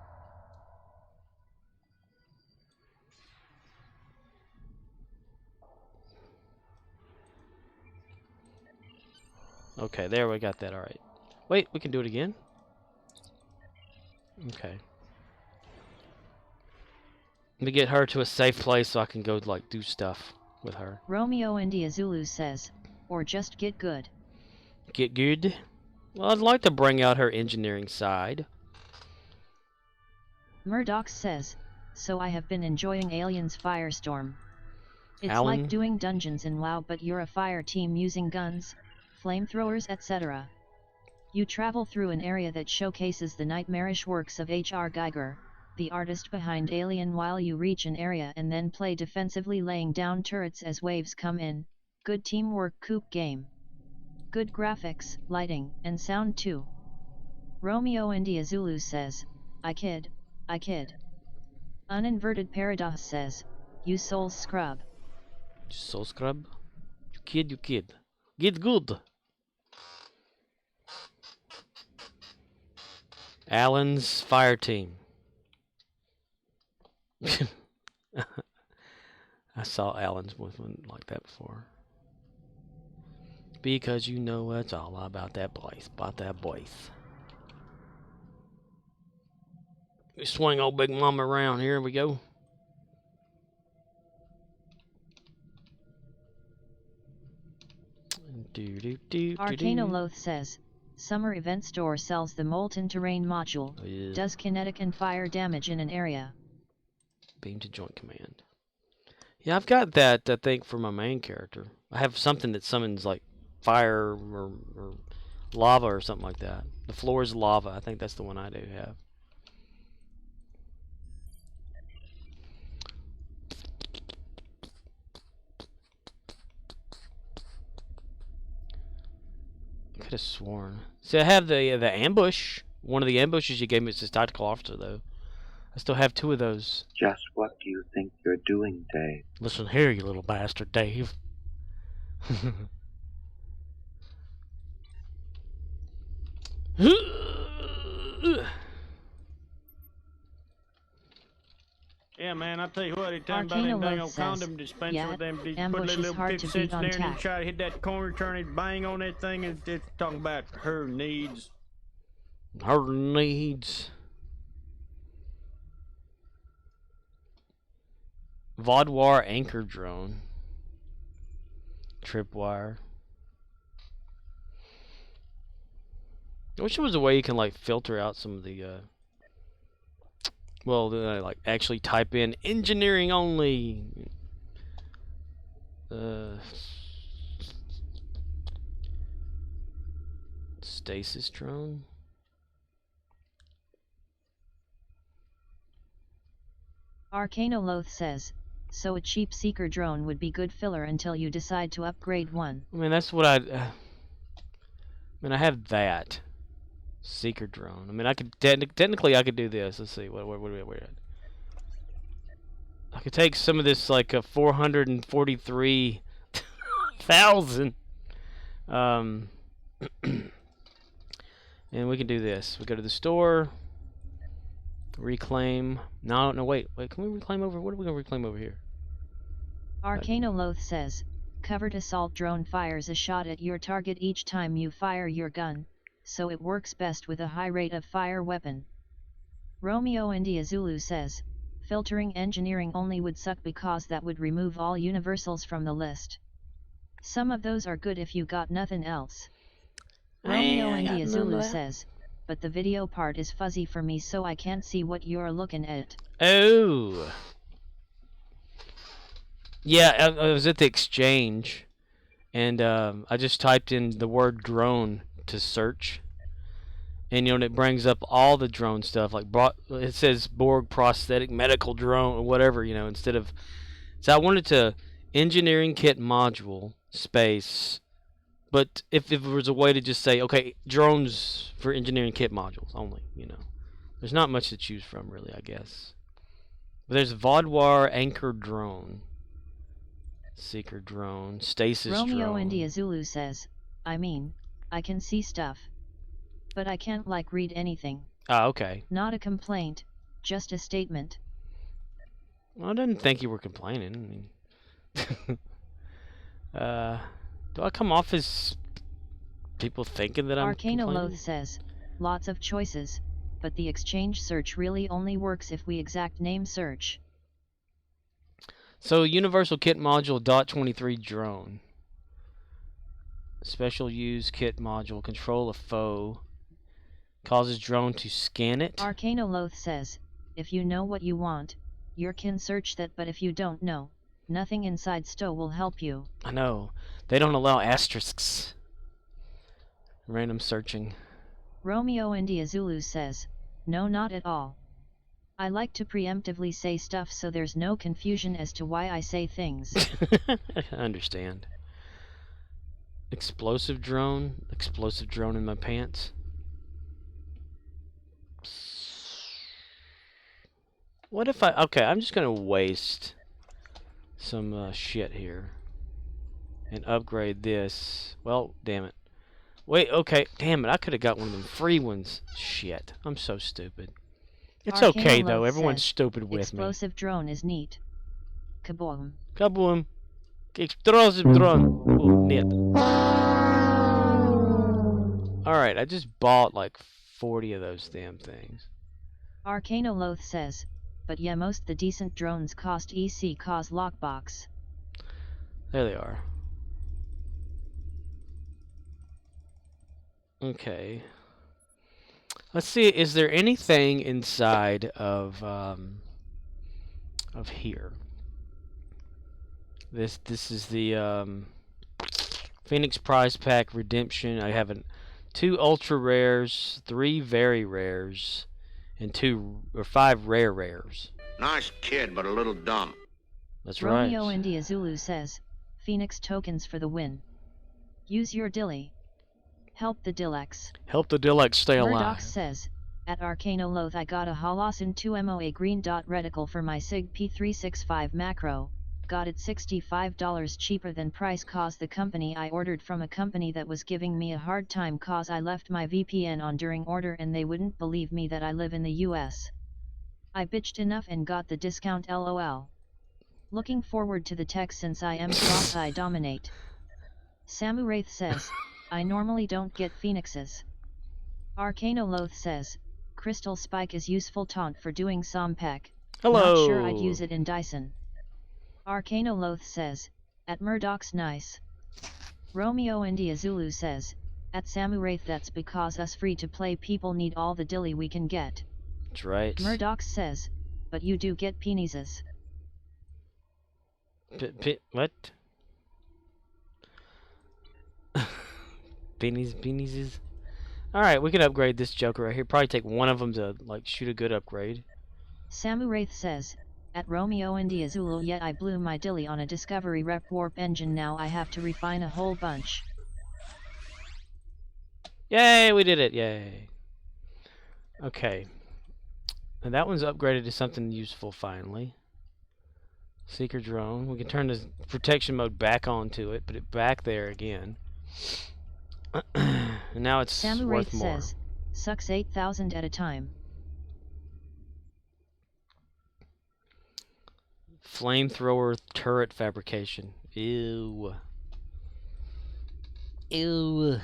Speaker 2: Okay, there we got that. Alright. Wait, we can do it again? Okay. Let me get her to a safe place so I can go, like, do stuff with her.
Speaker 3: Romeo India Zulu says, or just get good.
Speaker 2: Get good? Well, I'd like to bring out her engineering side.
Speaker 3: Murdoch says, so I have been enjoying Aliens Firestorm. It's
Speaker 2: Alan?
Speaker 3: like doing dungeons in WoW, but you're a fire team using guns, flamethrowers, etc. You travel through an area that showcases the nightmarish works of H.R. Geiger, the artist behind Alien, while you reach an area and then play defensively, laying down turrets as waves come in. Good teamwork coop game. Good graphics, lighting, and sound too. Romeo India Zulu says, I kid. Uninverted Paradox says, you soul scrub.
Speaker 2: Soul scrub? You kid. Get good. Alan's fire team. I saw Alan's with one like that before. Because you know it's all about that place, about that voice. We swing old Big Mama around. Here we go.
Speaker 3: Arcanoloth says, Summer Event Store sells the Molten Terrain module.
Speaker 2: Oh, yeah.
Speaker 3: Does kinetic and fire damage in an area.
Speaker 2: Beam to Joint Command. Yeah, I've got that, I think, for my main character. I have something that summons, like, fire or lava or something like that. The floor is lava. I think that's the one I do have. I could have sworn. See, I have the ambush. One of the ambushes you gave me is this tactical officer, though. I still have 2 of those.
Speaker 9: Just what do you think you're doing, Dave?
Speaker 2: Listen here, you little bastard, Dave.
Speaker 5: Yeah, man, I tell you what, it's time about them dang old condom dispenser with them. Put a little 50 cents in there and then try to hit that corner, turn it, bang on that thing, and it's talking about her needs.
Speaker 2: Her needs. Vodwar anchor drone. Tripwire. I wish there was a way you can like filter out some of the well, like actually type in engineering only. Stasis drone.
Speaker 3: Arcanoloth says, so a cheap seeker drone would be good filler until you decide to upgrade one.
Speaker 2: I mean, that's what I mean, I have that seeker drone. I mean, I could technically I could do this. Let's see, what we at? I could take some of this like 443,000, and we can do this. We go to the store, reclaim. No, wait. Can we reclaim over? What are we gonna reclaim over here?
Speaker 3: Arcanoloth says, covered assault drone fires a shot at your target each time you fire your gun, so it works best with a high rate of fire weapon. Romeo India Zulu says, filtering engineering only would suck because that would remove all universals from the list. Some of those are good if you got nothing else. Romeo India Zulu says, but the video part is fuzzy for me so I can't see what you're looking at.
Speaker 2: Oh. Yeah, I was at the exchange, and I just typed in the word drone to search. And, it brings up all the drone stuff, like it says Borg prosthetic medical drone or whatever, instead of... So I wanted to engineering kit module space, but if there was a way to just say, okay, drones for engineering kit modules only, There's not much to choose from, really, I guess. But there's Vodwar anchor drone, seeker drone, stasis drone.
Speaker 3: Romeo India Zulu says, I mean, I can see stuff, but I can't read anything.
Speaker 2: Ah, okay.
Speaker 3: Not a complaint, just a statement.
Speaker 2: Well, I didn't think you were complaining. Do I come off as people thinking that I'm complaining?
Speaker 3: Arcanoloth says, lots of choices, but the exchange search really only works if we exact name search.
Speaker 2: So, Universal Kit Module .23 drone. Special use kit module, control a foe. Causes drone to scan it.
Speaker 3: Arcanoloth says, if you know what you want, you can search that, but if you don't know, nothing inside STO will help you.
Speaker 2: I know. They don't allow asterisks. Random searching.
Speaker 3: Romeo India Zulu says, no, not at all. I like to preemptively say stuff so there's no confusion as to why I say things.
Speaker 2: I understand. Explosive drone in my pants. What if okay, I'm just gonna waste some shit here and upgrade this. Well, damn it. Wait, okay, damn it, I could have got one of them free ones. Shit, I'm so stupid. It's okay though, everyone's stupid with me.
Speaker 3: Explosive drone is neat. Kaboom.
Speaker 2: Kaboom. Explosive drone. Oh, neat. Alright, I just bought like 40 of those damn things.
Speaker 3: Arcanoloth says, but yeah, most the decent drones cost EC cause lockbox.
Speaker 2: There they are. Okay. Let's see, is there anything inside of here? This is the Phoenix Prize Pack Redemption. I have 2 ultra rares, 3 very rares, and 5 rare rares.
Speaker 10: Nice kid, but a little dumb.
Speaker 2: That's right.
Speaker 3: Romeo India Zulu says, Phoenix tokens for the win. Use your dilly. Help the Dilex.
Speaker 2: Help the Dilex stay alive.
Speaker 3: Murdoch says, at Arcanoloth I got a Holosun 2 MOA green dot reticle for my SIG P365 macro. Got it $65 cheaper than price cause the company I ordered from a company that was giving me a hard time cause I left my VPN on during order and they wouldn't believe me that I live in the US. I bitched enough and got the discount LOL. Looking forward to the text since I am boss I dominate. Samu Wraith says, I normally don't get phoenixes. Arcanoloth says, Crystal Spike is useful taunt for doing Sompek.
Speaker 2: Hello.
Speaker 3: Not sure I'd use it in Dyson. Arcanoloth says, at Murdoch's nice. Romeo India Zulu says, at Samu Wraith that's because us free-to-play people need all the dilly we can get.
Speaker 2: That's right.
Speaker 3: Murdoch says, but you do get penises.
Speaker 2: What? Penises? Alright, we can upgrade this Joker right here. Probably take one of them to, like, shoot a good upgrade.
Speaker 3: Samu Wraith says, At Romeo India Zulu, yet I blew my dilly on a Discovery Rep Warp engine, now I have to refine a whole bunch.
Speaker 2: Yay, we did it, yay. Okay. And that one's upgraded to something useful finally. Seeker drone. We can turn the protection mode back onto it, put it back there again. And now it's
Speaker 3: Samurai
Speaker 2: worth more.
Speaker 3: says, sucks 8,000 at a time.
Speaker 2: Flamethrower turret fabrication. Ew. Ew.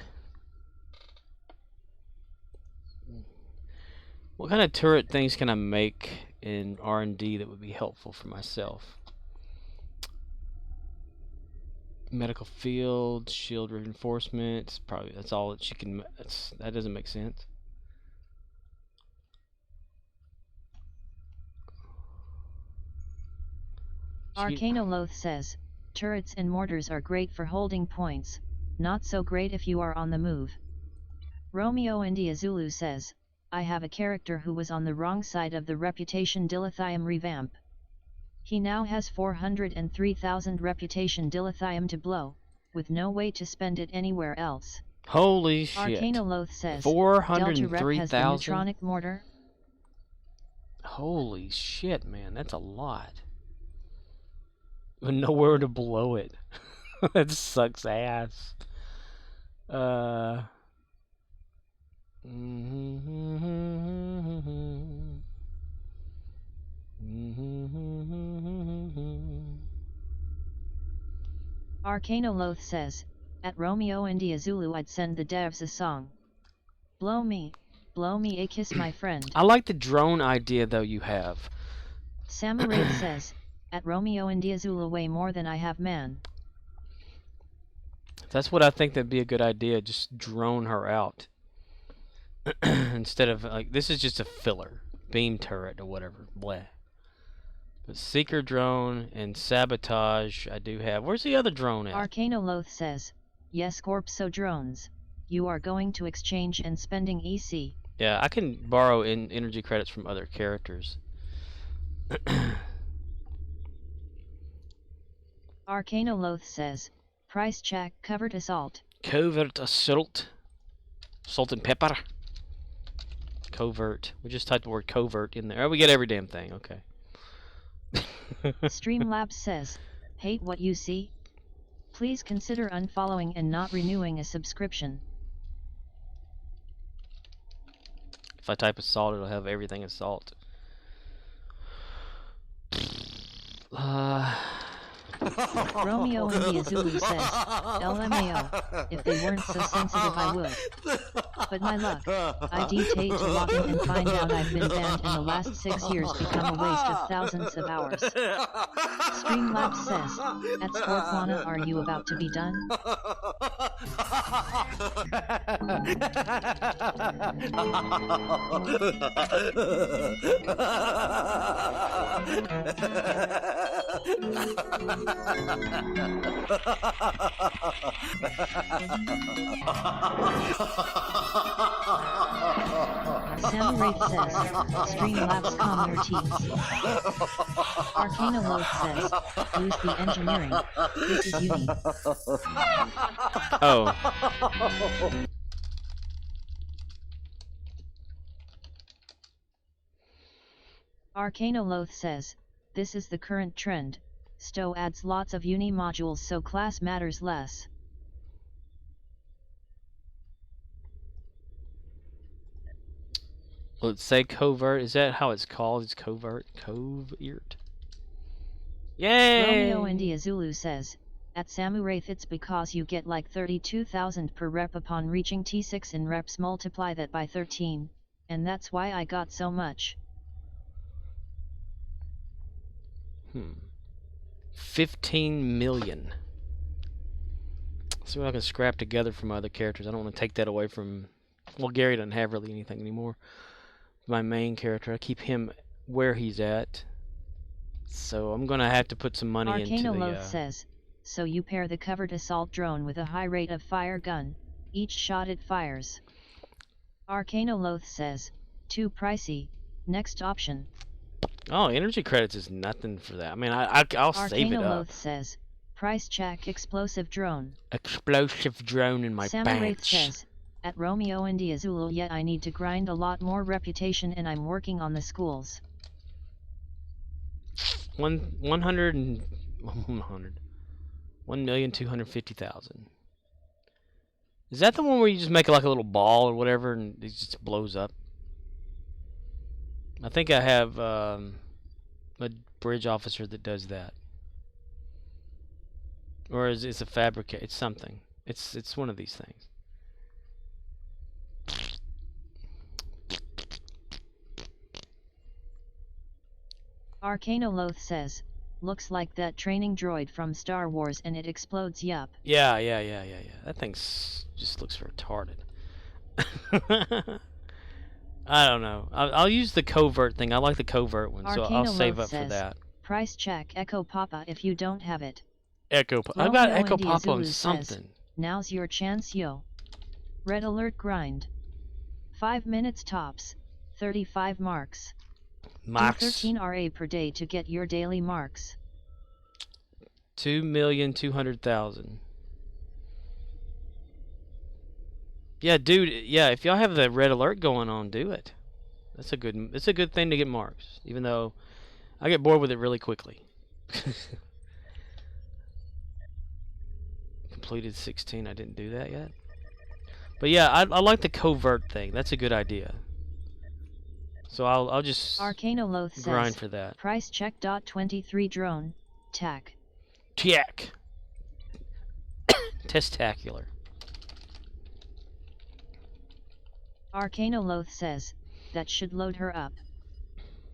Speaker 2: What kind of turret things can I make in R&D that would be helpful for myself? Medical field, shield reinforcements. Probably that's all that she can. That doesn't make sense.
Speaker 3: Arcanoloth says, turrets and mortars are great for holding points, not so great if you are on the move. Romeo India Zulu says, I have a character who was on the wrong side of the reputation dilithium revamp. He now has 403,000 reputation dilithium to blow, with no way to spend it anywhere else.
Speaker 2: Holy shit.
Speaker 3: Arcanoloth says,
Speaker 2: 403,000?
Speaker 3: has the neutronic mortar.
Speaker 2: Holy shit, man, that's a lot. But nowhere to blow it. That sucks ass.
Speaker 3: Arcanoloth says, at Romeo India Zulu I'd send the devs a song. Blow me a kiss my friend.
Speaker 2: I like the drone idea though you have.
Speaker 3: Samurai says, at Romeo India Zulu way more than I have man.
Speaker 2: That's what I think that'd be a good idea, just drone her out. Instead of, like, this is just a filler. Beam turret or whatever. Bleh. But Seeker drone and Sabotage I do have. Where's the other drone at?
Speaker 3: Arcanoloth says, yes Corpso drones. You are going to exchange and spending EC.
Speaker 2: Yeah, I can borrow energy credits from other characters.
Speaker 3: Arcanoloth says, price check covert assault.
Speaker 2: Covert assault. Salt and pepper. Covert. We just typed the word covert in there. Oh, we get every damn thing. Okay.
Speaker 3: Streamlabs says, hate what you see? Please consider unfollowing and not renewing a subscription.
Speaker 2: If I type assault, it'll have everything assault.
Speaker 3: Romeo India Zulu says, LMAO, if they weren't so sensitive I would. But my luck, I dictate to log in and find out I've been banned and the last 6 years become a waste of thousands of hours. Streamlabs says, at Scorquana are you about to be done? Samurai says, Streamlabs calm your teeth. Arcanoloth says, use the engineering. This is uni.
Speaker 2: Oh.
Speaker 3: Arcanoloth says, this is the current trend. Stowe adds lots of uni modules so class matters less.
Speaker 2: Let's say covert. Is that how it's called? It's covert? Covert? Yay!
Speaker 3: Romeo India Zulu says, at Samuraith it's because you get like 32,000 per rep upon reaching T6 in reps, multiply that by 13, and that's why I got so much.
Speaker 2: 15 million. See what I can scrap together from my other characters. I don't want to take that away from... Well, Gary doesn't have really anything anymore. My main character, I keep him where he's at. So I'm going to have to put some money into the...
Speaker 3: Arcanoloth says, so you pair the covered assault drone with a high rate of fire gun. Each shot it fires. Arcanoloth says, too pricey. Next option.
Speaker 2: Oh, energy credits is nothing for that. I mean, I'll save it up.
Speaker 3: Arcanoloth says, price check explosive drone.
Speaker 2: Explosive drone in my
Speaker 3: Samarath
Speaker 2: bench.
Speaker 3: says, at Romeo and Azul yet I need to grind a lot more reputation and I'm working on the schools.
Speaker 2: 1,250,000. Is that the one where you just make like a little ball or whatever and it just blows up? I think I have a bridge officer that does that. Or is it a fabricate? It's something. It's one of these things.
Speaker 3: Arcanoloth says, looks like that training droid from Star Wars and it explodes, yup.
Speaker 2: Yeah. That thing just looks retarded. I don't know. I'll use the covert thing. I like the covert one, so I'll save up for that.
Speaker 3: Price check Echo Papa if you don't have it.
Speaker 2: Echo Papa. I've got Echo Papa on something.
Speaker 3: Now's your chance, yo. Red alert grind. 5 minutes tops. 35 marks.
Speaker 2: Max.
Speaker 3: Do 13 RA per day to get your daily marks.
Speaker 2: 2,200,000. Yeah, dude. Yeah, if y'all have the red alert going on, do it. It's a good thing to get marks, even though I get bored with it really quickly. Completed 16. I didn't do that yet. But yeah, I like the covert thing. That's a good idea. So I'll just
Speaker 3: Arcanoloth
Speaker 2: grind
Speaker 3: says,
Speaker 2: for that.
Speaker 3: Price check. 23 drone. Tac.
Speaker 2: Tac. Testacular.
Speaker 3: Arcanoloth says, that should load her up.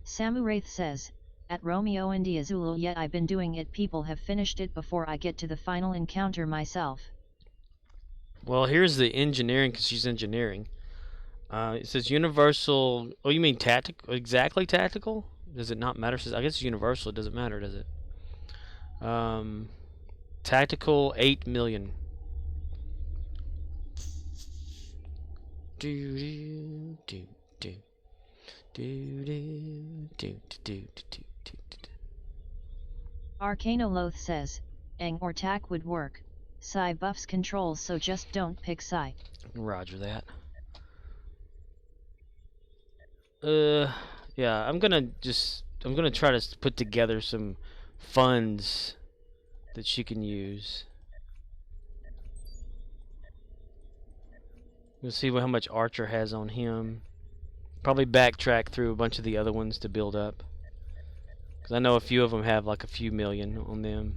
Speaker 3: Samurath says, at Romeo and Azul yet I've been doing it, people have finished it before I get to the final encounter myself.
Speaker 2: Well, here's the engineering, because she's engineering. It says universal. Oh, you mean tactical? Exactly tactical? Does it not matter? I guess it's universal. It doesn't matter, does it? Tactical 8 million.
Speaker 3: Arcanoloth says, Eng or Tac would work. Psy buffs controls, so just don't pick Psy.
Speaker 2: Roger that. Yeah, I'm gonna try to put together some funds that she can use. We'll see how much Archer has on him. Probably backtrack through a bunch of the other ones to build up, because I know a few of them have like a few million on them.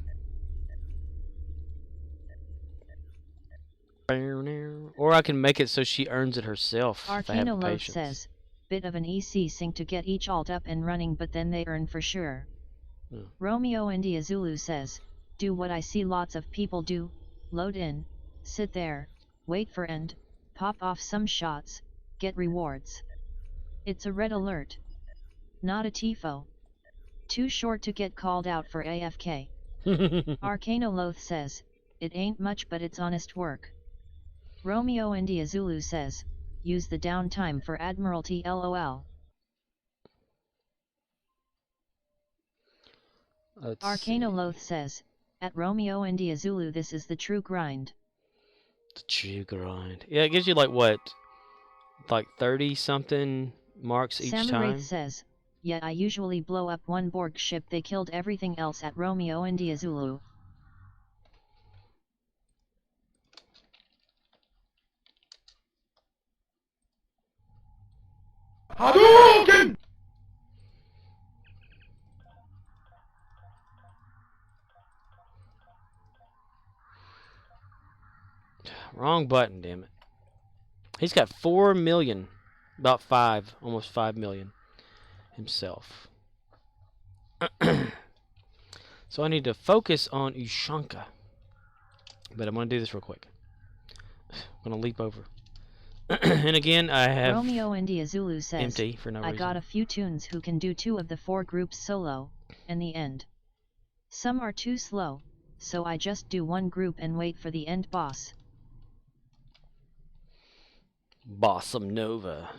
Speaker 2: Or I can make it so she earns it herself.
Speaker 3: Arcanoloth says, bit of an EC sync to get each alt up and running, but then they earn for sure. Romeo and Azulu says, do what I see lots of people do, load in, sit there, wait for end, pop off some shots, get rewards. It's a red alert. Not a TIFO. Too short to get called out for AFK. Arcanoloth says, it ain't much but it's honest work. Romeo and Azulu says, use the downtime for Admiralty LOL. Arcanoloth says, at Romeo and Azulu this is the true grind.
Speaker 2: The true grind. Yeah, it gives you like what? Like 30 something marks each time?
Speaker 3: Samurath says, yet I usually blow up one Borg ship, they killed everything else at Romeo and Azulu.
Speaker 8: Hadouken!
Speaker 2: Wrong button, damn it. He's got 4 million. About 5, almost 5 million himself. So I need to focus on Ushanka. But I'm going to do this real quick. I'm going to leap over. And again, I have
Speaker 3: Romeo and Azulu says,
Speaker 2: empty for no reason.
Speaker 3: I got a few tunes who can do 2 of the 4 groups solo, and the end. Some are too slow, so I just do 1 group and wait for the end boss.
Speaker 2: Bossum Nova.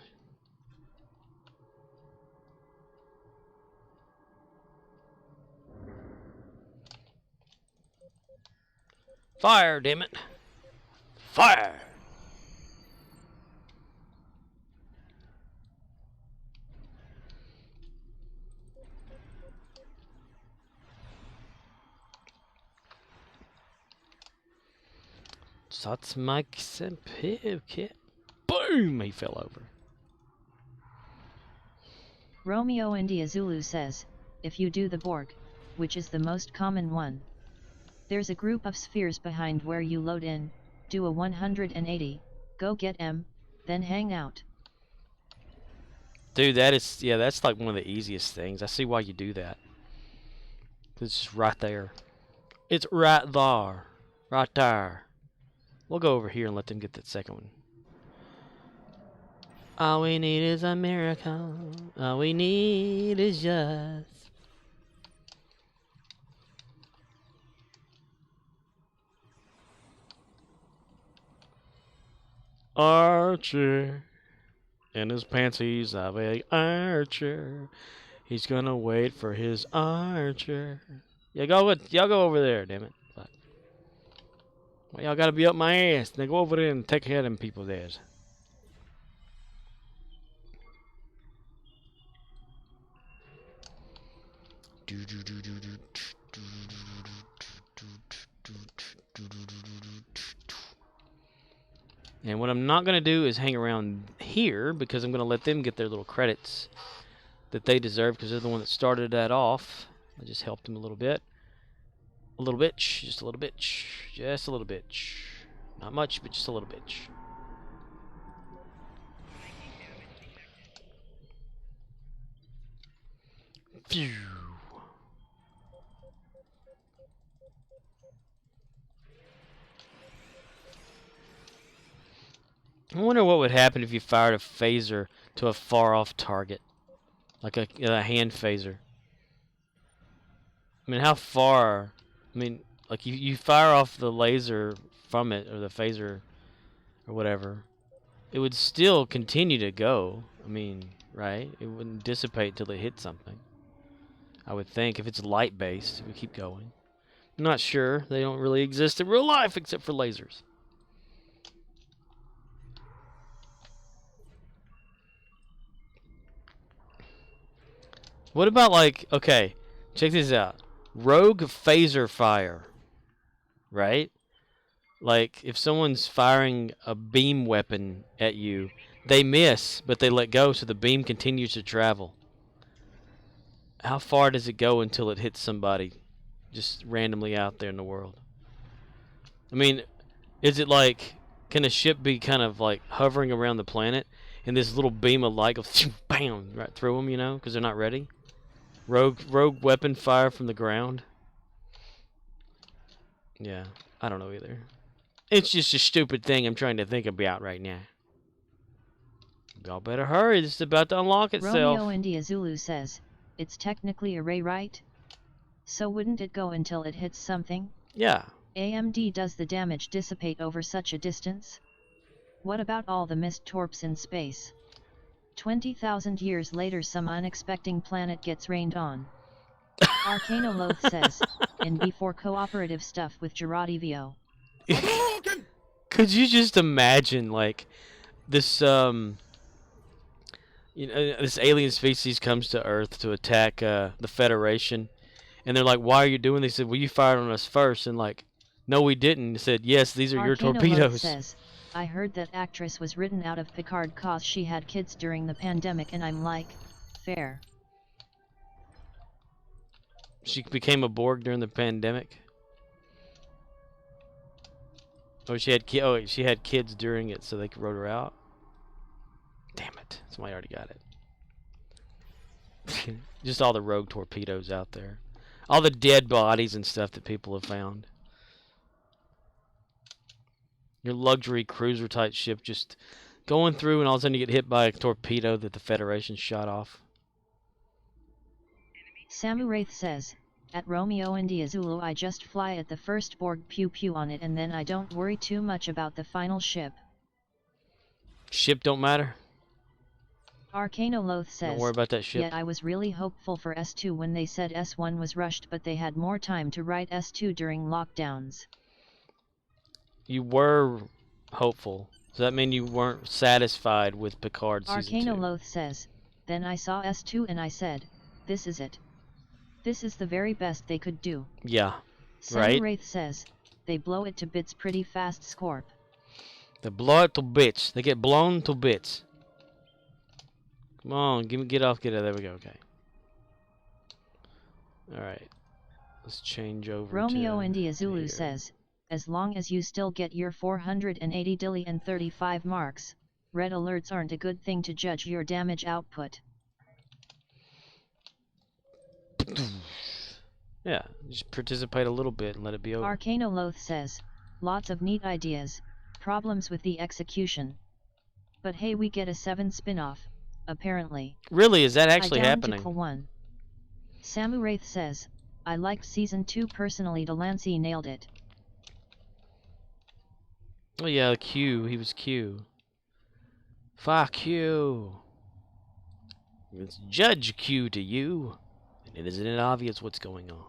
Speaker 2: Fire, damn it. Fire! That's my kit. Boom! He fell over.
Speaker 3: Romeo India Zulu says, if you do the Borg, which is the most common one, there's a group of spheres behind where you load in, do a 180, go get M, then hang out.
Speaker 2: Dude, that's like one of the easiest things. I see why you do that. It's just right there. It's right there. Right there. We'll go over here and let them get that second one. All we need is a miracle. All we need is just... Archer. In his pants he's a big archer. He's gonna wait for his archer. Y'all go over there, damn it. Well, y'all gotta be up my ass. Now go over there and take care of them people there. And what I'm not going to do is hang around here, because I'm going to let them get their little credits that they deserve, because they're the one that started that off. I just helped them a little bit. A little bit. Just a little bit. Just a little bit. Not much, but just a little bit. Phew. I wonder what would happen if you fired a phaser to a far-off target, like a hand phaser. I mean, how far? I mean, like you fire off the laser from it, or the phaser, or whatever, it would still continue to go. I mean, right? It wouldn't dissipate till it hit something. I would think if it's light-based, it would keep going. I'm not sure. They don't really exist in real life except for lasers. What about, like, okay, check this out. Rogue phaser fire, right? Like, if someone's firing a beam weapon at you, they miss, but they let go, so the beam continues to travel. How far does it go until it hits somebody just randomly out there in the world? I mean, is it like, can a ship be kind of like hovering around the planet, and this little beam of light goes, bam, right through them, you know, because they're not ready? Rogue weapon fire from the ground. Yeah, I don't know either. It's just a stupid thing I'm trying to think about right now. Y'all better hurry. This is about to unlock itself.
Speaker 3: Romeo India Zulu says, it's technically a ray, right? So wouldn't it go until it hits something?
Speaker 2: Yeah.
Speaker 3: AMD, does the damage dissipate over such a distance? What about all the missed torps in space? 20,000 years later some unexpected planet gets rained on. Arcanoloth says, in before cooperative stuff with Gerardivio.
Speaker 2: Could you just imagine, like, this, you know, this alien species comes to Earth to attack the Federation, and they're like, why are you doing this? They said, well, you fired on us first, and like, no, we didn't. They said, yes, these are your torpedoes.
Speaker 3: Says, I heard that actress was written out of Picard cause she had kids during the pandemic, and I'm like, fair.
Speaker 2: She became a Borg during the pandemic? Oh, she had kids during it, so they wrote her out? Damn it. Somebody already got it. Just all the rogue torpedoes out there. All the dead bodies and stuff that people have found. Your luxury cruiser type ship just going through, and all of a sudden you get hit by a torpedo that the Federation shot off.
Speaker 3: Samuraith says, at Romeo India Zulu I just fly at the first Borg, pew pew on it, and then I don't worry too much about the final ship.
Speaker 2: Ship don't matter?
Speaker 3: Arcanoloth says,
Speaker 2: don't worry about that ship.
Speaker 3: Yet I was really hopeful for S2 when they said S1 was rushed, but they had more time to write S2 during lockdowns.
Speaker 2: You were hopeful. Does that mean you weren't satisfied with Picard season 2?
Speaker 3: Arcanoloth says, then I saw S2 and I said, this is it. This is the very best they could do.
Speaker 2: Yeah, right?
Speaker 3: Wraith says, they blow it to bits pretty fast, Scorp.
Speaker 2: They blow it to bits. They get blown to bits. Come on, get off, get out. There we go, okay. Alright. Let's change over
Speaker 3: Romeo
Speaker 2: to
Speaker 3: India Zulu
Speaker 2: here.
Speaker 3: says, as long as you still get your 480 dilly and 35 marks, red alerts aren't a good thing to judge your damage output.
Speaker 2: Yeah, just participate a little bit and let it be over.
Speaker 3: Arcanoloth says, lots of neat ideas, problems with the execution. But hey, we get a 7 spin-off, apparently.
Speaker 2: Really, is that actually happening?
Speaker 3: Samu Wraith says, I liked season 2 personally. Delancey nailed it.
Speaker 2: Oh yeah, Q, he was Q. Fuck you. It's Judge Q to you. And isn't it obvious what's going on?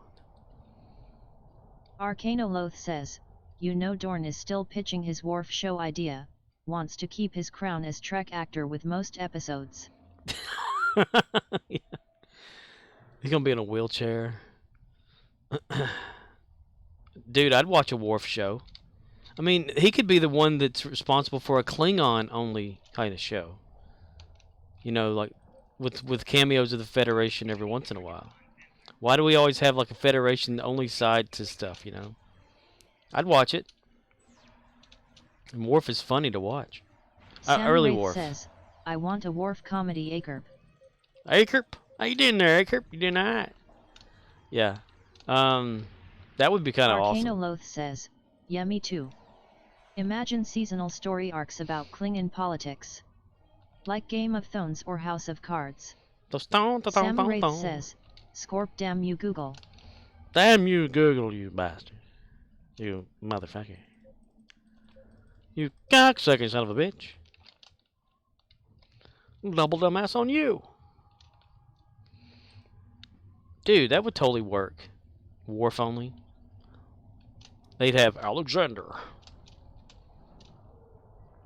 Speaker 3: Arcanoloth says, you know Dorn is still pitching his Worf show idea, wants to keep his crown as Trek actor with most episodes.
Speaker 2: Yeah. He's gonna be in a wheelchair. Dude, I'd watch a Worf show. I mean, he could be the one that's responsible for a Klingon-only kind of show. You know, like with cameos of the Federation every once in a while. Why do we always have like a Federation-only side to stuff, you know? I'd watch it. And Worf is funny to watch. Early Worf.
Speaker 3: Says, I want a Worf comedy, Akerp.
Speaker 2: Akerp? How you doing there, Akerp? You doing alright? Yeah. That would be kind of awesome.
Speaker 3: Arcanoloth says, yeah, me too. Imagine seasonal story arcs about Klingon politics. Like Game of Thrones or House of Cards. Sam Wraith says, Scorp, damn you Google.
Speaker 2: Damn you Google, you bastard. You motherfucker. You cocksucker son of a bitch. Double dumbass on you. Dude, that would totally work. Worf only. They'd have Alexander.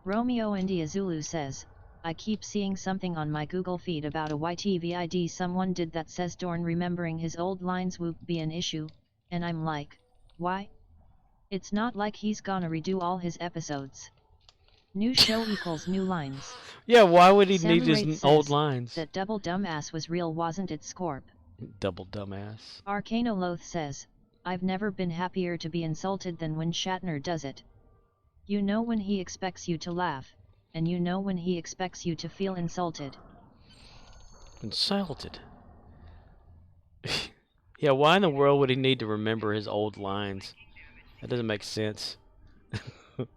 Speaker 3: Romeo India Zulu says, I keep seeing something on my Google feed about a YTVID someone did that says Dorn remembering his old lines would be an issue, and I'm like, why? It's not like he's gonna redo all his episodes. New show equals new lines.
Speaker 2: Yeah, why would he need
Speaker 3: Samurai
Speaker 2: his old lines?
Speaker 3: That double dumbass was real, wasn't it, Scorp?
Speaker 2: Double dumbass.
Speaker 3: Arcanoloth says, I've never been happier to be insulted than when Shatner does it. You know when he expects you to laugh, and you know when he expects you to feel insulted.
Speaker 2: Insulted? Yeah, why in the world would he need to remember his old lines? That doesn't make sense. He's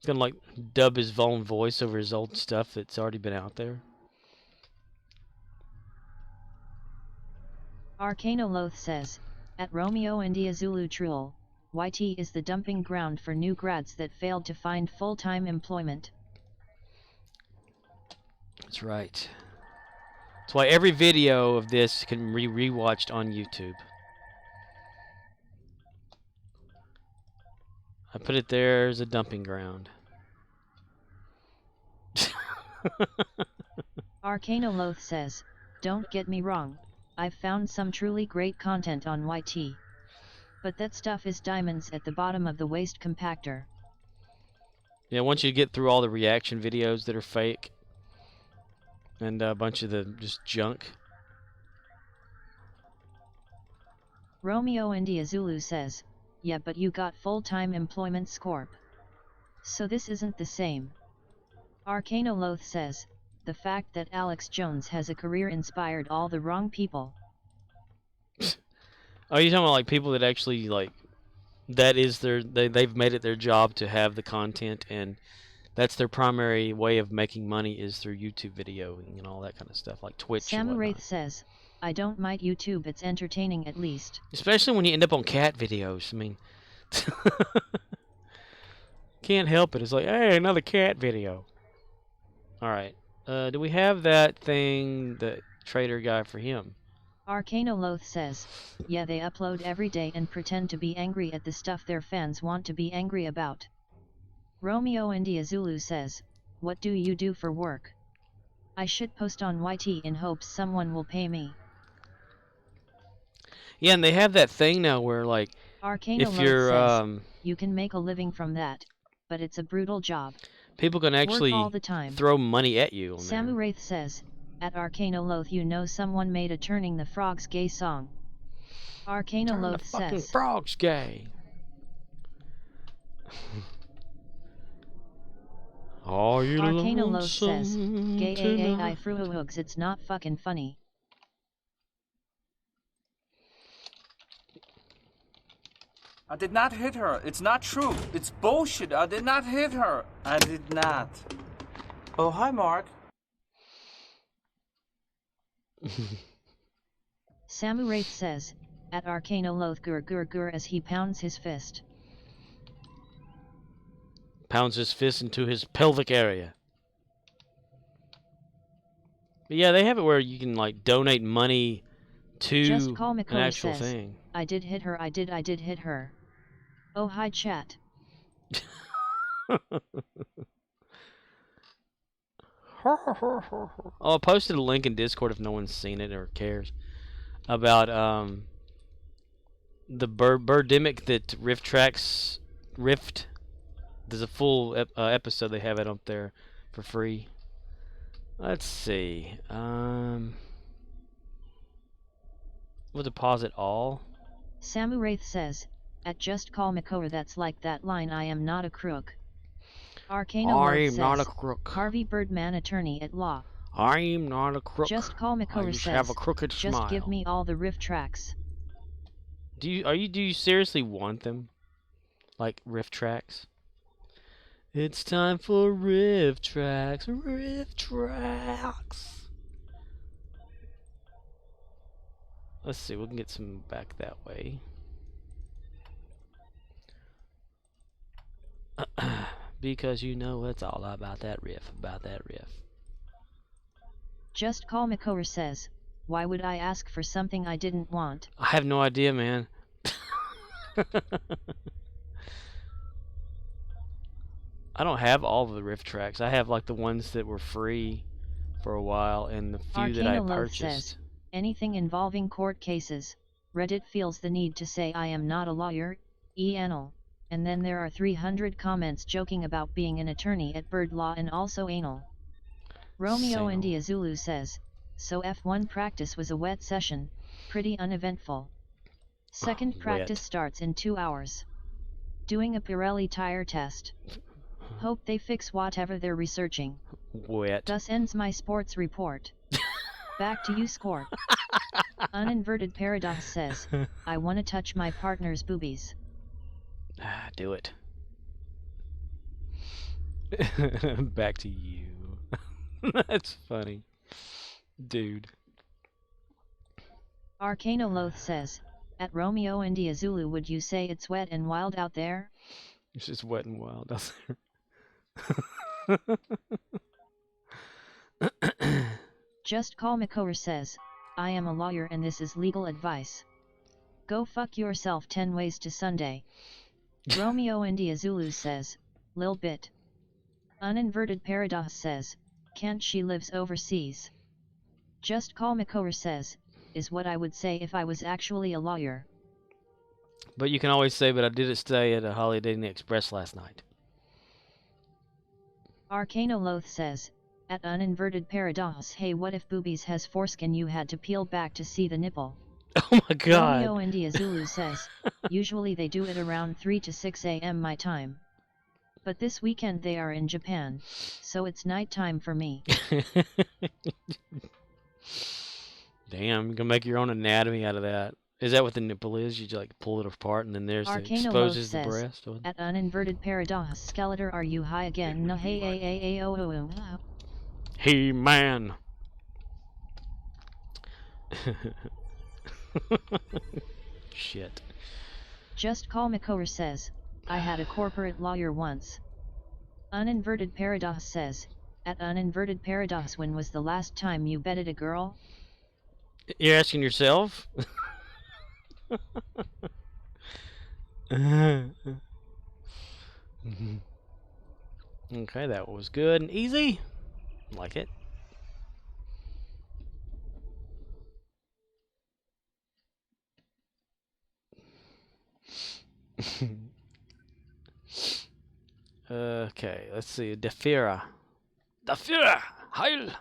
Speaker 2: gonna like dub his own voice over his old stuff that's already been out there.
Speaker 3: Arcanoloth says, at Romeo India Zulu Truel, YT is the dumping ground for new grads that failed to find full-time employment.
Speaker 2: That's right. That's why every video of this can be rewatched on YouTube. I put it there as a dumping ground.
Speaker 3: Arcanoloth says, don't get me wrong, I've found some truly great content on YT. But that stuff is diamonds at the bottom of the waste compactor.
Speaker 2: Yeah, once you get through all the reaction videos that are fake, and a bunch of the just junk.
Speaker 3: Romeo India Zulu says, yeah, but you got full-time employment, Scorp. So this isn't the same. Arcanoloth says, the fact that Alex Jones has a career inspired all the wrong people.
Speaker 2: Oh, you're talking about like people that actually like, that is their, they've made it their job to have the content, and that's their primary way of making money is through YouTube videoing and all that kind of stuff, like Twitch.
Speaker 3: Sam
Speaker 2: and
Speaker 3: Wraith says, I don't mind YouTube, it's entertaining at least.
Speaker 2: Especially when you end up on cat videos. I mean, can't help it. It's like, hey, another cat video. All right. Do we have that thing, the trader guy for him?
Speaker 3: Arcanoloth says, yeah, they upload every day and pretend to be angry at the stuff their fans want to be angry about. Romeo India Zulu says, what do you do for work? I should post on YT in hopes someone will pay me.
Speaker 2: Yeah, and they have that thing now where, like, if you're,
Speaker 3: says, you can make a living from that, but it's a brutal job.
Speaker 2: People can actually
Speaker 3: all the time.
Speaker 2: throw money at you.
Speaker 3: Samu Wraith says, at Arcanoloth you know someone made a Turning the Frogs gay song. Arcanoloth says,
Speaker 2: fucking frogs gay. Are you
Speaker 3: Arcanoloth says, gay AAI fruhugs, it's not fucking funny.
Speaker 4: I did not hit her. It's not true. It's bullshit. I did not hit her. I did not. Oh, hi, Mark.
Speaker 3: Samu Wraith says, at Arcanoloth gur gur gur as he pounds his fist.
Speaker 2: Pounds his fist into his pelvic area. But yeah, they have it where you can, like, donate money to
Speaker 3: Just call
Speaker 2: an
Speaker 3: Makota
Speaker 2: actual
Speaker 3: says,
Speaker 2: thing.
Speaker 3: I did hit her, I did hit her. Oh, hi, chat.
Speaker 2: Oh, I posted a link in Discord if no one's seen it or cares about the Birdemic that Rift. There's a full episode. They have it up there for free. Let's see. We'll deposit all.
Speaker 3: Samu Wraith says, at Just Call Makora, that's like that line, I am not a crook. Arcanoloth says,
Speaker 2: not a crook.
Speaker 3: Harvey Birdman, attorney at law.
Speaker 2: I'm not a crook.
Speaker 3: Just Call Makora says,
Speaker 2: have a crooked
Speaker 3: just
Speaker 2: smile.
Speaker 3: give me all the riff tracks.
Speaker 2: Do you seriously want them? Like riff tracks? It's time for riff tracks. Riff tracks. Let's see, we can get some back that way. Because you know it's all about that riff,
Speaker 3: Just Call Makora says, why would I ask for something I didn't want?
Speaker 2: I have no idea, man. I don't have all of the riff tracks. I have, like, the ones that were free for a while and the few that I purchased.
Speaker 3: Says, anything involving court cases, Reddit feels the need to say I am not a lawyer, anal. And then there are 300 comments joking about being an attorney at Bird Law and also anal. Romeo India Zulu says, so F1 practice was a wet session, pretty uneventful. Second practice starts in 2 hours. Doing a Pirelli tire test. Hope they fix whatever they're researching.
Speaker 2: Wet.
Speaker 3: Thus ends my sports report. Back to you, Score. Uninverted Paradox says, I want to touch my partner's boobies.
Speaker 2: Do it. Back to you. That's funny. Dude.
Speaker 3: Arcanoloth says, at Romeo India Zulu, would you say it's wet and wild out there?
Speaker 2: It's just wet and wild out there.
Speaker 3: Just Call Makora says, I am a lawyer and this is legal advice. Go fuck yourself 10 ways to Sunday. Romeo India Zulu says, lil bit. Uninverted Paradox says, can't she lives overseas? Just Call Makora says, is what I would say if I was actually a lawyer.
Speaker 2: But you can always say, but I did stay at a Holiday Inn Express last night.
Speaker 3: Arcanoloth says, at Uninverted Paradox, hey, what if boobies has foreskin you had to peel back to see the nipple?
Speaker 2: Oh my god.
Speaker 3: Romeo India Zulu says, usually they do it around 3 to 6 a.m. my time. But this weekend they are in Japan, so it's nighttime for me.
Speaker 2: Damn, you can make your own anatomy out of that. Is that what the nipple is? You just, like, pull it apart and then there's the exposes the breast?
Speaker 3: At Uninverted Paradox, Skeletor, are you high again? No, hey,
Speaker 2: Hey, man. Shit.
Speaker 3: Just Call Makora says, I had a corporate lawyer once. Uninverted Paradox says, at Uninverted Paradox, when was the last time you bedded a girl?
Speaker 2: You're asking yourself? Okay, that was good and easy. Like it. Okay, let's see. Defira. Defira! Heil!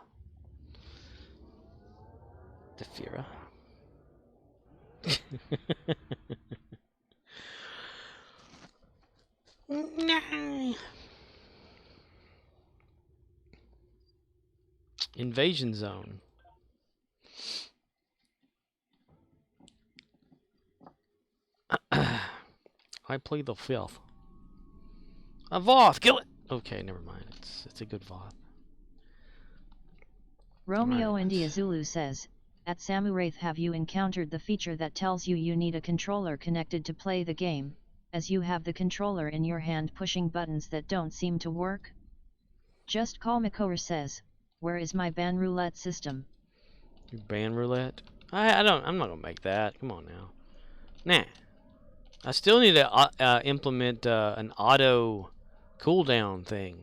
Speaker 2: Defira. Invasion zone. I plead the fifth. A Voth! Kill it! Okay, never mind. It's a good Voth.
Speaker 3: Romeo India Zulu says, at Samuraith, have you encountered the feature that tells you need a controller connected to play the game, as you have the controller in your hand pushing buttons that don't seem to work? Just Call Makor says, where is my ban roulette system?
Speaker 2: Your ban roulette? I'm not gonna make that. Come on now. Nah. I still need to implement an auto cooldown thing,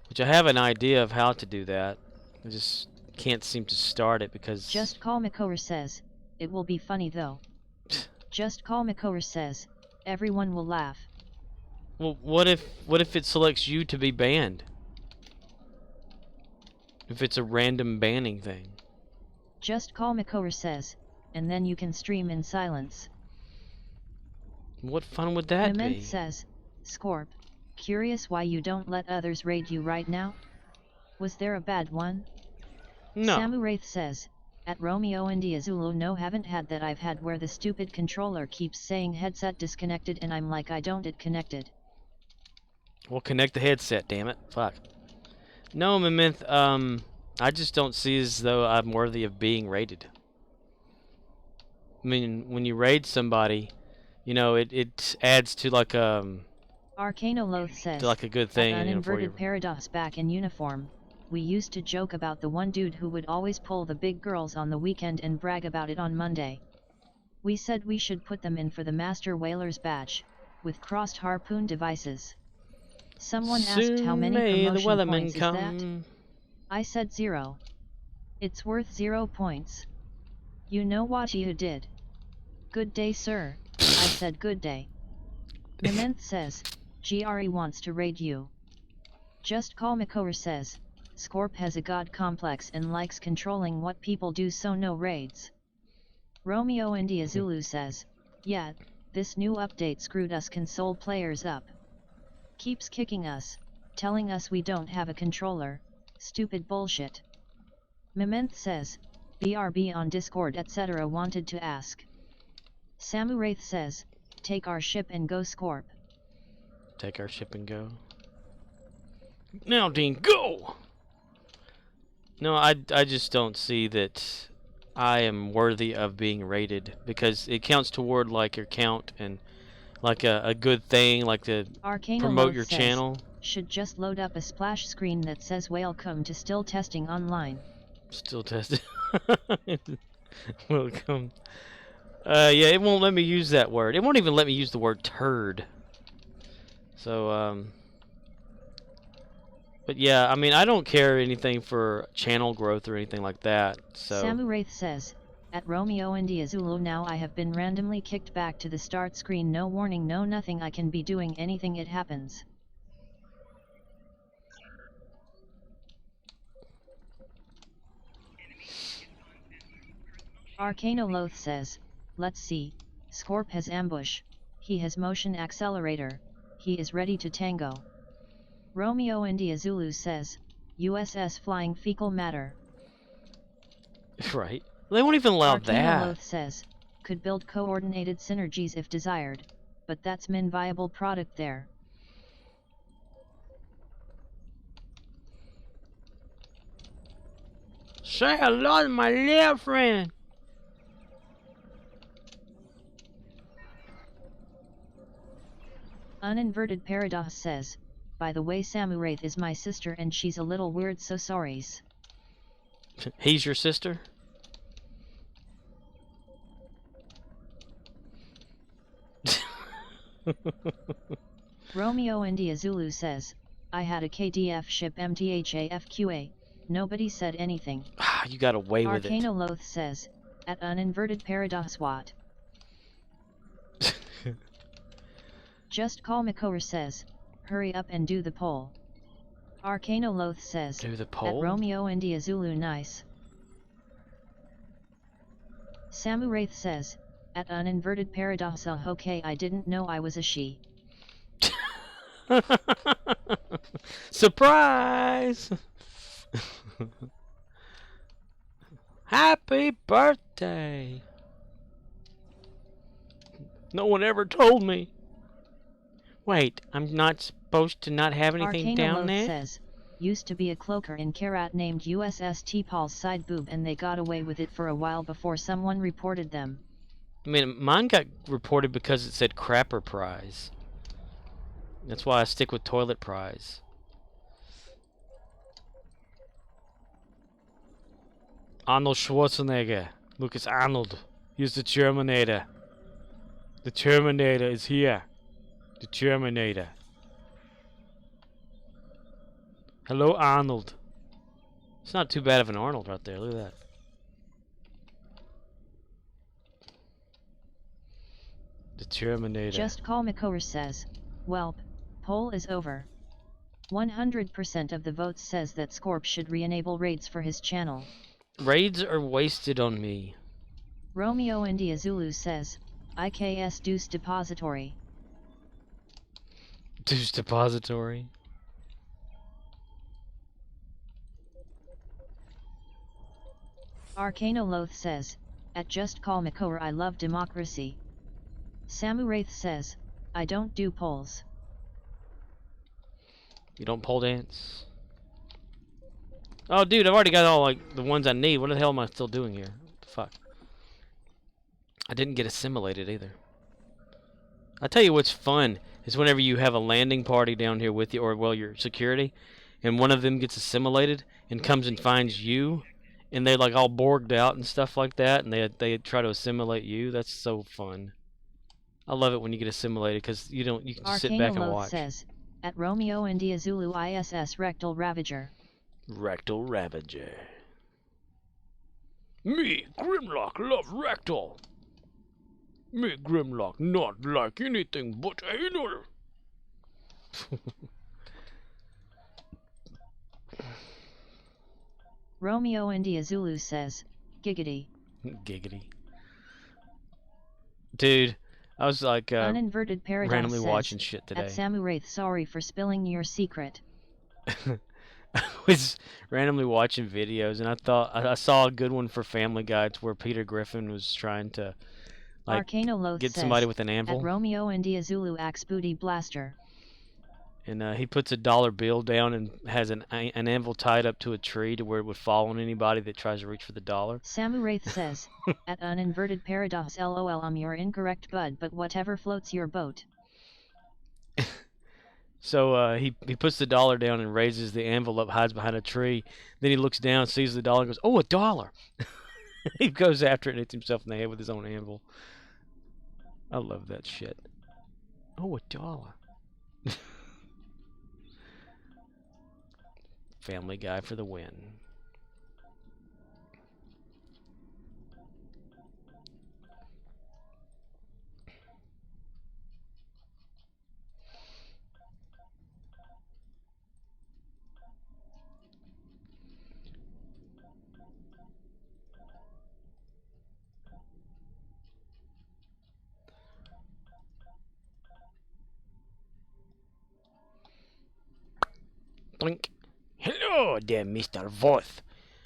Speaker 2: which I have an idea of how to do that. I just can't seem to start it because...
Speaker 3: Just Call Makor says, it will be funny though. Just Call Makor says, everyone will laugh.
Speaker 2: Well, what if it selects you to be banned? If it's a random banning thing?
Speaker 3: Just Call Makor says, and then you can stream in silence.
Speaker 2: What fun would that
Speaker 3: Nement
Speaker 2: be?
Speaker 3: says, Scorp, curious why you don't let others raid you right now? Was there a bad one?
Speaker 2: No.
Speaker 3: Samuraith says, at Romeo India Zulu, no, haven't had that. I've had where the stupid controller keeps saying headset disconnected and I'm like, I don't it connected.
Speaker 2: Well, connect the headset, damn it. Fuck. No, Mammoth, I just don't see as though I'm worthy of being raided. I mean, when you raid somebody, you know, it adds to like
Speaker 3: Arcanoloth says,
Speaker 2: like a good thing.
Speaker 3: At Uninverted
Speaker 2: you know,
Speaker 3: Paradox back in uniform, we used to joke about the one dude who would always pull the big girls on the weekend and brag about it on Monday. We said we should put them in for the Master Whalers badge, with crossed harpoon devices. Someone asked how many promotion points is that? I said 0. It's worth 0 points. You know what you did. Good day, sir. I said good day. Nement says, GRE wants to raid you. Just Call Makor says, Scorp has a god complex and likes controlling what people do, so no raids. Romeo India Zulu says, yeah, this new update screwed us console players up. Keeps kicking us, telling us we don't have a controller, stupid bullshit. Nement says, BRB on Discord etc. wanted to ask. Samuraith says, take our ship and go, Scorp.
Speaker 2: Take our ship and go. Now, Dean, go! No, I just don't see that I am worthy of being rated, because it counts toward like your count and like a good thing, like to promote your channel.
Speaker 3: Should just load up a splash screen that says welcome to still testing online.
Speaker 2: Still testing. Welcome. Yeah, it won't let me use that word. It won't even let me use the word turd. So, but yeah, I mean, I don't care anything for channel growth or anything like that. So.
Speaker 3: Samuraith says, at Romeo India Zulu, now I have been randomly kicked back to the start screen. No warning, no nothing. I can be doing anything. It happens. Arcanoloth says, let's see, Scorp has ambush, he has motion accelerator, he is ready to tango. Romeo India Zulu says, USS Flying Fecal Matter.
Speaker 2: Right. They won't even allow that.
Speaker 3: Arcanoloth says, could build coordinated synergies if desired, but that's min viable product there.
Speaker 2: Say hello to my little friend.
Speaker 3: Uninverted Paradox says, by the way, Samuraith is my sister and she's a little weird, so sorries.
Speaker 2: He's your sister?
Speaker 3: Romeo India Zulu says, I had a KDF ship MTHAFQA. Nobody said anything.
Speaker 2: You got away with it.
Speaker 3: Arcano Loth says, at uninverted paradox what? Just Call Makor says, hurry up and do the poll. Arcano Loth says,
Speaker 2: do the
Speaker 3: at
Speaker 2: poll?
Speaker 3: Romeo India Zulu nice. Samu Wraith says, at uninverted paradox okay, I didn't know I was a she.
Speaker 2: Surprise! Happy birthday! No one ever told me. Wait, I'm not supposed to not have anything
Speaker 3: Arcano
Speaker 2: down
Speaker 3: Loth
Speaker 2: there?
Speaker 3: says, used to be a cloaker in Karat named USS T-Paul's side boob and they got away with it for a while before someone reported them.
Speaker 2: I mean, mine got reported because it said crapper prize. That's why I stick with toilet prize. Arnold Schwarzenegger. Lucas Arnold. He's the Terminator. The Terminator is here. The Terminator. Hello, Arnold. It's not too bad of an Arnold right there. Look at that. The Terminator.
Speaker 3: Just Call Makor says, welp, poll is over. 100% of the votes says that Scorp should re-enable raids for his channel.
Speaker 2: Raids are wasted on me.
Speaker 3: Romeo India Zulu says, IKS Deuce Depository.
Speaker 2: Deuce Depository.
Speaker 3: Arcano Loth says, at Just Call Makor I love democracy. Samu Wraith says, I don't do polls.
Speaker 2: You don't pole dance? Oh, dude, I've already got all like the ones I need. What the hell am I still doing here? What the fuck? I didn't get assimilated either. I tell you what's fun is whenever you have a landing party down here with you, or well, your security, and one of them gets assimilated and comes and finds you, and they're like all borged out and stuff like that, and they try to assimilate you. That's so fun. I love it when you get assimilated because you can just sit back and watch.
Speaker 3: Says, at Romeo India Zulu ISS Rectal Ravager.
Speaker 2: Rectal Ravager. Me, Grimlock, love rectal. Me, Grimlock, not like anything but anal.
Speaker 3: Romeo India Zulu says, giggity.
Speaker 2: Giggity. Dude, I was like
Speaker 3: Uninverted Paradox
Speaker 2: randomly
Speaker 3: says,
Speaker 2: watching shit today.
Speaker 3: At Samu Wraith, sorry for spilling your secret.
Speaker 2: I was randomly watching videos and I saw a good one for Family Guy. It's where Peter Griffin was trying to like get somebody with an anvil.
Speaker 3: At Romeo India Zulu Axe Booty Blaster.
Speaker 2: And he puts a dollar bill down and has an anvil tied up to a tree to where it would fall on anybody that tries to reach for the dollar.
Speaker 3: Samu Wraith says, at Uninverted Paradox LOL I'm your incorrect bud but whatever floats your boat.
Speaker 2: So he puts the dollar down and raises the anvil up, hides behind a tree. Then he looks down, sees the dollar, and goes, "Oh, a dollar!" He goes after it and hits himself in the head with his own anvil. I love that shit. Oh, a dollar. Family Guy for the win. Blink. Hello there, Mr. Voth.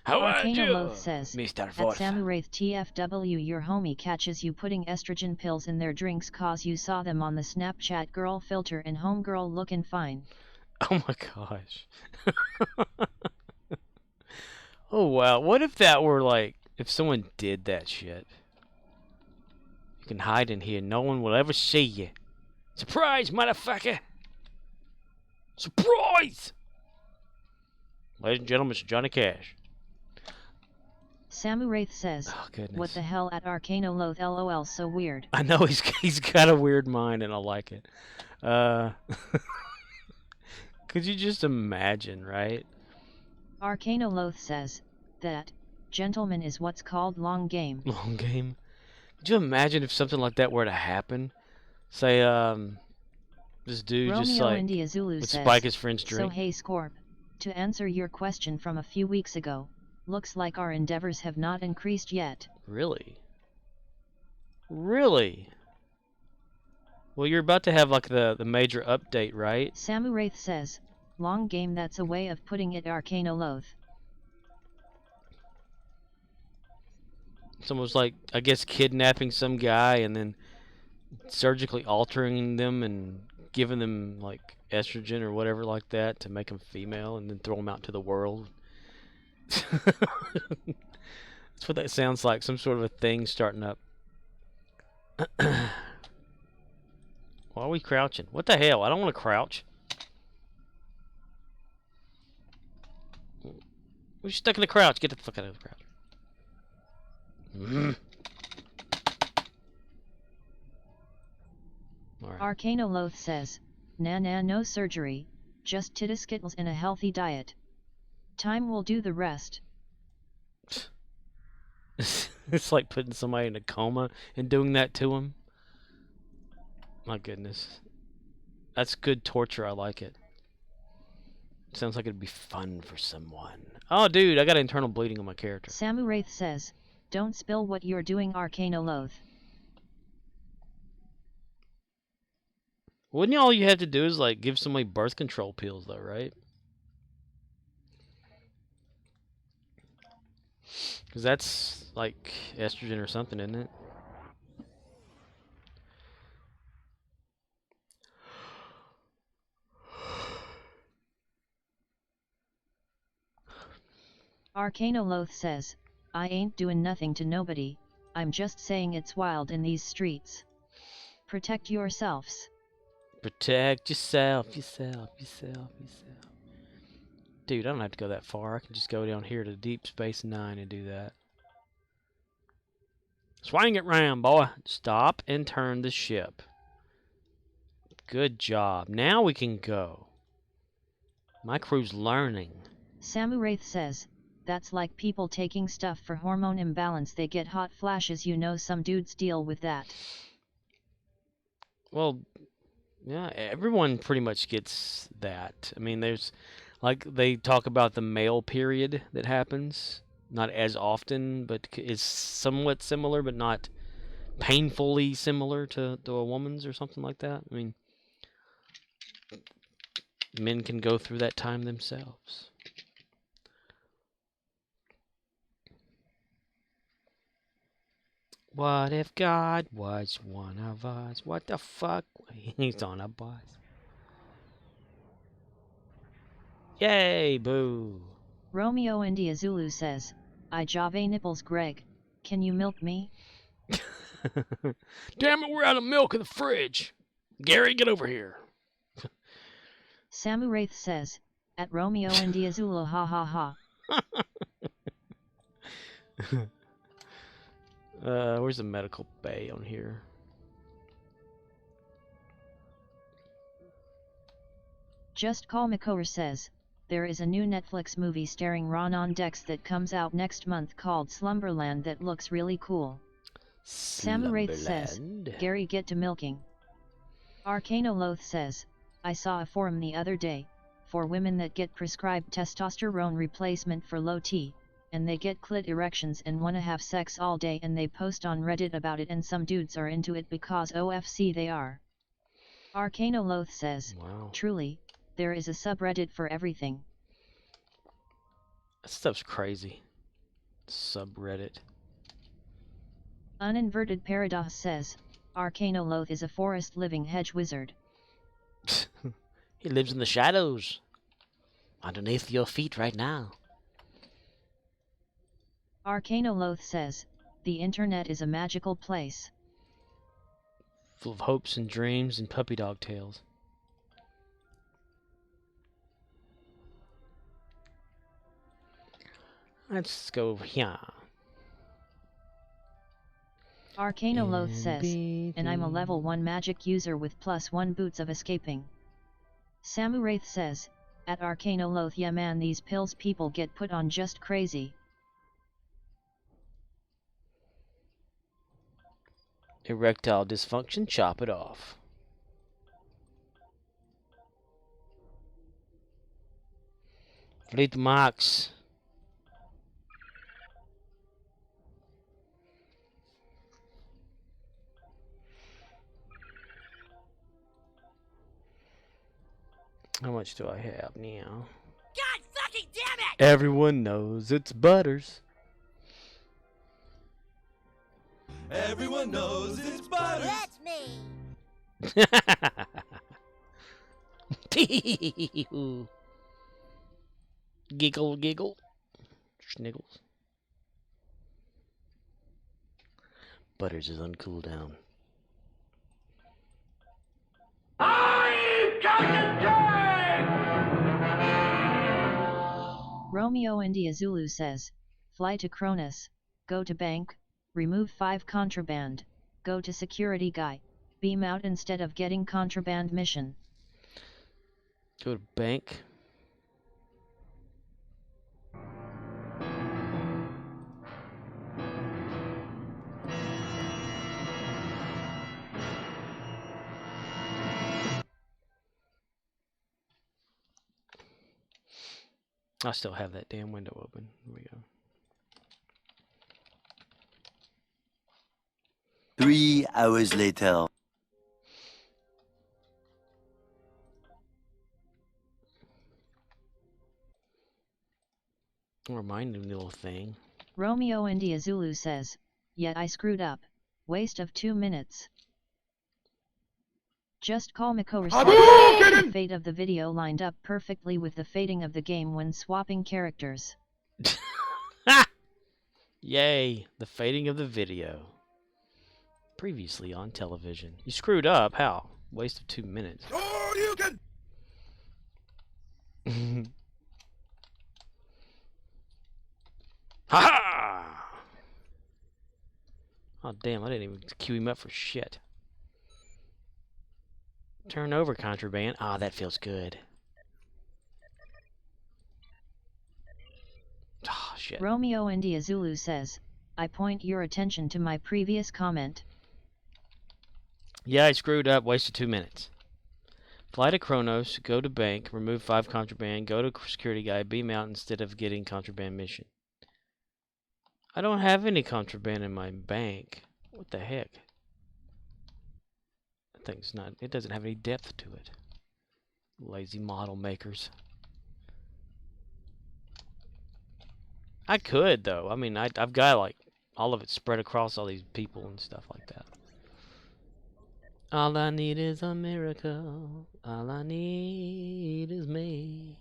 Speaker 2: How are you,
Speaker 3: Loth says,
Speaker 2: Mr.
Speaker 3: At
Speaker 2: Voth?
Speaker 3: Samu Wraith TFW your homie catches you putting estrogen pills in their drinks cause you saw them on the Snapchat girl filter and homegirl looking fine.
Speaker 2: Oh my gosh. Oh wow, what if that were like, if someone did that shit? You can hide in here, no one will ever see you. Surprise, motherfucker! Surprise! Ladies and gentlemen, Mr. Johnny Cash.
Speaker 3: Samu Wraith says,
Speaker 2: Oh, goodness.
Speaker 3: what the hell at Arcanoloth lol so weird.
Speaker 2: I know he's got a weird mind and I like it. Could you just imagine, right?
Speaker 3: Arcanoloth says, that, gentleman is what's called long game.
Speaker 2: Long game? Could you imagine if something like that were to happen? Say, this dude
Speaker 3: Romeo
Speaker 2: just like
Speaker 3: India Zulu
Speaker 2: would
Speaker 3: says,
Speaker 2: spike his friend's drink.
Speaker 3: So hey Scorp, to answer your question from a few weeks ago, looks like our endeavors have not increased yet.
Speaker 2: Really? Really? Well, you're about to have like the major update, right?
Speaker 3: Samu Wraith says, long game, that's a way of putting it, Arcanoloth.
Speaker 2: It's almost like, I guess, kidnapping some guy and then surgically altering them and giving them like estrogen or whatever like that to make them female and then throw them out to the world. That's what that sounds like, some sort of a thing starting up. Why are we crouching? What the hell? I don't want to crouch. We're stuck in the crouch. Get the fuck out of the crouch. Right.
Speaker 3: Arcanoloth says, nah no surgery, just titty-skittles and a healthy diet. Time will do the rest.
Speaker 2: It's like putting somebody in a coma and doing that to them. My goodness. That's good torture. I like it. Sounds like it'd be fun for someone. Oh, dude, I got internal bleeding on my character.
Speaker 3: Samu Wraith says, don't spill what you're doing, Arcanoloth.
Speaker 2: Wouldn't all you have to do is, like, give somebody birth control pills, though, right? Because that's, like, estrogen or something, isn't it?
Speaker 3: Arcanoloth says, I ain't doing nothing to nobody, I'm just saying it's wild in these streets. Protect yourselves.
Speaker 2: Protect yourself. Dude, I don't have to go that far. I can just go down here to Deep Space Nine and do that. Swing it round, boy. Stop and turn the ship. Good job. Now we can go. My crew's learning.
Speaker 3: Samu Wraith says, that's like people taking stuff for hormone imbalance. They get hot flashes. You know, some dudes deal with that.
Speaker 2: Well, yeah, everyone pretty much gets that. I mean, there's, like, they talk about the male period that happens. Not as often, but is somewhat similar, but not painfully similar to a woman's or something like that. I mean, men can go through that time themselves. What if God was one of us? What the fuck? He's on a bus. Yay, boo.
Speaker 3: Romeo India Zulu says, I jave nipples, Greg. Can you milk me?
Speaker 2: Damn it, we're out of milk in the fridge. Gary, get over here.
Speaker 3: Samu Wraith says, at Romeo India Zulu, ha ha ha.
Speaker 2: Where's the medical bay on here?
Speaker 3: Just Call Makor says, there is a new Netflix movie starring Ronan Dex that comes out next month called Slumberland that looks really cool. Samu Wraith says, Gary, get to milking. Arcanoloth says, I saw a forum the other day, for women that get prescribed testosterone replacement for low T, and they get clit erections and wanna have sex all day, and they post on Reddit about it, and some dudes are into it because OFC they are. Arcanoloth says,
Speaker 2: wow.
Speaker 3: Truly, there is a subreddit for everything.
Speaker 2: That stuff's crazy. Subreddit.
Speaker 3: Uninverted Paradox says, Arcanoloth is a forest-living hedge wizard.
Speaker 2: He lives in the shadows. Underneath your feet right now.
Speaker 3: Arcanoloth says, the internet is a magical place.
Speaker 2: Full of hopes and dreams and puppy dog tales. Let's go over here.
Speaker 3: Arcanoloth says, and I'm a level 1 magic user with +1 boots of escaping. Samuraith says, at Arcanoloth, yeah man, these pills people get put on just crazy.
Speaker 2: Erectile dysfunction, chop it off. Fleet Max. How much do I have now?
Speaker 11: God fucking damn it!
Speaker 2: Everyone knows it's Butters.
Speaker 11: Everyone knows it's Butters. That's me.
Speaker 2: Giggle, giggle. Schniggles. Butters is on cooldown.
Speaker 3: Romeo India Zulu says, fly to Cronus, go to bank, remove 5 contraband, go to security guy, beam out instead of getting contraband mission.
Speaker 2: Go to bank. I still have that damn window open. Here we go.
Speaker 12: 3 hours later.
Speaker 2: Remind me little thing.
Speaker 3: Romeo India Zulu says, yet I screwed up. Waste of 2 minutes. Just call Mako response. The fate of the video lined up perfectly with the fading of the game when swapping characters.
Speaker 2: Yay, the fading of the video. Previously on television. You screwed up, how? Waste of 2 minutes.
Speaker 11: Oh, you can.
Speaker 2: Ha ha! Oh damn, I didn't even queue him up for shit. Turn over contraband. Ah, that feels good. Ah, shit.
Speaker 3: Romeo India Zulu says, I point your attention to my previous comment.
Speaker 2: Yeah, I screwed up. Wasted 2 minutes. Fly to Kronos, go to bank, remove 5 contraband, go to security guy, beam out instead of getting contraband mission. I don't have any contraband in my bank. What the heck? That thing's not, it doesn't have any depth to it. Lazy model makers. I could though. I mean, I've got like all of it spread across all these people and stuff like that. All I need is a miracle. All I need is me.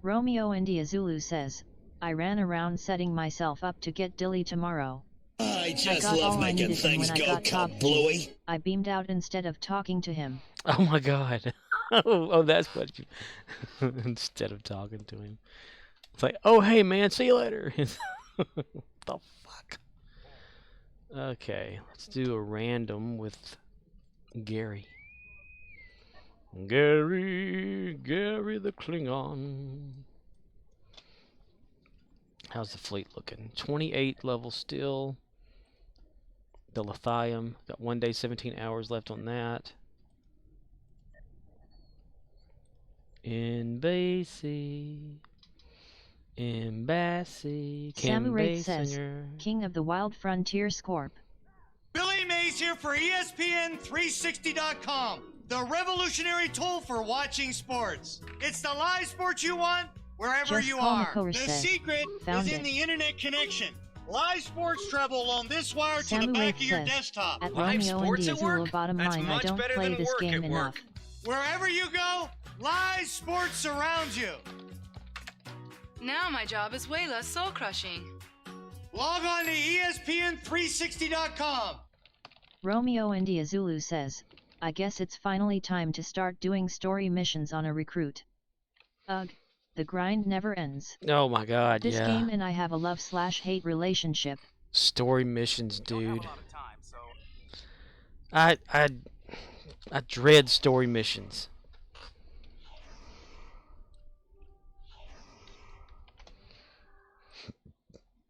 Speaker 3: Romeo India Zulu says, I ran around setting myself up to get Dilly tomorrow.
Speaker 11: I just love making things go kablooey.
Speaker 3: I beamed out instead of talking to him.
Speaker 2: Oh my god. Oh, that's what you... instead of talking to him. It's like, oh hey man, see you later. What the fuck? Okay, let's do a random with Gary. Gary the Klingon. How's the fleet looking? 28 levels still. The Lithium. Got 1 day, 17 hours left on that. Embassy.
Speaker 3: Samurai says, King of the Wild Frontier Scorp.
Speaker 7: Billy Mays here for ESPN360.com, the revolutionary tool for watching sports. It's the live sports you want, wherever
Speaker 3: Just
Speaker 7: you
Speaker 3: call
Speaker 7: are.
Speaker 3: Makor
Speaker 7: The
Speaker 3: said,
Speaker 7: secret
Speaker 3: found
Speaker 7: is in
Speaker 3: it.
Speaker 7: the internet connection. Live sports travel on this wire to the
Speaker 3: Samurai
Speaker 7: back of your
Speaker 3: says,
Speaker 7: desktop.
Speaker 3: At Romeo India Zulu bottom line, I don't play this game enough.
Speaker 7: Wherever you go, live sports surrounds you.
Speaker 13: Now my job is way less soul crushing.
Speaker 7: Log on to ESPN360.com.
Speaker 3: Romeo India Zulu says, I guess it's finally time to start doing story missions on a recruit. Ugh, the grind never ends.
Speaker 2: Oh my god,
Speaker 3: This
Speaker 2: yeah.
Speaker 3: game and I have a love/hate relationship.
Speaker 2: Story missions, dude. I dread story missions.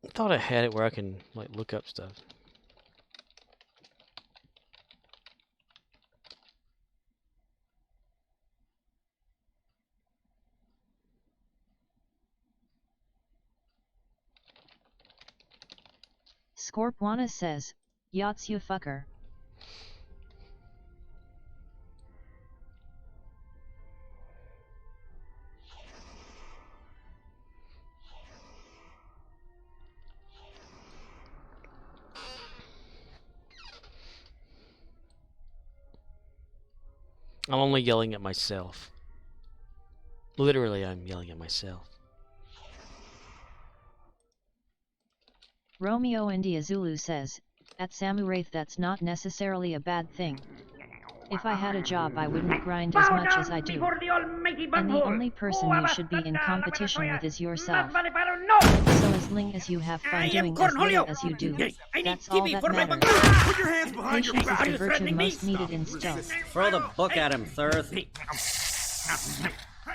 Speaker 2: I thought I had it where I can like look up stuff.
Speaker 3: Scorpwana says, "Yachts you fucker."
Speaker 2: I'm only yelling at myself. Literally, I'm yelling at myself.
Speaker 3: Romeo India Zulu says, "At Samuraith that's not necessarily a bad thing. If I had a job I wouldn't grind as much as I do. And the only person you should be in competition with is yourself. So as long as you have fun doing as little as you do, that's all that matters.
Speaker 7: Put your hands behind your
Speaker 3: Patience
Speaker 7: back.
Speaker 3: is the virtue most needed in stealth."
Speaker 14: Throw the book at him, Thirth.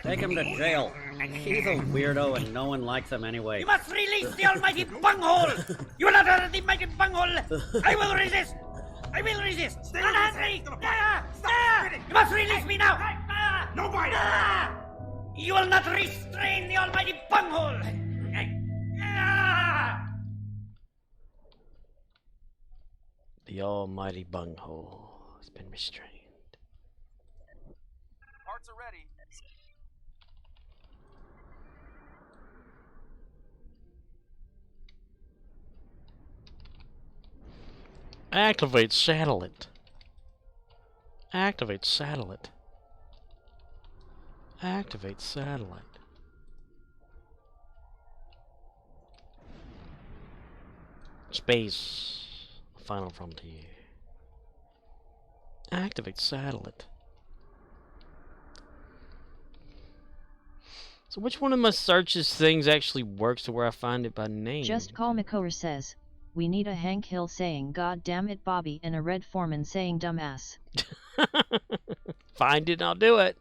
Speaker 14: Take him to jail. He's a weirdo and no one likes him anyway.
Speaker 11: You must release the almighty bunghole! You will not hurt the mighty bunghole! I will resist! I will resist! Unhand me! You must release me now!
Speaker 7: No bite!
Speaker 11: You will not restrain the almighty bunghole!
Speaker 2: The almighty bunghole has been restrained.
Speaker 15: Parts are ready.
Speaker 2: Activate satellite. Activate satellite. Activate satellite. Space. Final frontier. Activate satellite. So which one of my searches things actually works to where I find it by name?
Speaker 3: Just Call Makor says, "We need a Hank Hill saying 'God damn it, Bobby' and a Red Foreman saying 'dumbass'."
Speaker 2: Find it and I'll do it.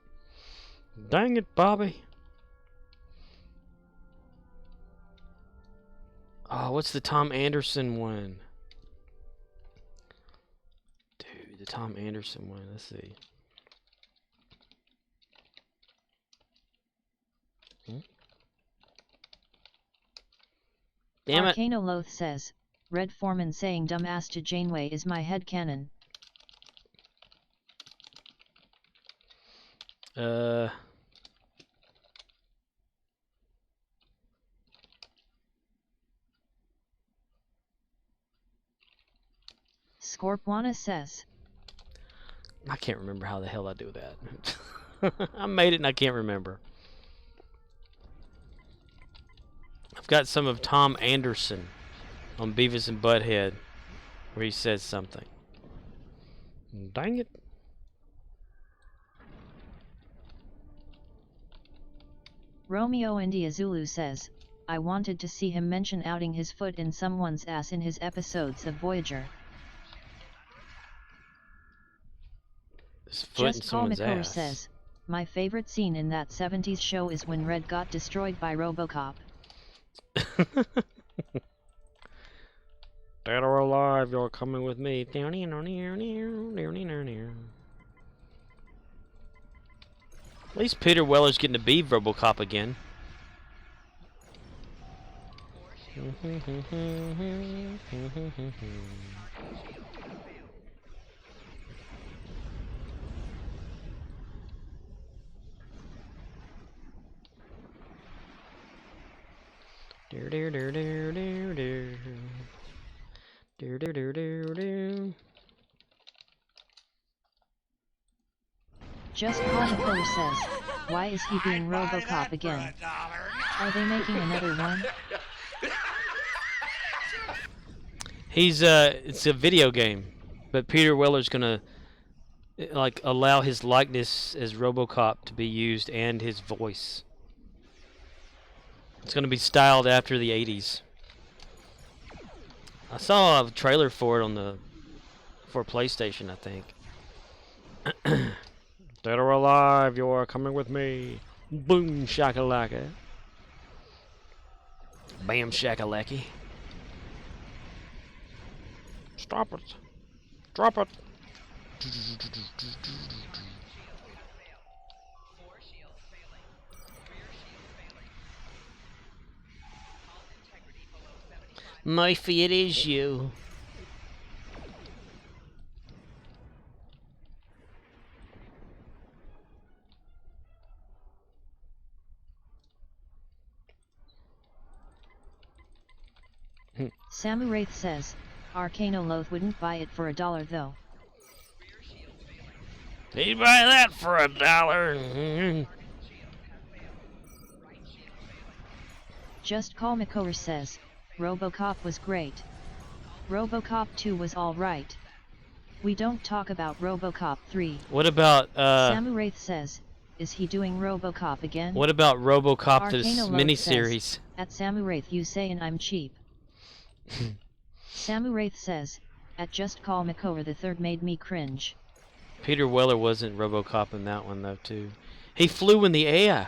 Speaker 2: Dang it, Bobby. Oh, what's the Tom Anderson one? Dude, the Tom Anderson one. Let's see. Damn it.
Speaker 3: Arcano Loth says, "Red Foreman saying 'dumbass' to Janeway is my headcanon." Scorpwana says,
Speaker 2: I can't remember how the hell I do that. I made it and I can't remember. I've got some of Tom Anderson on Beavis and Butthead where he says something. Dang it.
Speaker 3: Romeo India Zulu says, "I wanted to see him mention outing his foot in someone's ass in his episodes of Voyager." Just Call Makor says, "My favorite scene in that 70s show is when Red got destroyed by RoboCop."
Speaker 2: Dead or alive, you're coming with me. At least Peter Weller's getting to be RoboCop again.
Speaker 3: Just Call Makor says, "Why is he being RoboCop again? Are they making another one?"
Speaker 2: It's a video game, but Peter Weller's gonna like allow his likeness as RoboCop to be used and his voice. It's gonna be styled after the 80s. I saw a trailer for it on the For PlayStation, I think. Dead or alive, you are coming with me. Boom shakalaka. Bam shakalaki. Stop it. Drop it. Murphy, it is you.
Speaker 3: Samuraith says, Arcanoloth wouldn't buy it for $1 though.
Speaker 2: He'd buy that for $1.
Speaker 3: Just Call Makor says, RoboCop was great. RoboCop 2 was alright. We don't talk about RoboCop 3.
Speaker 2: What about,
Speaker 3: Samuraith says, is he doing RoboCop again?
Speaker 2: What about RoboCop, this
Speaker 3: Arcanoloth
Speaker 2: miniseries?
Speaker 3: Says, at Samuraith you sayin' I'm cheap. Samuraith says, at Just Call Makor the third made me cringe.
Speaker 2: Peter Weller wasn't RoboCop in that one though too. He flew in the air.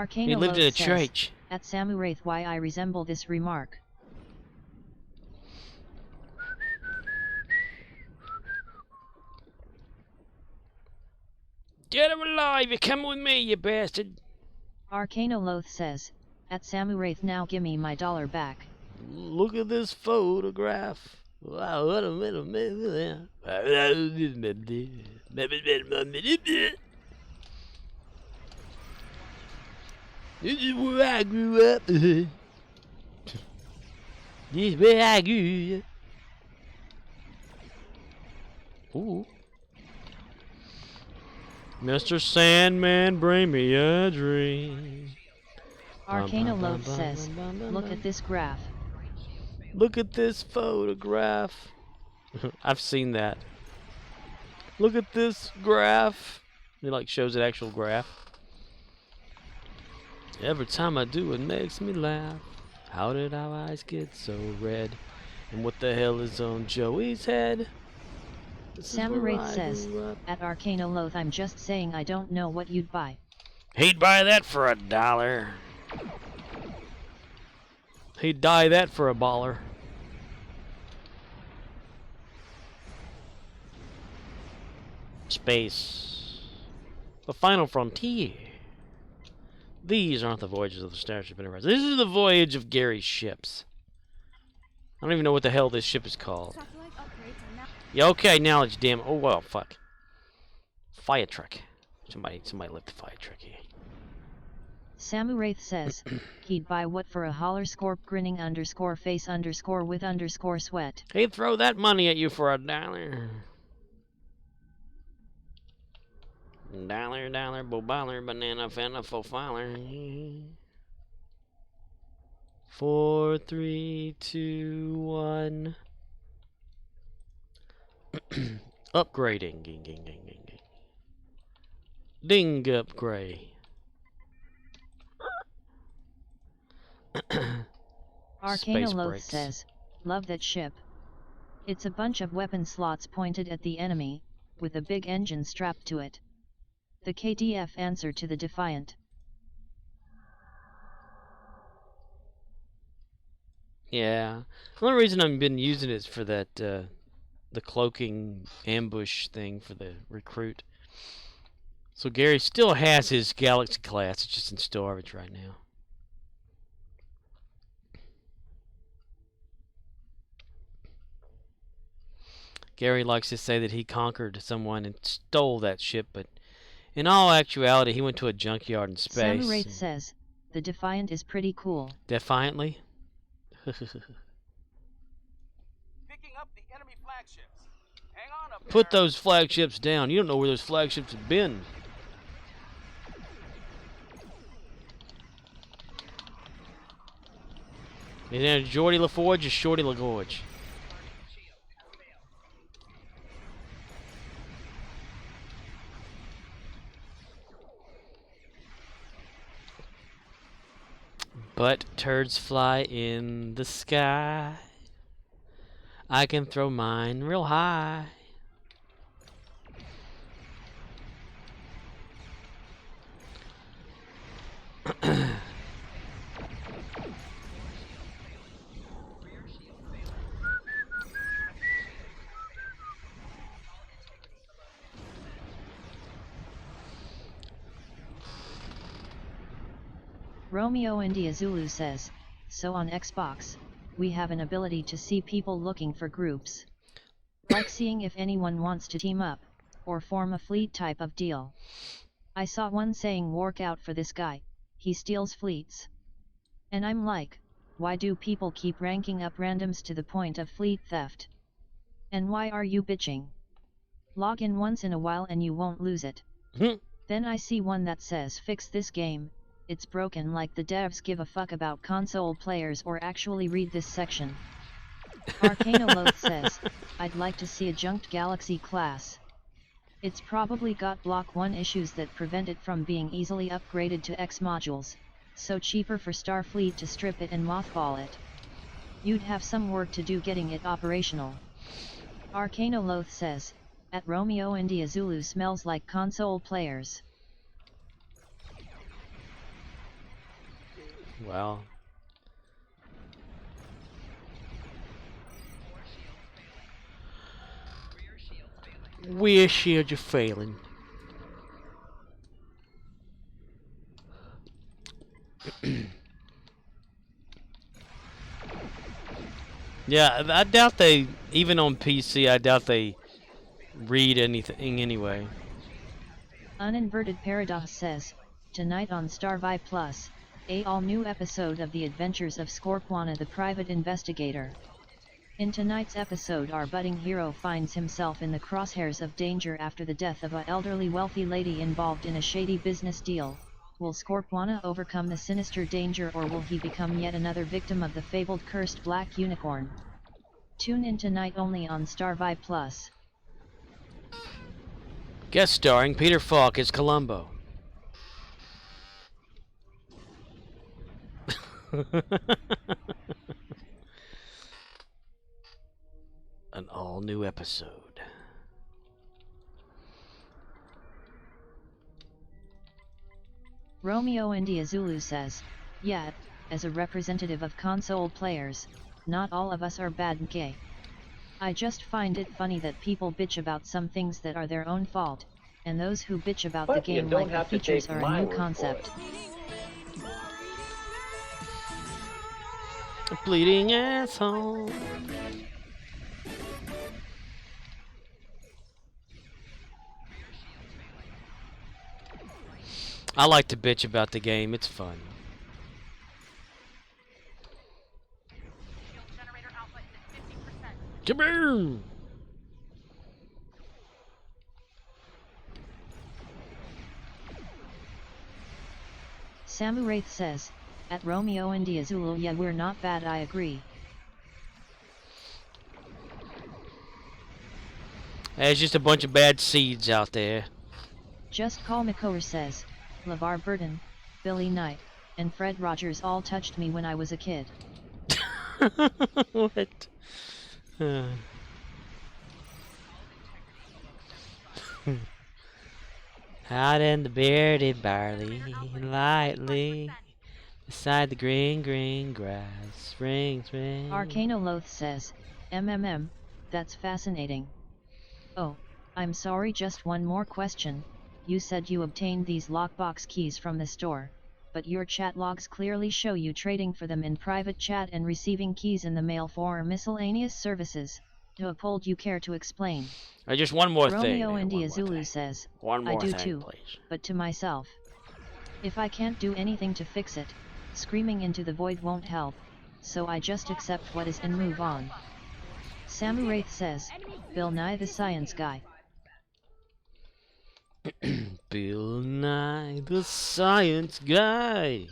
Speaker 2: He lived in a church.
Speaker 3: At Samuraith why I resemble this remark.
Speaker 2: Dead or alive, you're coming with me, you bastard.
Speaker 3: Arcanoloth says, at Samuraith now gimme my $1 back.
Speaker 2: Look at this photograph. Wow, what a minute. This is where I grew up. This is where I grew up. Ooh. Mr. Sandman, bring me a dream.
Speaker 3: Arcanoloth says, look at this graph.
Speaker 2: Look at this photograph. I've seen that. Look at this graph. It like shows an actual graph. Every time I do it makes me laugh. How did our eyes get so red? And what the hell is on Joey's head?
Speaker 3: Samuraith says, at Arcanoloth I'm just saying I don't know what you'd buy.
Speaker 2: He'd buy that for $1. He'd die that for $1. Space. The final frontier. These aren't the voyages of the Starship Enterprise. This is the voyage of Gary's ships. I don't even know what the hell this ship is called. Yeah, okay, now it's damn. Oh well, fuck. Fire truck. Somebody left the fire truck here.
Speaker 3: Samuraith says, he'd buy what for a holler scorp grinning underscore face underscore with underscore sweat.
Speaker 2: He'd throw that money at you for $1. Dollar, boballer, banana, fana, fofiler. 4, 3, 2, 1. Upgrading. Ding upgrade.
Speaker 3: Arcanoloth says, love that ship. It's a bunch of weapon slots pointed at the enemy, with a big engine strapped to it. The KDF answer to the Defiant.
Speaker 2: Yeah. The only reason I've been using it is for that, the cloaking ambush thing for the recruit. So Gary still has his Galaxy class, it's just in storage right now. Gary likes to say that he conquered someone and stole that ship, but in all actuality, he went to a junkyard in space.
Speaker 3: Samuraith says, the Defiant is pretty cool.
Speaker 2: Defiantly?
Speaker 15: Picking up the enemy flagships. Hang on up there.
Speaker 2: Put those flagships down. You don't know where those flagships have been. Is that Geordie LaForge or Shorty LaGorge? But turds fly in the sky. I can throw mine real high.
Speaker 3: Romeo India Zulu says, so on Xbox, we have an ability to see people looking for groups. Like seeing if anyone wants to team up, or form a fleet type of deal. I saw one saying work out for this guy, he steals fleets. And I'm like, why do people keep ranking up randoms to the point of fleet theft? And why are you bitching? Log in once in a while and you won't lose it. Then I see one that says fix this game, it's broken, like the devs give a fuck about console players or actually read this section. Arcanoloth says, I'd like to see a junked Galaxy class. It's probably got Block 1 issues that prevent it from being easily upgraded to X modules, so cheaper for Starfleet to strip it and mothball it. You'd have some work to do getting it operational. Arcanoloth says, at Romeo India Zulu smells like console players.
Speaker 2: Well. Rear shield, you're failing. Yeah, I doubt they, even on PC, I doubt they read anything anyway.
Speaker 3: Uninverted Paradox says, tonight on Starvi Plus, a all-new episode of The Adventures of Scorpwana the Private Investigator. In tonight's episode, our budding hero finds himself in the crosshairs of danger after the death of an elderly wealthy lady involved in a shady business deal. Will Scorpwana overcome the sinister danger, or will he become yet another victim of the fabled cursed black unicorn? Tune in tonight only on Starvi Plus.
Speaker 2: Guest starring Peter Falk as Columbo. An all-new episode.
Speaker 3: Romeo India Zulu says, yeah, as a representative of console players, not all of us are bad and gay. I just find it funny that people bitch about some things that are their own fault, and those who bitch about the game like the features are a new concept.
Speaker 2: A bleeding asshole. I like to bitch about the game, it's fun. Kaboom!
Speaker 3: Samu Wraith says, at Romeo India Zulu, yeah, we're not bad, I agree.
Speaker 2: There's just a bunch of bad seeds out there.
Speaker 3: Just Call McCower says, LeVar Burton, Billy Knight, and Fred Rogers all touched me when I was a kid.
Speaker 2: What? Out in the bearded barley, lightly, beside the green, green grass, ring.
Speaker 3: Arcanoloth says, that's fascinating. Oh, I'm sorry, just one more question. You said you obtained these lockbox keys from the store, but your chat logs clearly show you trading for them in private chat and receiving keys in the mail for miscellaneous services. Leopold, you care to explain?
Speaker 2: Just one more thing.
Speaker 3: Romeo India Zulu says, I do too, but to myself. If I can't do anything to fix it, screaming into the void won't help, so I just accept what is and move on. Samu Wraith says, Bill Nye the Science Guy.
Speaker 2: Bill Nye the Science Guy.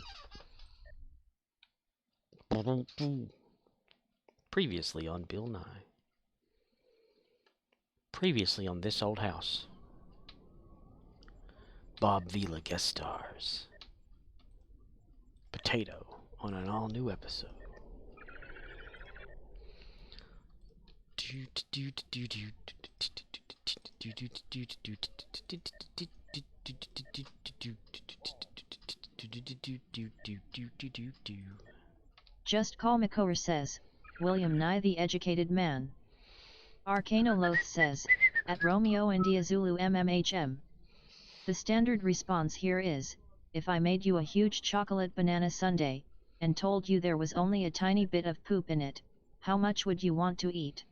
Speaker 2: Previously on Bill Nye. Previously on This Old House. Bob Vila guest stars. Potato on an all-new episode.
Speaker 3: Just Call Makor says, William Nye the Educated Man. Arcanoloth says, at Romeo India Zulu MMHM. The standard response here is, if I made you a huge chocolate banana sundae, and told you there was only a tiny bit of poop in it, how much would you want to eat?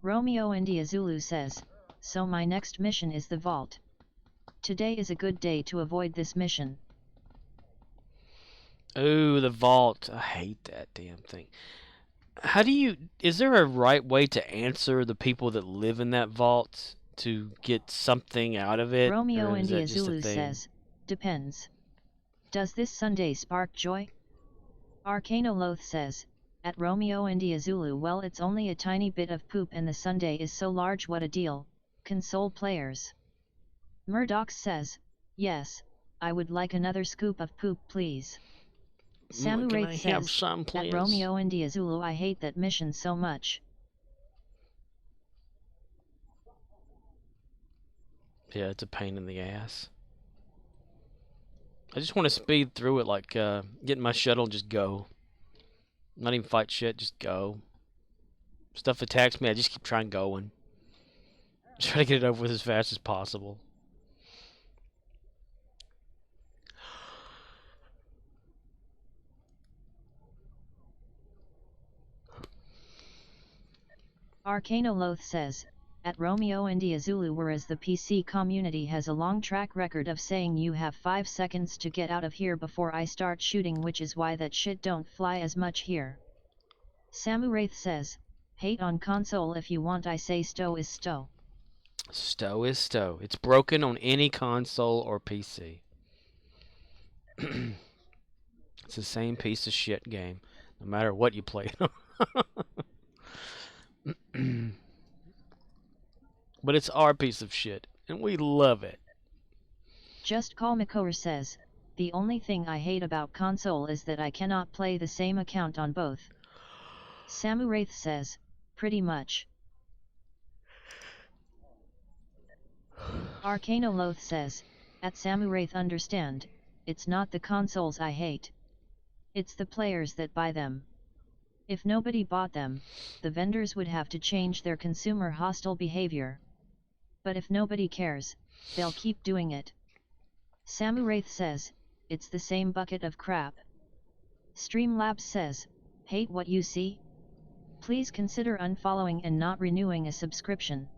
Speaker 3: Romeo India Zulu says, so my next mission is the vault. Today is a good day to avoid this mission.
Speaker 2: Oh, the vault. I hate that damn thing. How do you... Is there a right way to answer the people that live in that vault to get something out of it?
Speaker 3: Romeo India Zulu says, depends. Does this Sunday spark joy? Arcanoloth says, at Romeo India Zulu, well, it's only a tiny bit of poop and the Sunday is so large, what a deal. Console players. Murdoch says, yes, I would like another scoop of poop, please. Samuraith says, at Romeo India Zulu, I hate that mission so much.
Speaker 2: Yeah, it's a pain in the ass. I just want to speed through it, like get in my shuttle and just go. Not even fight shit, just go. Stuff attacks me, I just keep trying going. Try to get it over with as fast as possible.
Speaker 3: Arcanoloth says, at Romeo India Zulu, whereas the PC community has a long track record of saying you have 5 seconds to get out of here before I start shooting, which is why that shit don't fly as much here. Samuraith says, hate on console if you want, I say stow is stow.
Speaker 2: Stow is stow. It's broken on any console or PC. It's the same piece of shit game, no matter what you play. But it's our piece of shit, and we love it.
Speaker 3: Just Call Makor says, the only thing I hate about console is that I cannot play the same account on both. Samuraith says, pretty much. Arcanoloth says, at Samuraith, understand, it's not the consoles I hate. It's the players that buy them. If nobody bought them, the vendors would have to change their consumer hostile behavior. But if nobody cares, they'll keep doing it. Samuraith says, it's the same bucket of crap. Streamlabs says, hate what you see? Please consider unfollowing and not renewing a subscription.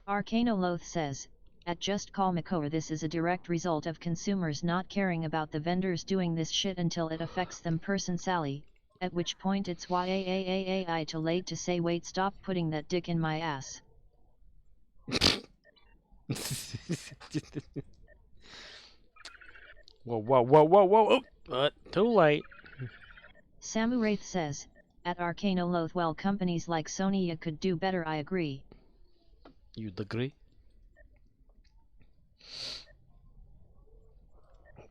Speaker 3: Arcanoloth says, at Just Call Makor, this is a direct result of consumers not caring about the vendors doing this shit until it affects them personally, at which point it's YAAAAI too late to say wait, stop putting that dick in my ass.
Speaker 2: Whoa, but too late.
Speaker 3: Samuraith says, at Arcanoloth, well, companies like Sony could do better, I agree.
Speaker 2: You'd agree?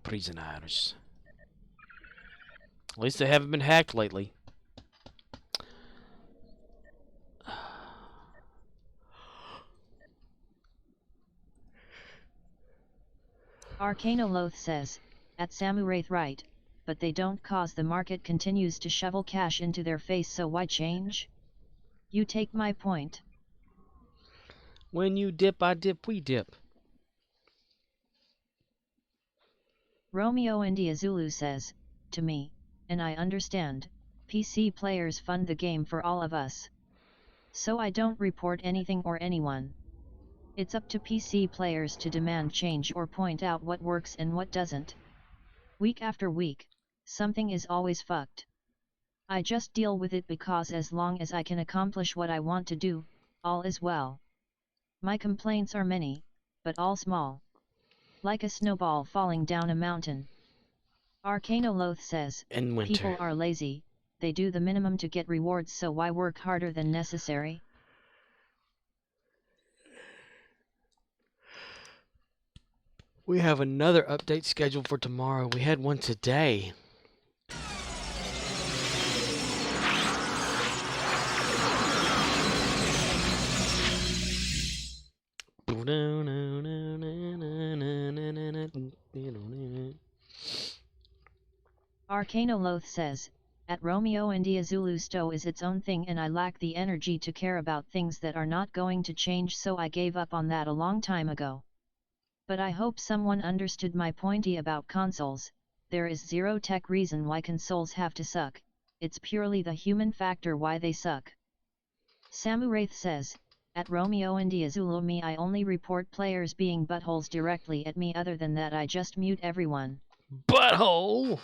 Speaker 2: Prisoners. At least they haven't been hacked lately.
Speaker 3: Arcanoloth says, at Samuraith, right, but they don't, cause the market continues to shovel cash into their face, so why change? You take my point.
Speaker 2: When you dip, I dip, we dip.
Speaker 3: Romeo India Zulu says, to me, and I understand, PC players fund the game for all of us. So I don't report anything or anyone. It's up to PC players to demand change or point out what works and what doesn't. Week after week, something is always fucked. I just deal with it because as long as I can accomplish what I want to do, all is well. My complaints are many, but all small. Like a snowball falling down a mountain. Arcanoloth says, people are lazy, they do the minimum to get rewards, so why work harder than necessary?
Speaker 2: We have another update scheduled for tomorrow. We had one today.
Speaker 3: Arcanoloth says, at Romeo India Zulu Sto is its own thing and I lack the energy to care about things that are not going to change, so I gave up on that a long time ago. But I hope someone understood my pointy about consoles. There is zero tech reason why consoles have to suck, it's purely the human factor why they suck. Samuraith says, at Romeo India Zulu me I only report players being buttholes directly at me, other than that I just mute everyone.
Speaker 2: Butthole!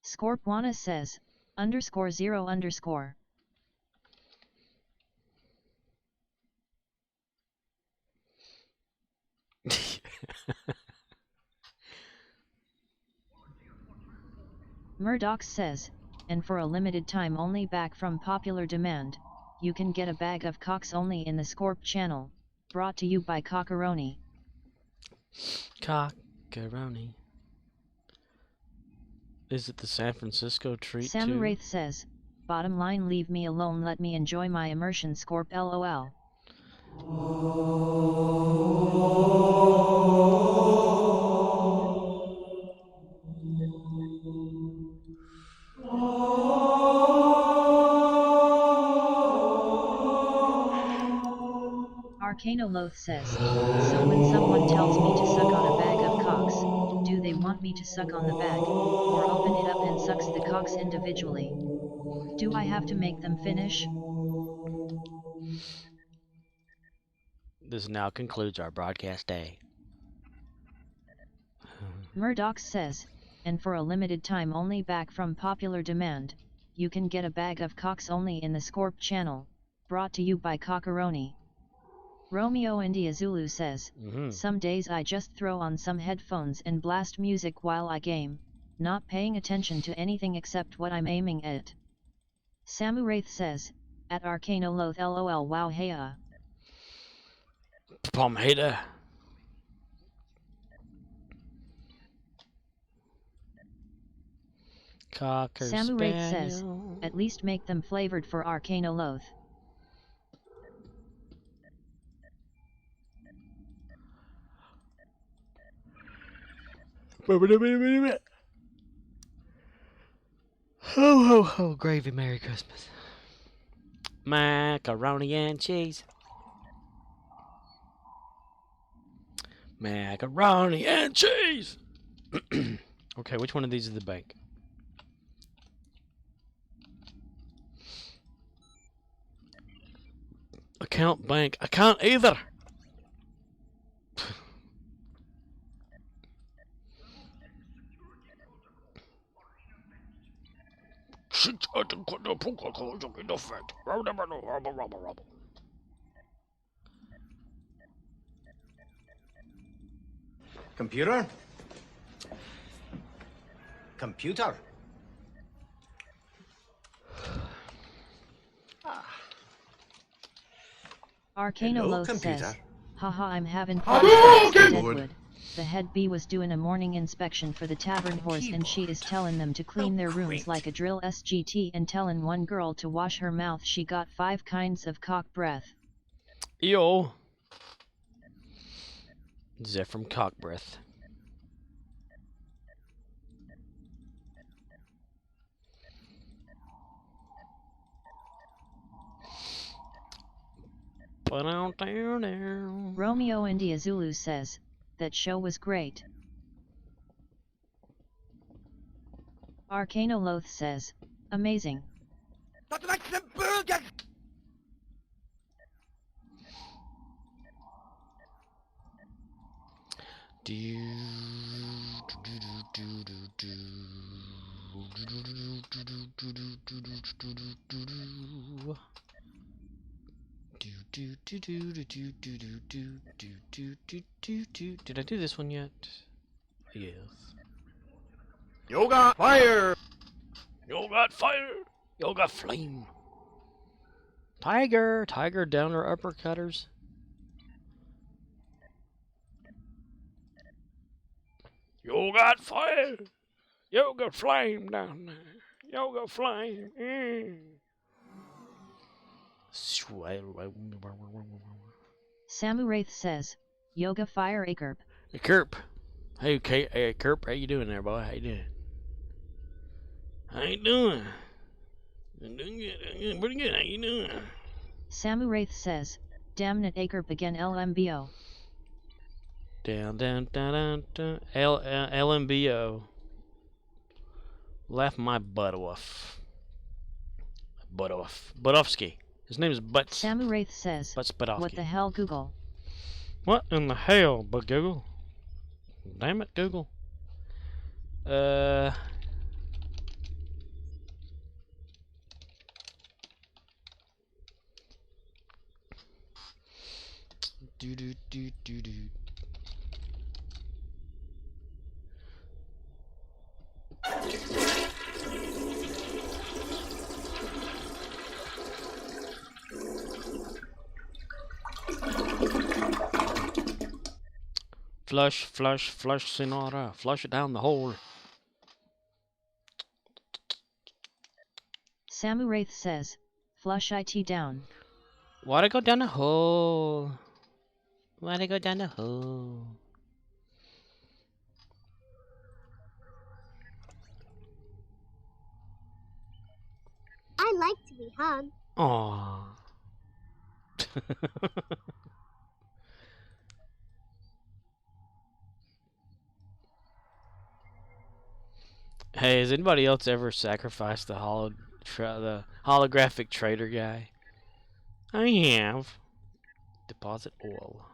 Speaker 3: Scorpwana says, _0_. Murdoch says, and for a limited time only back from popular demand, you can get a bag of cocks only in the Scorp channel, brought to you by Cockaroni.
Speaker 2: Cockaroni. Is it the San Francisco treat
Speaker 3: Samuraith
Speaker 2: too?
Speaker 3: says, bottom line leave me alone, let me enjoy my immersion Scorp LOL. Arcanoloth says, so when someone tells me to suck on a bag of cocks, do they want me to suck on the bag, or open it up and sucks the cocks individually? Do I have to make them finish?
Speaker 2: This now concludes our broadcast day.
Speaker 3: Murdoch says, and for a limited time only back from popular demand, you can get a bag of cocks only in the Scorp channel, brought to you by Cockaroni. Romeo India Zulu says, some days I just throw on some headphones and blast music while I game, not paying attention to anything except what I'm aiming at. Samuraith says, at Arcanoloth LOL wow heya.
Speaker 2: Pomada. Cocker
Speaker 3: Samuraith says,
Speaker 2: Spaniel.
Speaker 3: at least make them flavored for Arcanoloth.
Speaker 2: Ho ho ho, gravy, Merry Christmas. Macaroni and cheese. Macaroni and cheese. Okay, which one of these is the bank? Account bank. I can't either.
Speaker 16: Computer? Computer?
Speaker 3: Arcanoloth says, haha I'm having fun
Speaker 16: Hello,
Speaker 3: with Deadwood. The head bee was doing a morning inspection for the tavern horse and she is telling them to clean their rooms like a drill SGT and telling one girl to wash her mouth. She got 5 kinds of cock breath.
Speaker 2: Yo. Zephram cock breath.
Speaker 3: Romeo India Zulu says, that show was great. Arcanoloth says, amazing.
Speaker 2: Did I do this one yet? Yes.
Speaker 16: You got fire!
Speaker 2: You got fire! Yoga flame. Tiger. Tiger downer uppercutters. Yoga fire. Yoga flame down there. Yoga flame.
Speaker 3: Samu Wraith says, Yoga fire Akerp.
Speaker 2: Hey, Kerp. Hey, Kerp. How you doing there, boy? How you doing? How you doing? I'm doing good. Pretty good. How you doing?
Speaker 3: Samu Wraith says, Damnit Akerp again LMBO.
Speaker 2: Down. LMBO. Laugh my butt off. Buttofsky. His name is Butts.
Speaker 3: Samu Wraith says, what the hell, Google?
Speaker 2: What in the hell, but Google? Damn it, Google. Do. Flush, Sonora. Flush it down the hole.
Speaker 3: Samu Wraith says, flush IT down.
Speaker 2: Why'd I go down the hole? Why'd I go down the hole?
Speaker 17: I like to be hugged.
Speaker 2: Aww. Hey, has anybody else ever sacrificed the holographic trader guy? I have. Deposit all.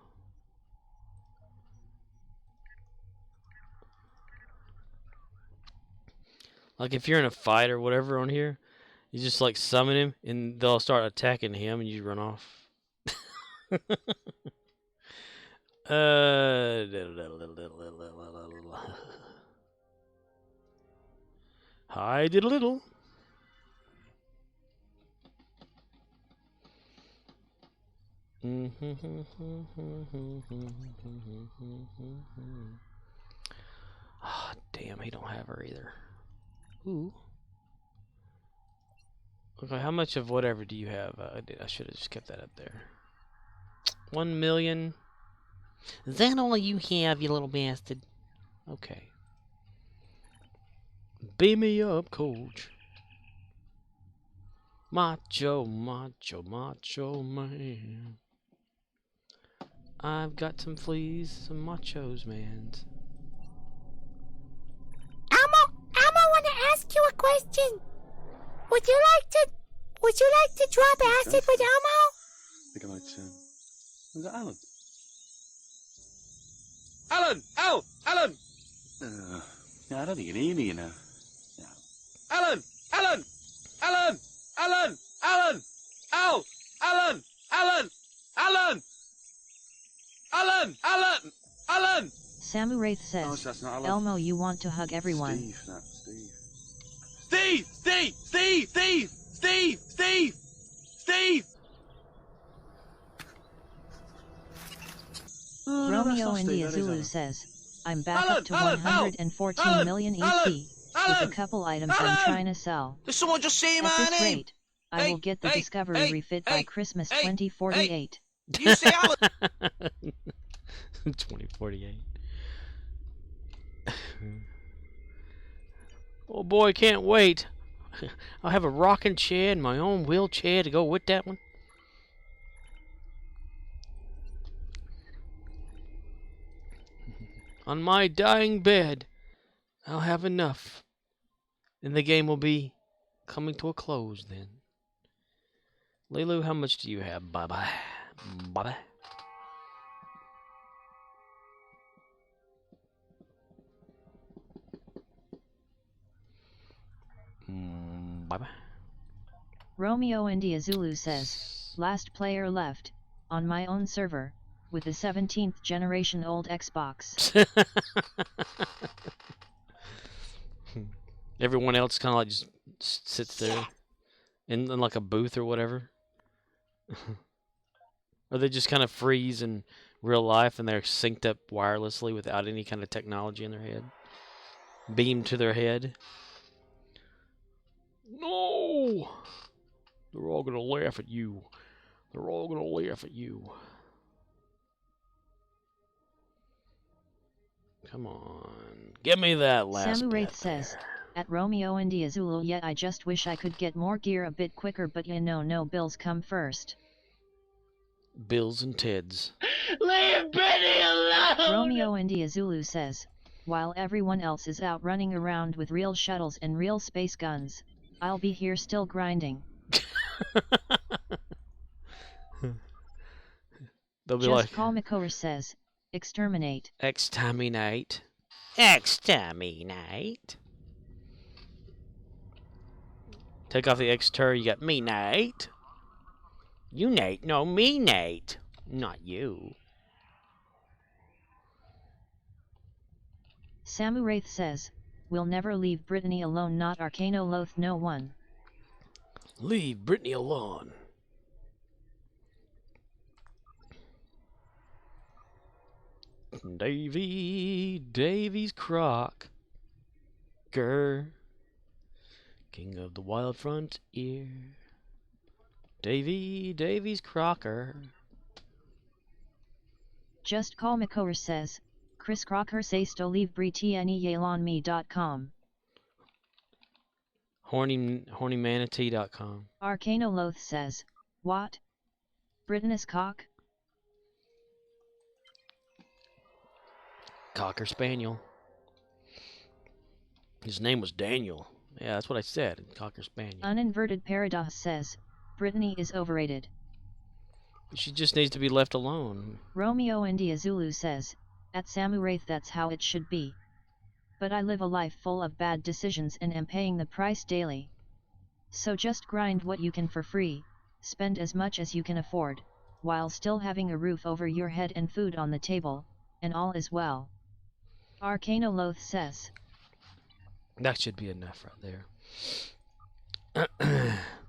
Speaker 2: Like if you're in a fight or whatever on here, you just like summon him and they'll start attacking him and you run off. I did a little. Ah, damn, he don't have her either. Ooh. Okay, how much of whatever do you have? I should have just kept that up there. 1 million. Is that all you have, you little bastard? Okay. Beam me up, coach. Macho man. I've got some fleas, some machos, man.
Speaker 17: Elmo, I want to ask you a question. Would you like to drop acid with Elmo?
Speaker 18: I think I might we got Alan. Alan! Al! Alan! I don't think you need me, you know. No. Alan! Alan! Alan! Alan! Alan! Al! Alan! Alan! Alan! Alan! Alan! Alan!
Speaker 3: Samu Wraith says,
Speaker 18: that's not Alan.
Speaker 3: Elmo, you want to hug everyone.
Speaker 18: Steve, no, Steve. Steve!
Speaker 3: Romeo India Zulu says, I'm back up to 114 million EC, with a couple items I'm trying to sell.
Speaker 11: Did someone just say my
Speaker 3: At this
Speaker 11: name?
Speaker 3: rate, I will get the Discovery refit by Christmas 2048.
Speaker 11: You say Alan?
Speaker 2: 2048. Oh boy, can't wait. I'll have a rocking chair and my own wheelchair to go with that one. On my dying bed, I'll have enough. And the game will be coming to a close then. Lilu, how much do you have? Bye-bye. Bye-bye. Bye-bye.
Speaker 3: Romeo India Zulu says, last player left, on my own server, with the 17th generation old Xbox.
Speaker 2: Everyone else kind of like just sits there. in like a booth or whatever? Or they just kind of freeze in real life and they're synced up wirelessly without any kind of technology in their head? Beamed to their head? No! They're all gonna laugh at you. They're all gonna laugh at you. Come on. Give me that last
Speaker 3: Samu
Speaker 2: bit
Speaker 3: Wraith says, at Romeo India Zulu, yet I just wish I could get more gear a bit quicker, but you know, no bills come first.
Speaker 2: Bills and Teds.
Speaker 11: Leave Brittany alone!
Speaker 3: Romeo India Zulu says, while everyone else is out running around with real shuttles and real space guns, I'll be here still grinding.
Speaker 2: They'll be
Speaker 3: Just
Speaker 2: like,
Speaker 3: Call McCower says, exterminate.
Speaker 2: exterminate. Exterminate. Take off the exter, you got me, Nate. You, Nate. No, me, Nate. Not you.
Speaker 3: Samu Wraith says, we'll never leave Brittany alone, not Arcano Loth, no one.
Speaker 2: Leave Brittany alone. Davies Croc. Grr. King of the Wild Frontier. Davies Crocker.
Speaker 3: Just Call McCower says, Chris Crocker says to leave BrittanyYelonme.com.
Speaker 2: Hornymanatee.com.
Speaker 3: Arcano Loth says, what? Brittany's cock?
Speaker 2: Cocker Spaniel. His name was Daniel. Yeah, that's what I said. Cocker Spaniel.
Speaker 3: Uninverted Paradox says, Brittany is overrated.
Speaker 2: She just needs to be left alone.
Speaker 3: Romeo India Zulu says, at Samu Wraith, that's how it should be. But I live a life full of bad decisions and am paying the price daily. So just grind what you can for free, spend as much as you can afford, while still having a roof over your head and food on the table, and all is well. Arcano Loth says.
Speaker 2: That should be enough right there.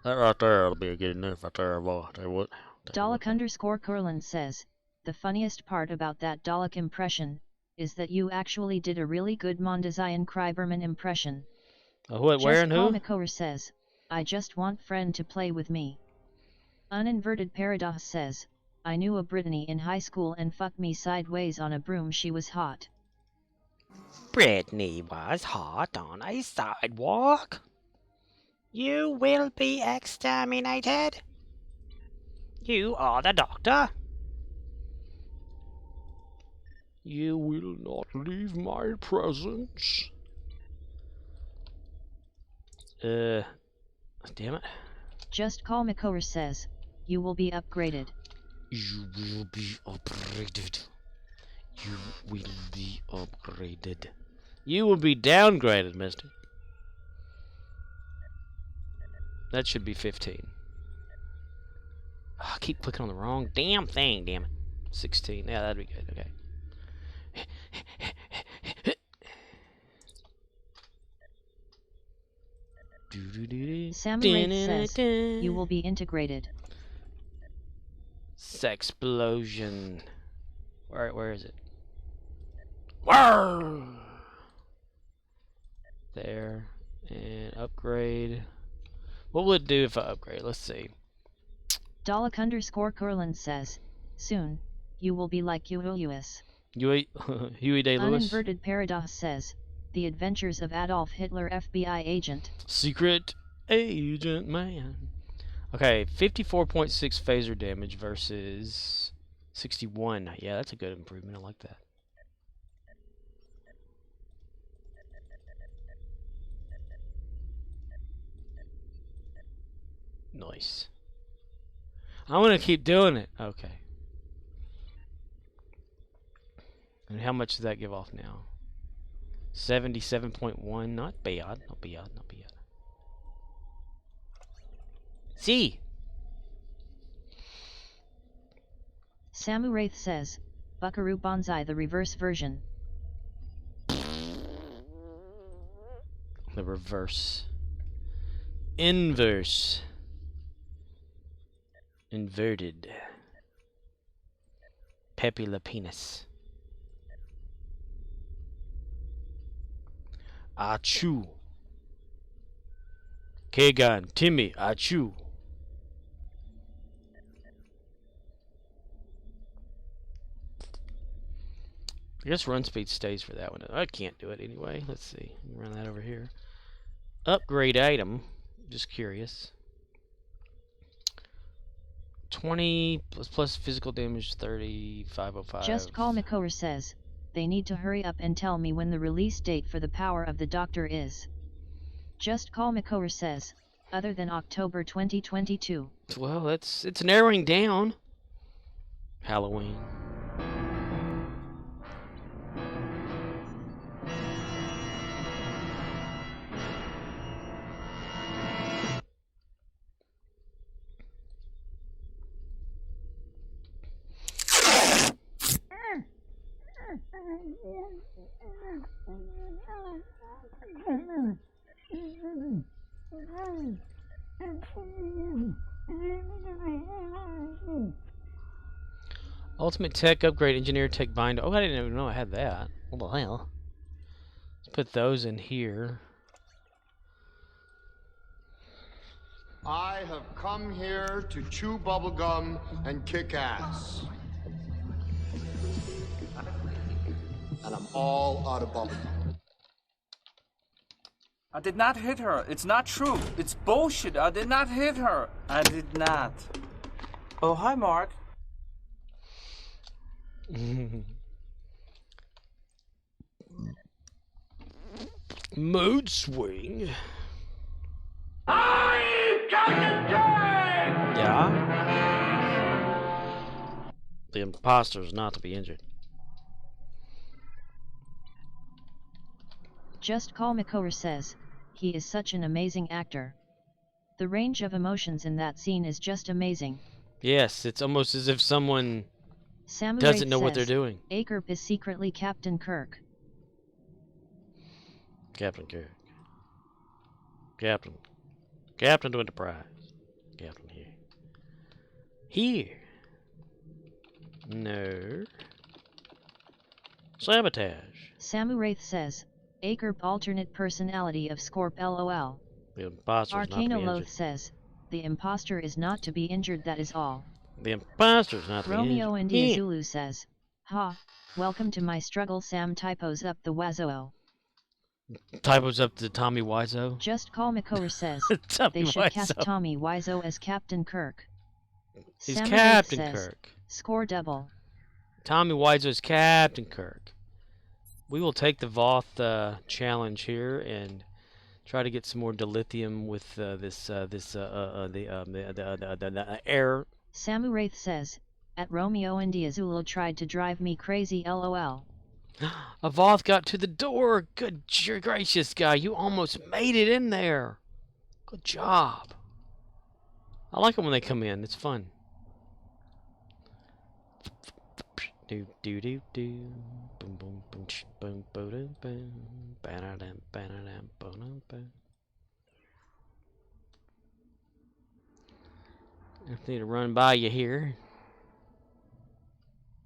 Speaker 2: That right there will be good enough right there. What?
Speaker 3: Dalek_Curlin says, the funniest part about that Dalek impression is that you actually did a really good Mondesian Kryberman impression.
Speaker 2: What, where and who?
Speaker 3: McCower says, I just want friend to play with me. Uninverted Paradox says, I knew a Brittany in high school and fucked me sideways on a broom, she was hot.
Speaker 2: Brittany was hot on a sidewalk. You will be exterminated. You are the doctor. You will not leave my presence. Damn it.
Speaker 3: Just Call McCower says, you will be upgraded.
Speaker 2: You will be upgraded. You will be upgraded. You will be downgraded, mister. That should be 15. Oh, I keep clicking on the wrong damn thing, damn it. 16. Yeah, that'd be good. Okay.
Speaker 3: Samu Wraith says, you will be integrated.
Speaker 2: Sexplosion. Where is it? Whoa! There. And upgrade. What would it do if I upgrade? Let's see.
Speaker 3: Dalek_Curlin says, soon, you will be like Huey Lewis.
Speaker 2: Huey Day Lewis?
Speaker 3: Uninverted Paradox says, the adventures of Adolf Hitler, FBI agent.
Speaker 2: Secret agent man. Okay, 54.6 phaser damage versus 61. Yeah, that's a good improvement. I like that. Nice. I'm gonna keep doing it. Okay. And how much does that give off now? 77.1. Not bad. Not bad. Not bad. See.
Speaker 3: Samu Wraith says, Buckaroo Banzai, the reverse version.
Speaker 2: The reverse. Inverse. Inverted. Pepe Le Penis. Achoo. Kagan, Timmy, achoo. I guess run speed stays for that one. I can't do it anyway. Let's see. Run that over here. Upgrade item. Just curious. 20 plus physical damage 30, 505.
Speaker 3: Just Call Makor says, they need to hurry up and tell me when the release date for the Power of the Doctor is. Just Call Makor says, other than October 2022.
Speaker 2: Well, it's narrowing down. Halloween. Ultimate Tech Upgrade, Engineer Tech Binder. Oh, I didn't even know I had that. What the hell? Let's put those in here.
Speaker 6: I have come here to chew bubblegum and kick ass. And I'm all out of bubblegum.
Speaker 4: I did not hit her. It's not true. It's bullshit. I did not hit her. I did not. Oh, hi, Mark.
Speaker 2: Mood swing. Yeah. The imposter is not to be injured.
Speaker 3: Just Call Makor says, he is such an amazing actor. The range of emotions in that scene is just amazing.
Speaker 2: Yes, it's almost as if someone
Speaker 3: Samu
Speaker 2: doesn't know
Speaker 3: says,
Speaker 2: what they're doing.
Speaker 3: Akerp is secretly Captain Kirk.
Speaker 2: Captain Kirk. Captain to Enterprise. Captain here. Here. No. Sabotage.
Speaker 3: Samu Wraith says, Akerp alternate personality of Scorp LOL.
Speaker 2: The imposter is not to be injured.
Speaker 3: Arcanoloth says, the imposter is not to be injured, that is all.
Speaker 2: The imposter is not to be injured.
Speaker 3: Romeo India Zulu says, ha, welcome to my struggle. Sam typos up the Wazo.
Speaker 2: Typos up to Tommy Wiseau.
Speaker 3: Just Call Makor says, they should
Speaker 2: Wiseau.
Speaker 3: cast Tommy Wiseau as Captain Kirk.
Speaker 2: He's
Speaker 3: Sam
Speaker 2: Captain
Speaker 3: says,
Speaker 2: Kirk.
Speaker 3: Score double.
Speaker 2: Tommy Wiseau is Captain Kirk. We will take the Voth challenge here and try to get some more dilithium with the air.
Speaker 3: Samu Wraith says, at Romeo India Zulu tried to drive me crazy LOL.
Speaker 2: A Voth got to the door. Good gracious, guy. You almost made it in there. Good job. I like them when they come in. It's fun. Do do do do. Boom boom boom boom boom boom. Banadam banadam boom boom. I need to run by you here.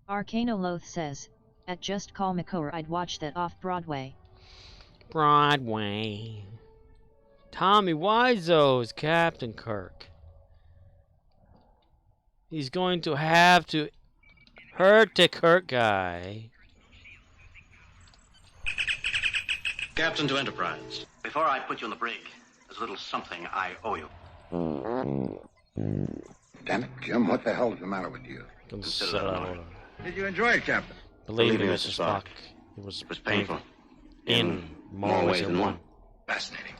Speaker 3: Arcanoloth says, at Just Call Makor I'd watch that off-Broadway.
Speaker 2: Broadway. Tommy Wiseau is Captain Kirk. He's going to have to hurt the Kirk guy.
Speaker 10: Captain to Enterprise. Before I put you on the brig, there's a little something I owe you.
Speaker 19: Damn it, Jim, what the hell is the matter with you? Did you enjoy it, Captain?
Speaker 2: Believe me, Mr. Spock, it was
Speaker 10: painful.
Speaker 2: In more ways than one.
Speaker 19: Fascinating.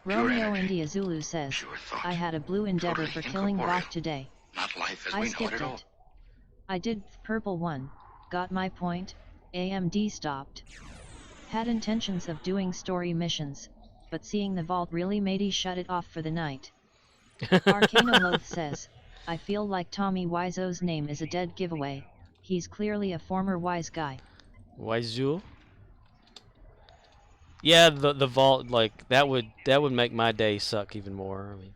Speaker 3: Romeo India Zulu says, I had a blue endeavor for killing Voth today.
Speaker 19: Not life as
Speaker 3: I
Speaker 19: we know
Speaker 3: skipped
Speaker 19: it at all.
Speaker 3: it. I did purple one. Got my point. AMD stopped. Had intentions of doing story missions, but seeing the vault really made me shut it off for the night. Arcanoloth says, I feel like Tommy Wiseau's name is a dead giveaway. He's clearly a former wise guy.
Speaker 2: Wiseau? Yeah, the vault, like that would make my day suck even more. I mean,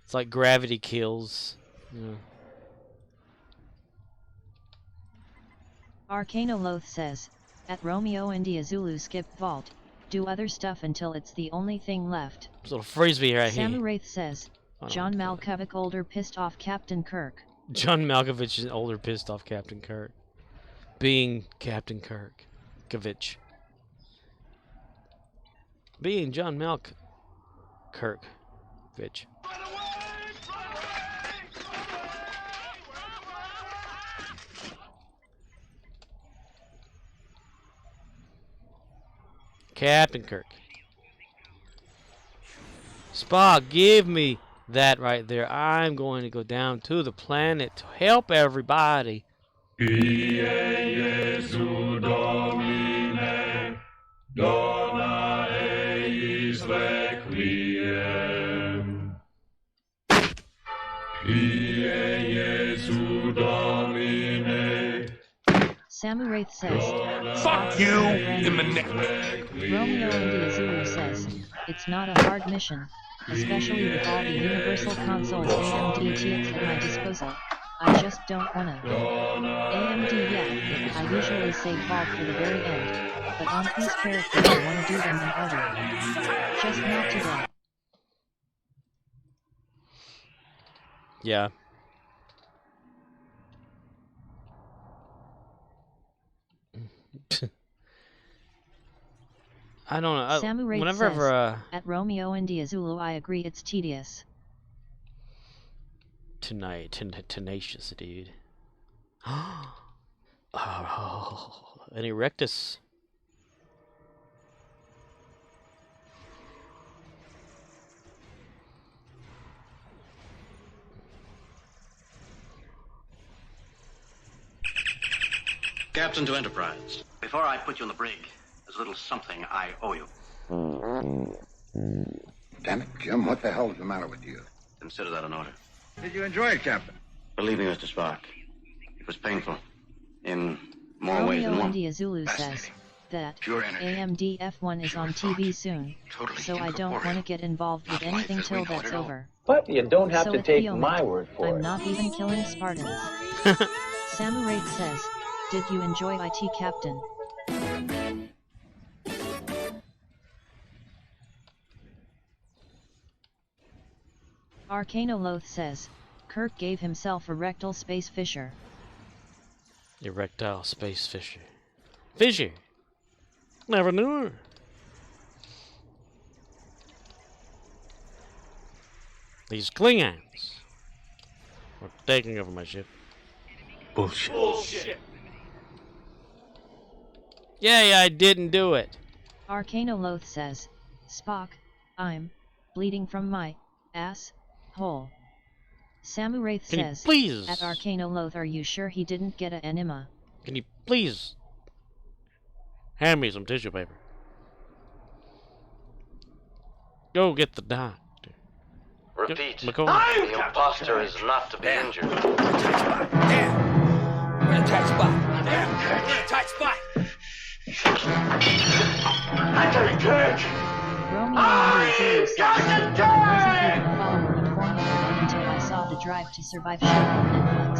Speaker 2: it's like Gravity Kills. You know.
Speaker 3: Arcanoloth says, at Romeo India Zulu skip vault, do other stuff until it's the only thing left.
Speaker 2: This little frisbee right here.
Speaker 3: Samu Wraith says, John Malkovich older pissed off Captain Kirk.
Speaker 2: John Malkovich is older pissed off Captain Kirk. Being Captain Kirk. Kovich. Being John Kirkovich. Captain Kirk. Spock, give me that right there. I'm going to go down to the planet to help everybody.
Speaker 20: Jesu Domine, dona eis requiem. Jesu Domine.
Speaker 3: Samu Wraith says,
Speaker 20: Fuck you in the neck.
Speaker 3: Romeo India Zulu says, it's not a hard mission, especially with all the Universal Consoles AMD TX at my disposal. I just don't wanna. AMD, yeah, I usually save vault for the very end, but on these characters I wanna do them in order. Just not today.
Speaker 2: Yeah. I don't know.
Speaker 3: Samu Wraith
Speaker 2: Whenever
Speaker 3: says, at Romeo India Zulu, I agree it's tedious.
Speaker 2: Tenacious, dude. Oh, an Erectus.
Speaker 10: Captain to Enterprise. Before I put you on the brig, there's a little something I owe you.
Speaker 19: Damn it, Jim, what the hell's the matter with you?
Speaker 10: Consider that an order.
Speaker 19: Did you enjoy it, Captain?
Speaker 10: Believe me, Mr. Spock, it was painful. In more ways than
Speaker 3: Romeo
Speaker 10: one.
Speaker 3: India Zulu says that AMD F1 is on TV soon, so I don't want to get involved with anything till that's over.
Speaker 21: But you don't have
Speaker 3: So
Speaker 21: to
Speaker 3: at
Speaker 21: take
Speaker 3: the
Speaker 21: my
Speaker 3: moment,
Speaker 21: word for
Speaker 3: I'm
Speaker 21: it.
Speaker 3: not even killing Spartans. Samu Wraith says, did you enjoy IT Captain? Arcanoloth says, Kirk gave himself a rectal space fisher.
Speaker 2: Erectile space fisher. Fisher! Never knew her. These Klingons were taking over my ship. Bullshit.
Speaker 20: Bullshit.
Speaker 2: Yay, I didn't do it.
Speaker 3: Arcanoloth says, Spock, I'm bleeding from my ass hole. Samu Wraith
Speaker 2: Can you
Speaker 3: says,
Speaker 2: please?
Speaker 3: at Arcanoloth, are you sure he didn't get an enema?
Speaker 2: Can you please hand me some tissue paper? Go get the doctor.
Speaker 10: Repeat.
Speaker 2: McCoy.
Speaker 10: The imposter is not to be injured.
Speaker 11: We're in a tight spot. Damn, we're in a tight spot.
Speaker 20: I got a cage.
Speaker 3: Romeo India Zulu says, I wasn't even following the formula until I saw the Drive to Survive show on Netflix.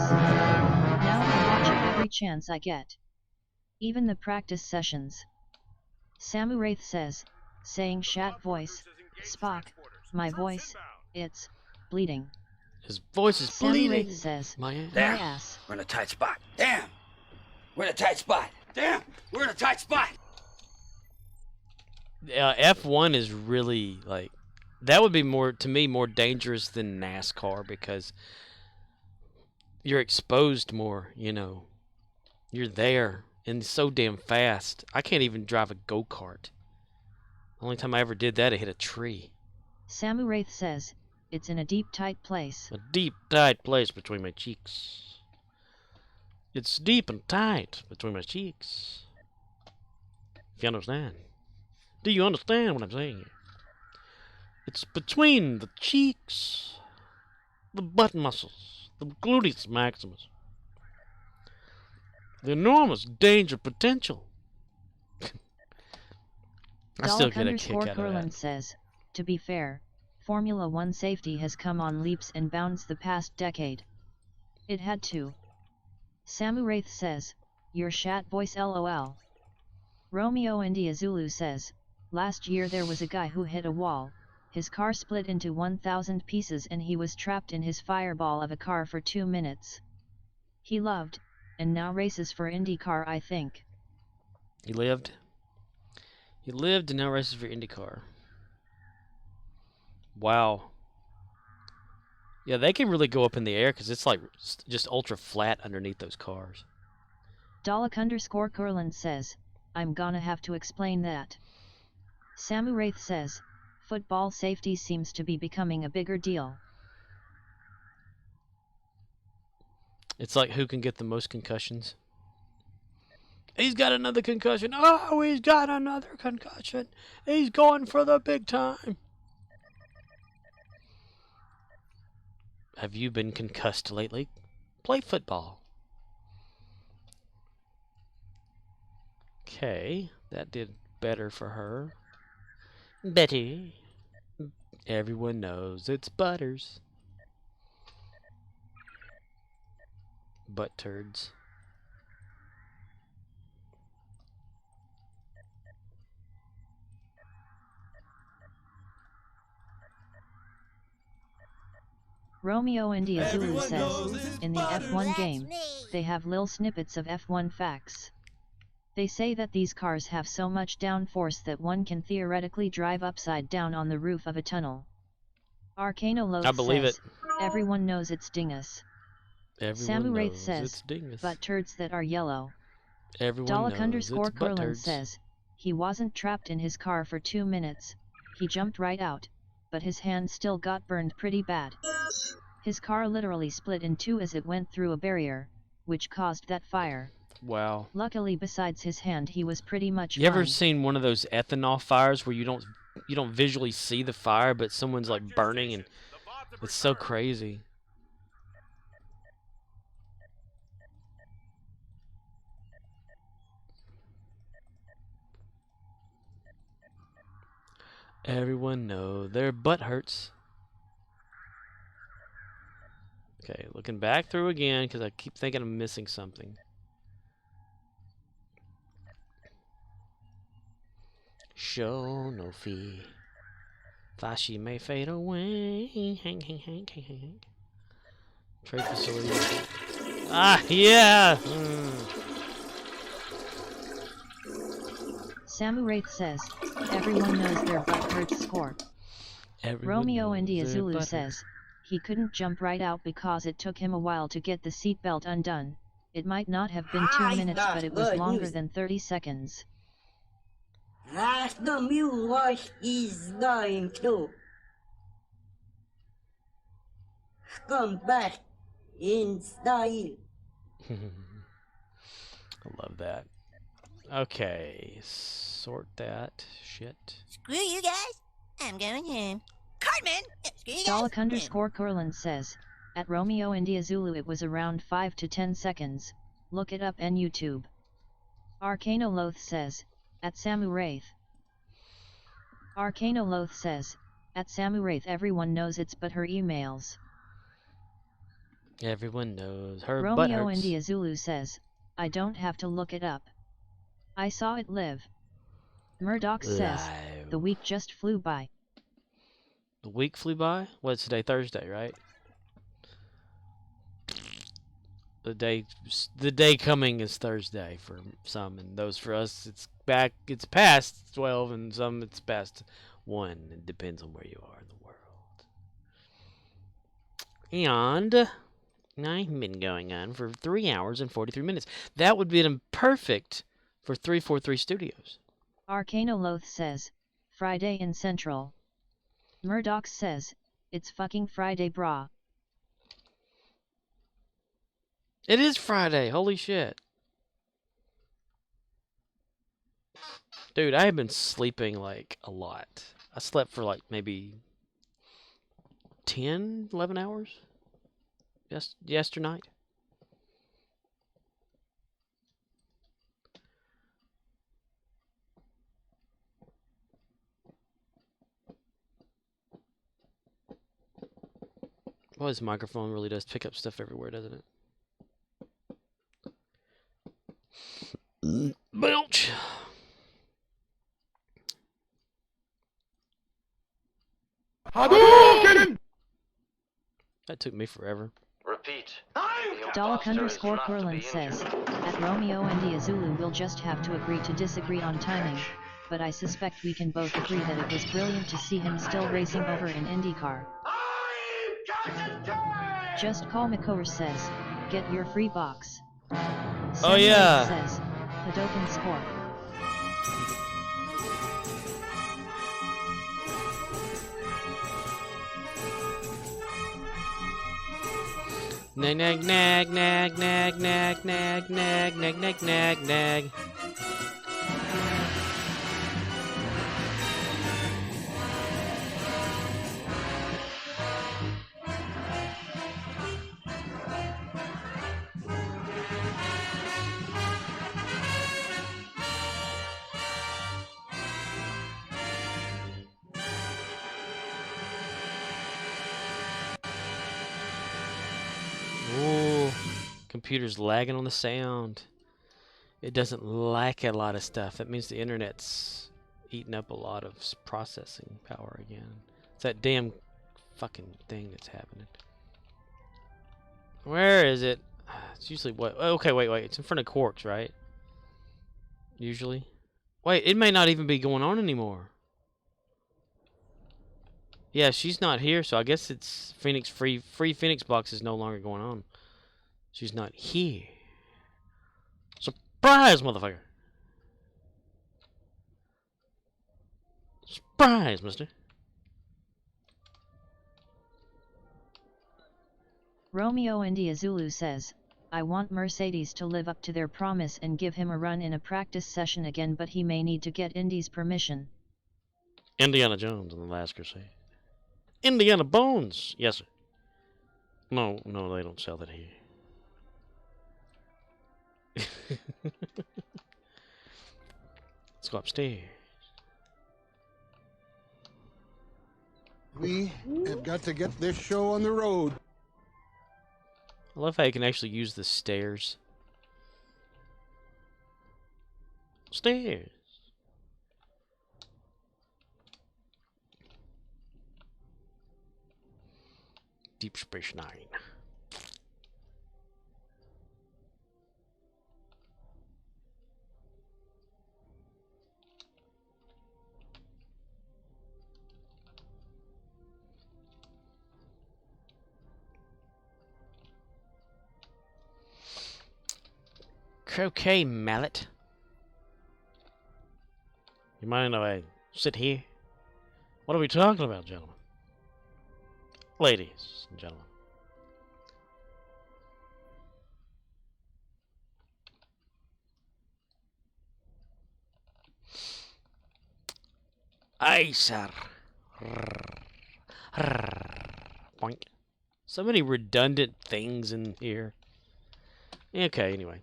Speaker 3: Now I watch it every chance I get. Even the practice sessions. Samu Wraith says, saying Shat voice, Spock, my voice, it's bleeding.
Speaker 2: His voice is
Speaker 3: Samu
Speaker 2: bleeding.
Speaker 3: Wraith says,
Speaker 2: My ass.
Speaker 3: my ass.
Speaker 11: We're in a tight spot. Damn. We're in a tight spot. Damn. We're in a tight spot.
Speaker 2: F1 is really like that would be more to me more dangerous than NASCAR because you're exposed more, you know. You're there and it's so damn fast. I can't even drive a go-kart. The only time I ever did that I hit a tree.
Speaker 3: Samu Wraith says, it's in a deep tight place.
Speaker 2: A deep tight place between my cheeks. It's deep and tight between my cheeks. If you understand. Do you understand what I'm saying? It's between the cheeks, the butt muscles, the gluteus maximus, the enormous danger potential. I still get a kick out of
Speaker 3: Kurland
Speaker 2: that.
Speaker 3: says, to be fair, Formula One safety has come on leaps and bounds the past decade. It had to. Samu Wraith says, Your chat voice LOL. Romeo India Zulu says, last year there was a guy who hit a wall, his car split into 1,000 pieces and he was trapped in his fireball of a car for 2 minutes. He loved, and now races for IndyCar I think.
Speaker 2: He lived? He lived and now races for IndyCar. Wow. Yeah, they can really go up in the air because it's like just ultra flat underneath those cars.
Speaker 3: Dalek_Curlin says, I'm gonna have to explain that. Samu Wraith says, football safety seems to be becoming a bigger deal.
Speaker 2: It's like who can get the most concussions. He's got another concussion. Oh, he's got another concussion. He's going for the big time. Have you been concussed lately? Play football. Okay, that did better for her. Betty. Everyone knows it's Butters. Butt turds.
Speaker 3: Romeo India Zulu says, in the F1 game, they have little snippets of F1 facts. They say that these cars have so much downforce that one can theoretically drive upside down on the roof of a tunnel. Arcano Loth
Speaker 2: I believe
Speaker 3: says,
Speaker 2: it.
Speaker 3: everyone knows it's dingus.
Speaker 2: Everyone
Speaker 3: Samu Wraith
Speaker 2: knows
Speaker 3: says,
Speaker 2: it's dingus.
Speaker 3: butt turds that are yellow.
Speaker 2: Everyone knows it's butt
Speaker 3: Dalek_Curlin
Speaker 2: turds.
Speaker 3: says, he wasn't trapped in his car for 2 minutes, he jumped right out, but his hand still got burned pretty bad. His car literally split in two as it went through a barrier, which caused that fire.
Speaker 2: Wow.
Speaker 3: Luckily besides his hand he was pretty much
Speaker 2: You ever
Speaker 3: fine.
Speaker 2: seen one of those ethanol fires where you don't visually see the fire, but someone's like burning, and it's so crazy. Everyone knows their butt hurts. Okay, looking back through again because I keep thinking I'm missing something. Show no fee. Fashi may fade away. Hang, hang, hang, hang, hang. Trade facility. Ah, yeah!
Speaker 3: Samu Wraith says, everyone knows their butt hurts score. Romeo India Zulu says, he couldn't jump right out because it took him a while to get the seatbelt undone. It might not have been 2 minutes, but it was longer than 30 seconds.
Speaker 21: The mule is going to come back in style.
Speaker 2: I love that. Okay, sort that shit.
Speaker 17: Screw you guys. I'm going home. Cartman! Screw you guys.
Speaker 3: Dalek_Curlin says, at Romeo India Zulu it was around 5 to 10 seconds. Look it up on YouTube. Arcano Loth says, at Samu Wraith. Arcano Loth says, at Samu Wraith everyone knows it's but her emails.
Speaker 2: Everyone knows her
Speaker 3: Romeo
Speaker 2: butt hurts.
Speaker 3: India Zulu says, I don't have to look it up. I saw it live. Murdoch says, the week just flew by.
Speaker 2: The week flew by? What's today? Thursday, right? The day coming is Thursday for some, and those for us it's past 12, and some it's past 1. It depends on where you are in the world. And I've been going on for 3 hours and 43 minutes. That would be perfect for 343 Studios.
Speaker 3: Arcano Loth says, Friday in Central. Murdoch says, it's fucking Friday, brah.
Speaker 2: It is Friday. Holy shit. Dude, I have been sleeping like a lot. I slept for like maybe 10, 11 hours yesternight. Well, this microphone really does pick up stuff everywhere, doesn't it? Belch.
Speaker 20: Hadouken!
Speaker 2: That took me forever.
Speaker 10: Repeat.
Speaker 3: Dalek_Curlin says, at Romeo and Diazulu we'll just have to agree to disagree on timing, but I suspect we can both agree that it was brilliant to see him still racing over in IndyCar. Just Call McCower says, get your free box.
Speaker 2: Oh yeah.
Speaker 3: Says, Hadouken score.
Speaker 2: Nag nag nag nag nag nag nag nag nag nag nag nag. Ooh, computer's lagging on the sound. It doesn't lack a lot of stuff. That means the internet's eating up a lot of processing power again. It's that damn fucking thing that's happening. Where is it? It's usually what? Okay, wait. It's in front of Quarks, right? Usually. Wait, it may not even be going on anymore. Yeah, she's not here, so I guess it's Phoenix free Phoenix box is no longer going on. She's not here. Surprise, motherfucker! Surprise, mister.
Speaker 3: Romeo and Diazulu says, I want Mercedes to live up to their promise and give him a run in a practice session again, but he may need to get Indy's permission.
Speaker 2: Indiana Jones in The Last Crusade. Indiana Bones! Yes, sir. No, they don't sell that here. Let's go upstairs.
Speaker 6: We have got to get this show on the road.
Speaker 2: I love how you can actually use the stairs. Stairs. Deep Space Nine. Croquet mallet. You mind if I sit here? What are we talking about, gentlemen? Ladies and gentlemen. Aye, sir. Boink. So many redundant things in here. Okay, anyway.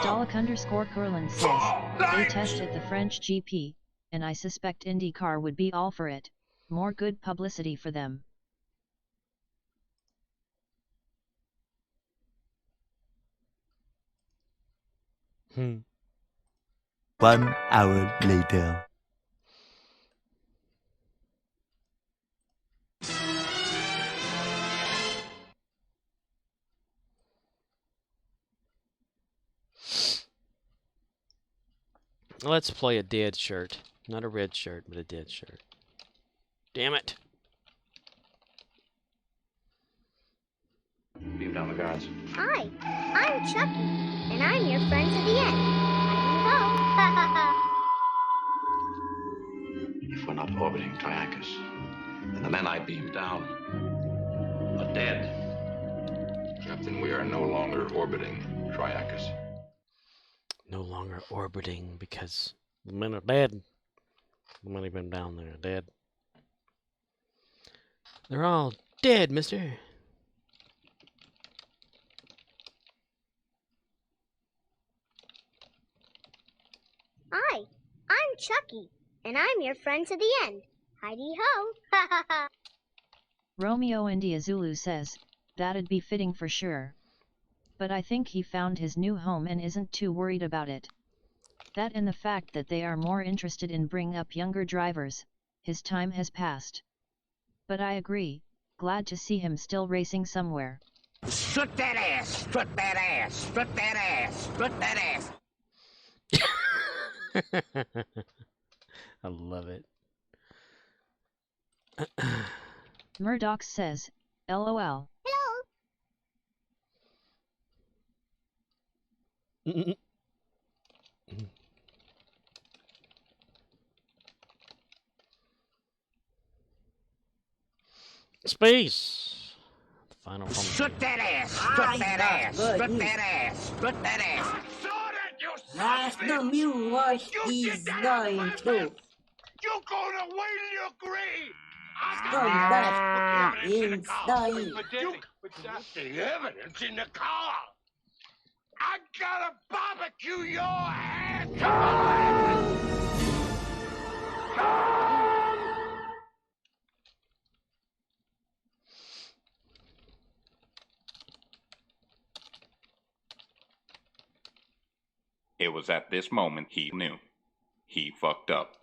Speaker 3: Dalek_Curlin says, they tested the French GP, and I suspect IndyCar would be all for it. More good publicity for them.
Speaker 12: One hour later.
Speaker 2: Let's play a dead shirt. Not a red shirt, but a dead shirt. Damn it.
Speaker 10: Beam down the guards.
Speaker 17: Hi, I'm Chucky, and I'm your friend to the end. How
Speaker 10: If we're not orbiting Triacus, then the men I beamed down are dead.
Speaker 20: Captain, we are no longer orbiting Triacus.
Speaker 2: No longer orbiting because the men are dead. The men have been down there dead. They're all dead, mister.
Speaker 17: Hi, I'm Chucky, and I'm your friend to the end. Heidi-ho!
Speaker 3: Romeo and Diazulu says, that'd be fitting for sure. But I think he found his new home and isn't too worried about it. That and the fact that they are more interested in bringing up younger drivers, his time has passed. But I agree, glad to see him still racing somewhere.
Speaker 11: Strut that ass! Strut that ass! Strut that ass! Strut that ass!
Speaker 2: I love it.
Speaker 3: Murdoch says, LOL.
Speaker 17: Hello.
Speaker 2: Space. The final form.
Speaker 11: Strut that ass! Strut that ass! Strut that ass! Strut that ass!
Speaker 21: That's the mule what he's going to.
Speaker 11: You're gonna wait till you agree!
Speaker 21: Come back in style.
Speaker 11: What's the evidence in the car? I gotta barbecue your ass! Come on!
Speaker 20: It was at this moment he knew. He fucked up.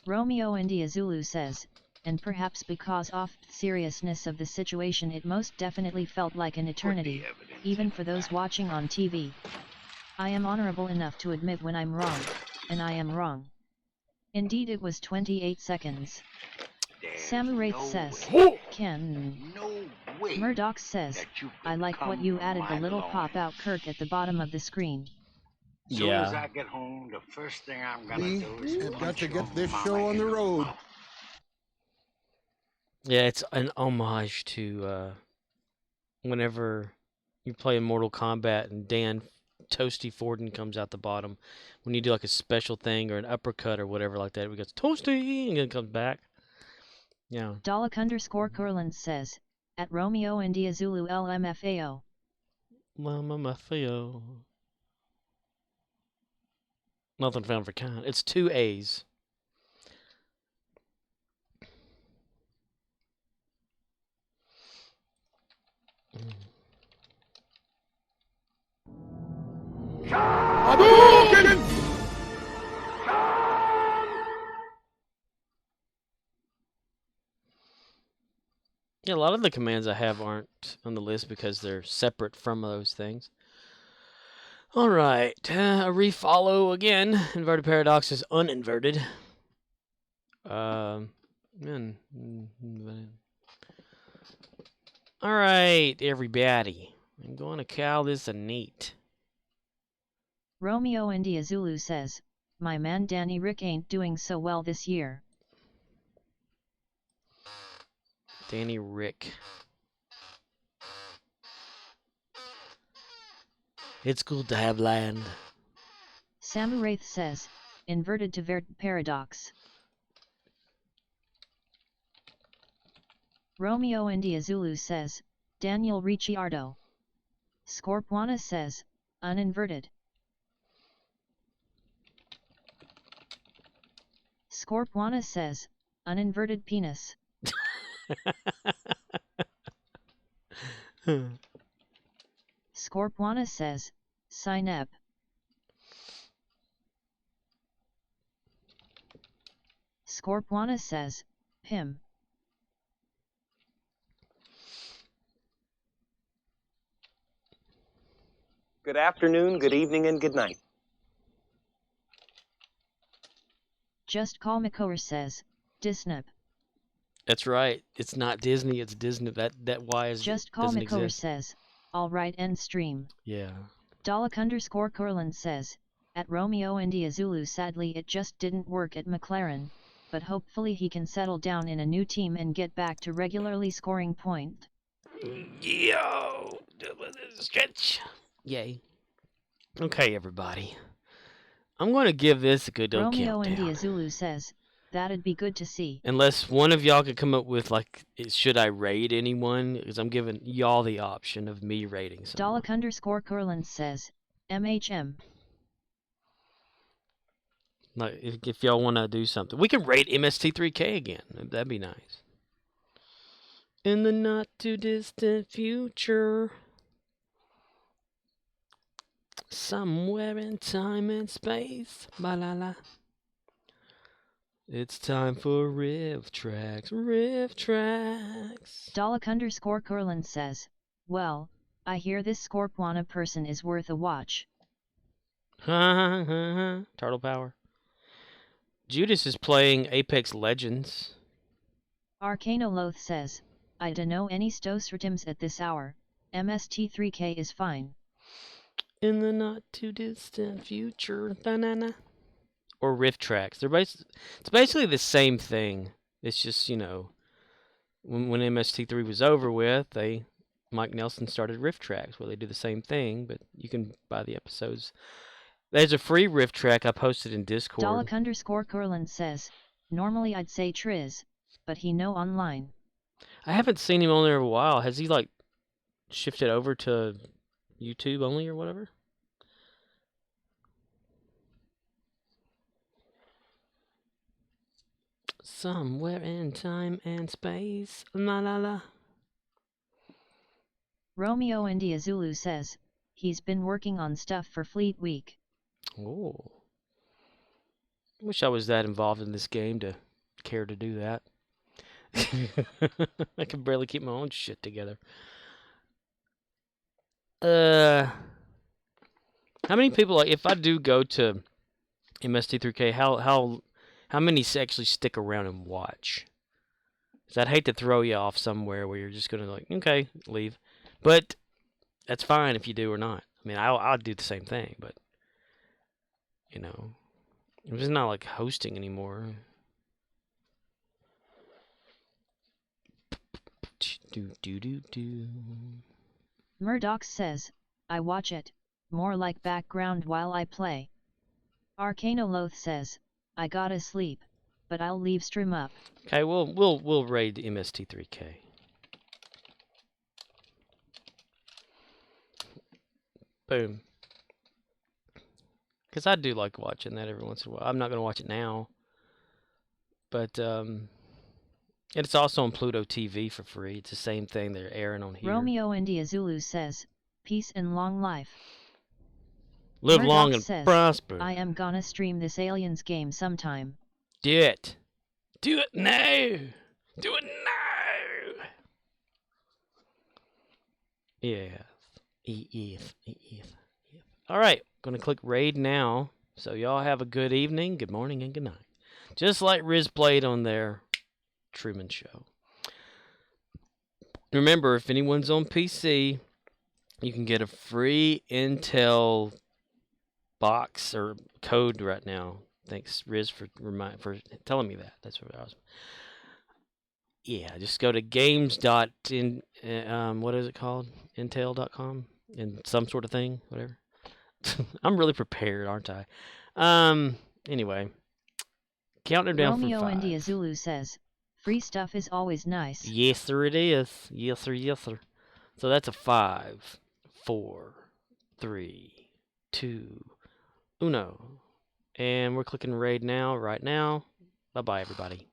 Speaker 3: Romeo India Zulu says, and perhaps because of the seriousness of the situation it most definitely felt like an eternity, even for those watching on TV. I am honorable enough to admit when I'm wrong, and I am wrong. Indeed it was 28 seconds. Samurai says, Ken. Murdoch says, I like what you added the little pop-out Kirk at the bottom of the screen.
Speaker 19: As soon as I get home, the first thing I'm gonna do is
Speaker 1: have got to get this show on the road.
Speaker 2: Yeah, it's an homage to whenever you play in Mortal Kombat and Dan Toasty Forden comes out the bottom. When you do like a special thing or an uppercut or whatever like that, it goes Toasty and then it comes back. Yeah.
Speaker 3: Dalek_Curland says, at Romeo India Zulu LMFAO.
Speaker 2: LMFAO. Nothing found for kind. It's 2 A's. Yeah, a lot of the commands I have aren't on the list because they're separate from those things. Alright, a refollow again. Inverted paradox is uninverted. Alright, everybody. I'm going to call this a neat.
Speaker 3: Romeo India Zulu says, my man Danny Rick ain't doing so well this year.
Speaker 2: Danny Rick. It's good to have land.
Speaker 3: Samuraith says, inverted to vert paradox. Romeo India Zulu says, Daniel Ricciardo. Scorpwana says, uninverted. Scorpwana says, uninverted penis. Scorpwana says, Synep. Scorpwana says, Pim.
Speaker 22: Good afternoon, good evening, and good night.
Speaker 3: Just Call McCower says, Disney.
Speaker 2: That's right. It's not Disney, it's Disney. That Y is
Speaker 3: Just Call
Speaker 2: doesn't
Speaker 3: McCower
Speaker 2: exist.
Speaker 3: says, alright end stream.
Speaker 2: Yeah.
Speaker 3: Dalek_Curland says, at Romeo India Zulu sadly it just didn't work at McLaren, but hopefully he can settle down in a new team and get back to regularly scoring point.
Speaker 2: Yo! Stretch! Yay. Okay, everybody. I'm going to give this a good old
Speaker 3: Romeo
Speaker 2: countdown.
Speaker 3: India Zulu says, that'd be good to see.
Speaker 2: Unless one of y'all could come up with, like, should I raid anyone? Because I'm giving y'all the option of me raiding someone.
Speaker 3: Dalek_Curland says, MHM.
Speaker 2: Like, if y'all want to do something. We can raid MST3K again. That'd be nice. In the not too distant future, somewhere in time and space, ba-la-la. It's time for Riff Tracks, Riff Tracks.
Speaker 3: Dalek_Kurland says, well, I hear this Scorpwana person is worth a watch.
Speaker 2: Turtle power. Judas is playing Apex Legends.
Speaker 3: Arcanoloth says, I dunno any Stosratims at this hour, MST3K is fine.
Speaker 2: In the not too distant future, banana. Or Riff Tracks. It's basically the same thing. It's just, you know, when MST3 was over with, Mike Nelson started Riff Tracks, where they do the same thing, but you can buy the episodes. There's a free Riff Track I posted in Discord.
Speaker 3: Dalek_Kurland says, normally I'd say Triz, but he no online.
Speaker 2: I haven't seen him on there in a while. Has he, like, shifted over to YouTube only or whatever? Somewhere in time and space, la la la.
Speaker 3: Romeo India Zulu says, he's been working on stuff for Fleet Week.
Speaker 2: Oh. Wish I was that involved in this game to care to do that. I can barely keep my own shit together. How many people, like, if I do go to MST3K, how many actually stick around and watch? Because I'd hate to throw you off somewhere where you're just going to, like, okay, leave. But that's fine if you do or not. I mean, I'll do the same thing, but, you know, I'm just not, like, hosting anymore.
Speaker 3: Murdoch says, I watch it, more like background while I play. Arcanoloth says, I gotta sleep, but I'll leave stream up.
Speaker 2: Okay, we'll raid MST3K. Boom. Because I do like watching that every once in a while. I'm not gonna watch it now, but it's also on Pluto TV for free. It's the same thing they're airing on here.
Speaker 3: Romeo India Zulu says, peace and long life.
Speaker 2: Live
Speaker 3: Murdoch
Speaker 2: long and
Speaker 3: says,
Speaker 2: prosper.
Speaker 3: I am gonna stream this Aliens game sometime.
Speaker 2: Do it. Do it now. Do it now. Yes. Yes. All right. Going to click raid now. So y'all have a good evening, good morning, and good night. Just like Riz played on their Truman Show. Remember, if anyone's on PC, you can get a free Intel box or code right now. Thanks, Riz, for telling me that. That's what I was. Yeah, just go to games.in. What is it called? Intel.com and some sort of thing, whatever. I'm really prepared, aren't I? Anyway, counting down
Speaker 3: Romeo
Speaker 2: from 5.
Speaker 3: India Zulu says, free stuff is always nice.
Speaker 2: Yes, sir, it is. Yes, sir, yes, sir. So that's a 5, 4, 3, 2, 1. And we're clicking raid now, right now. Bye-bye, everybody.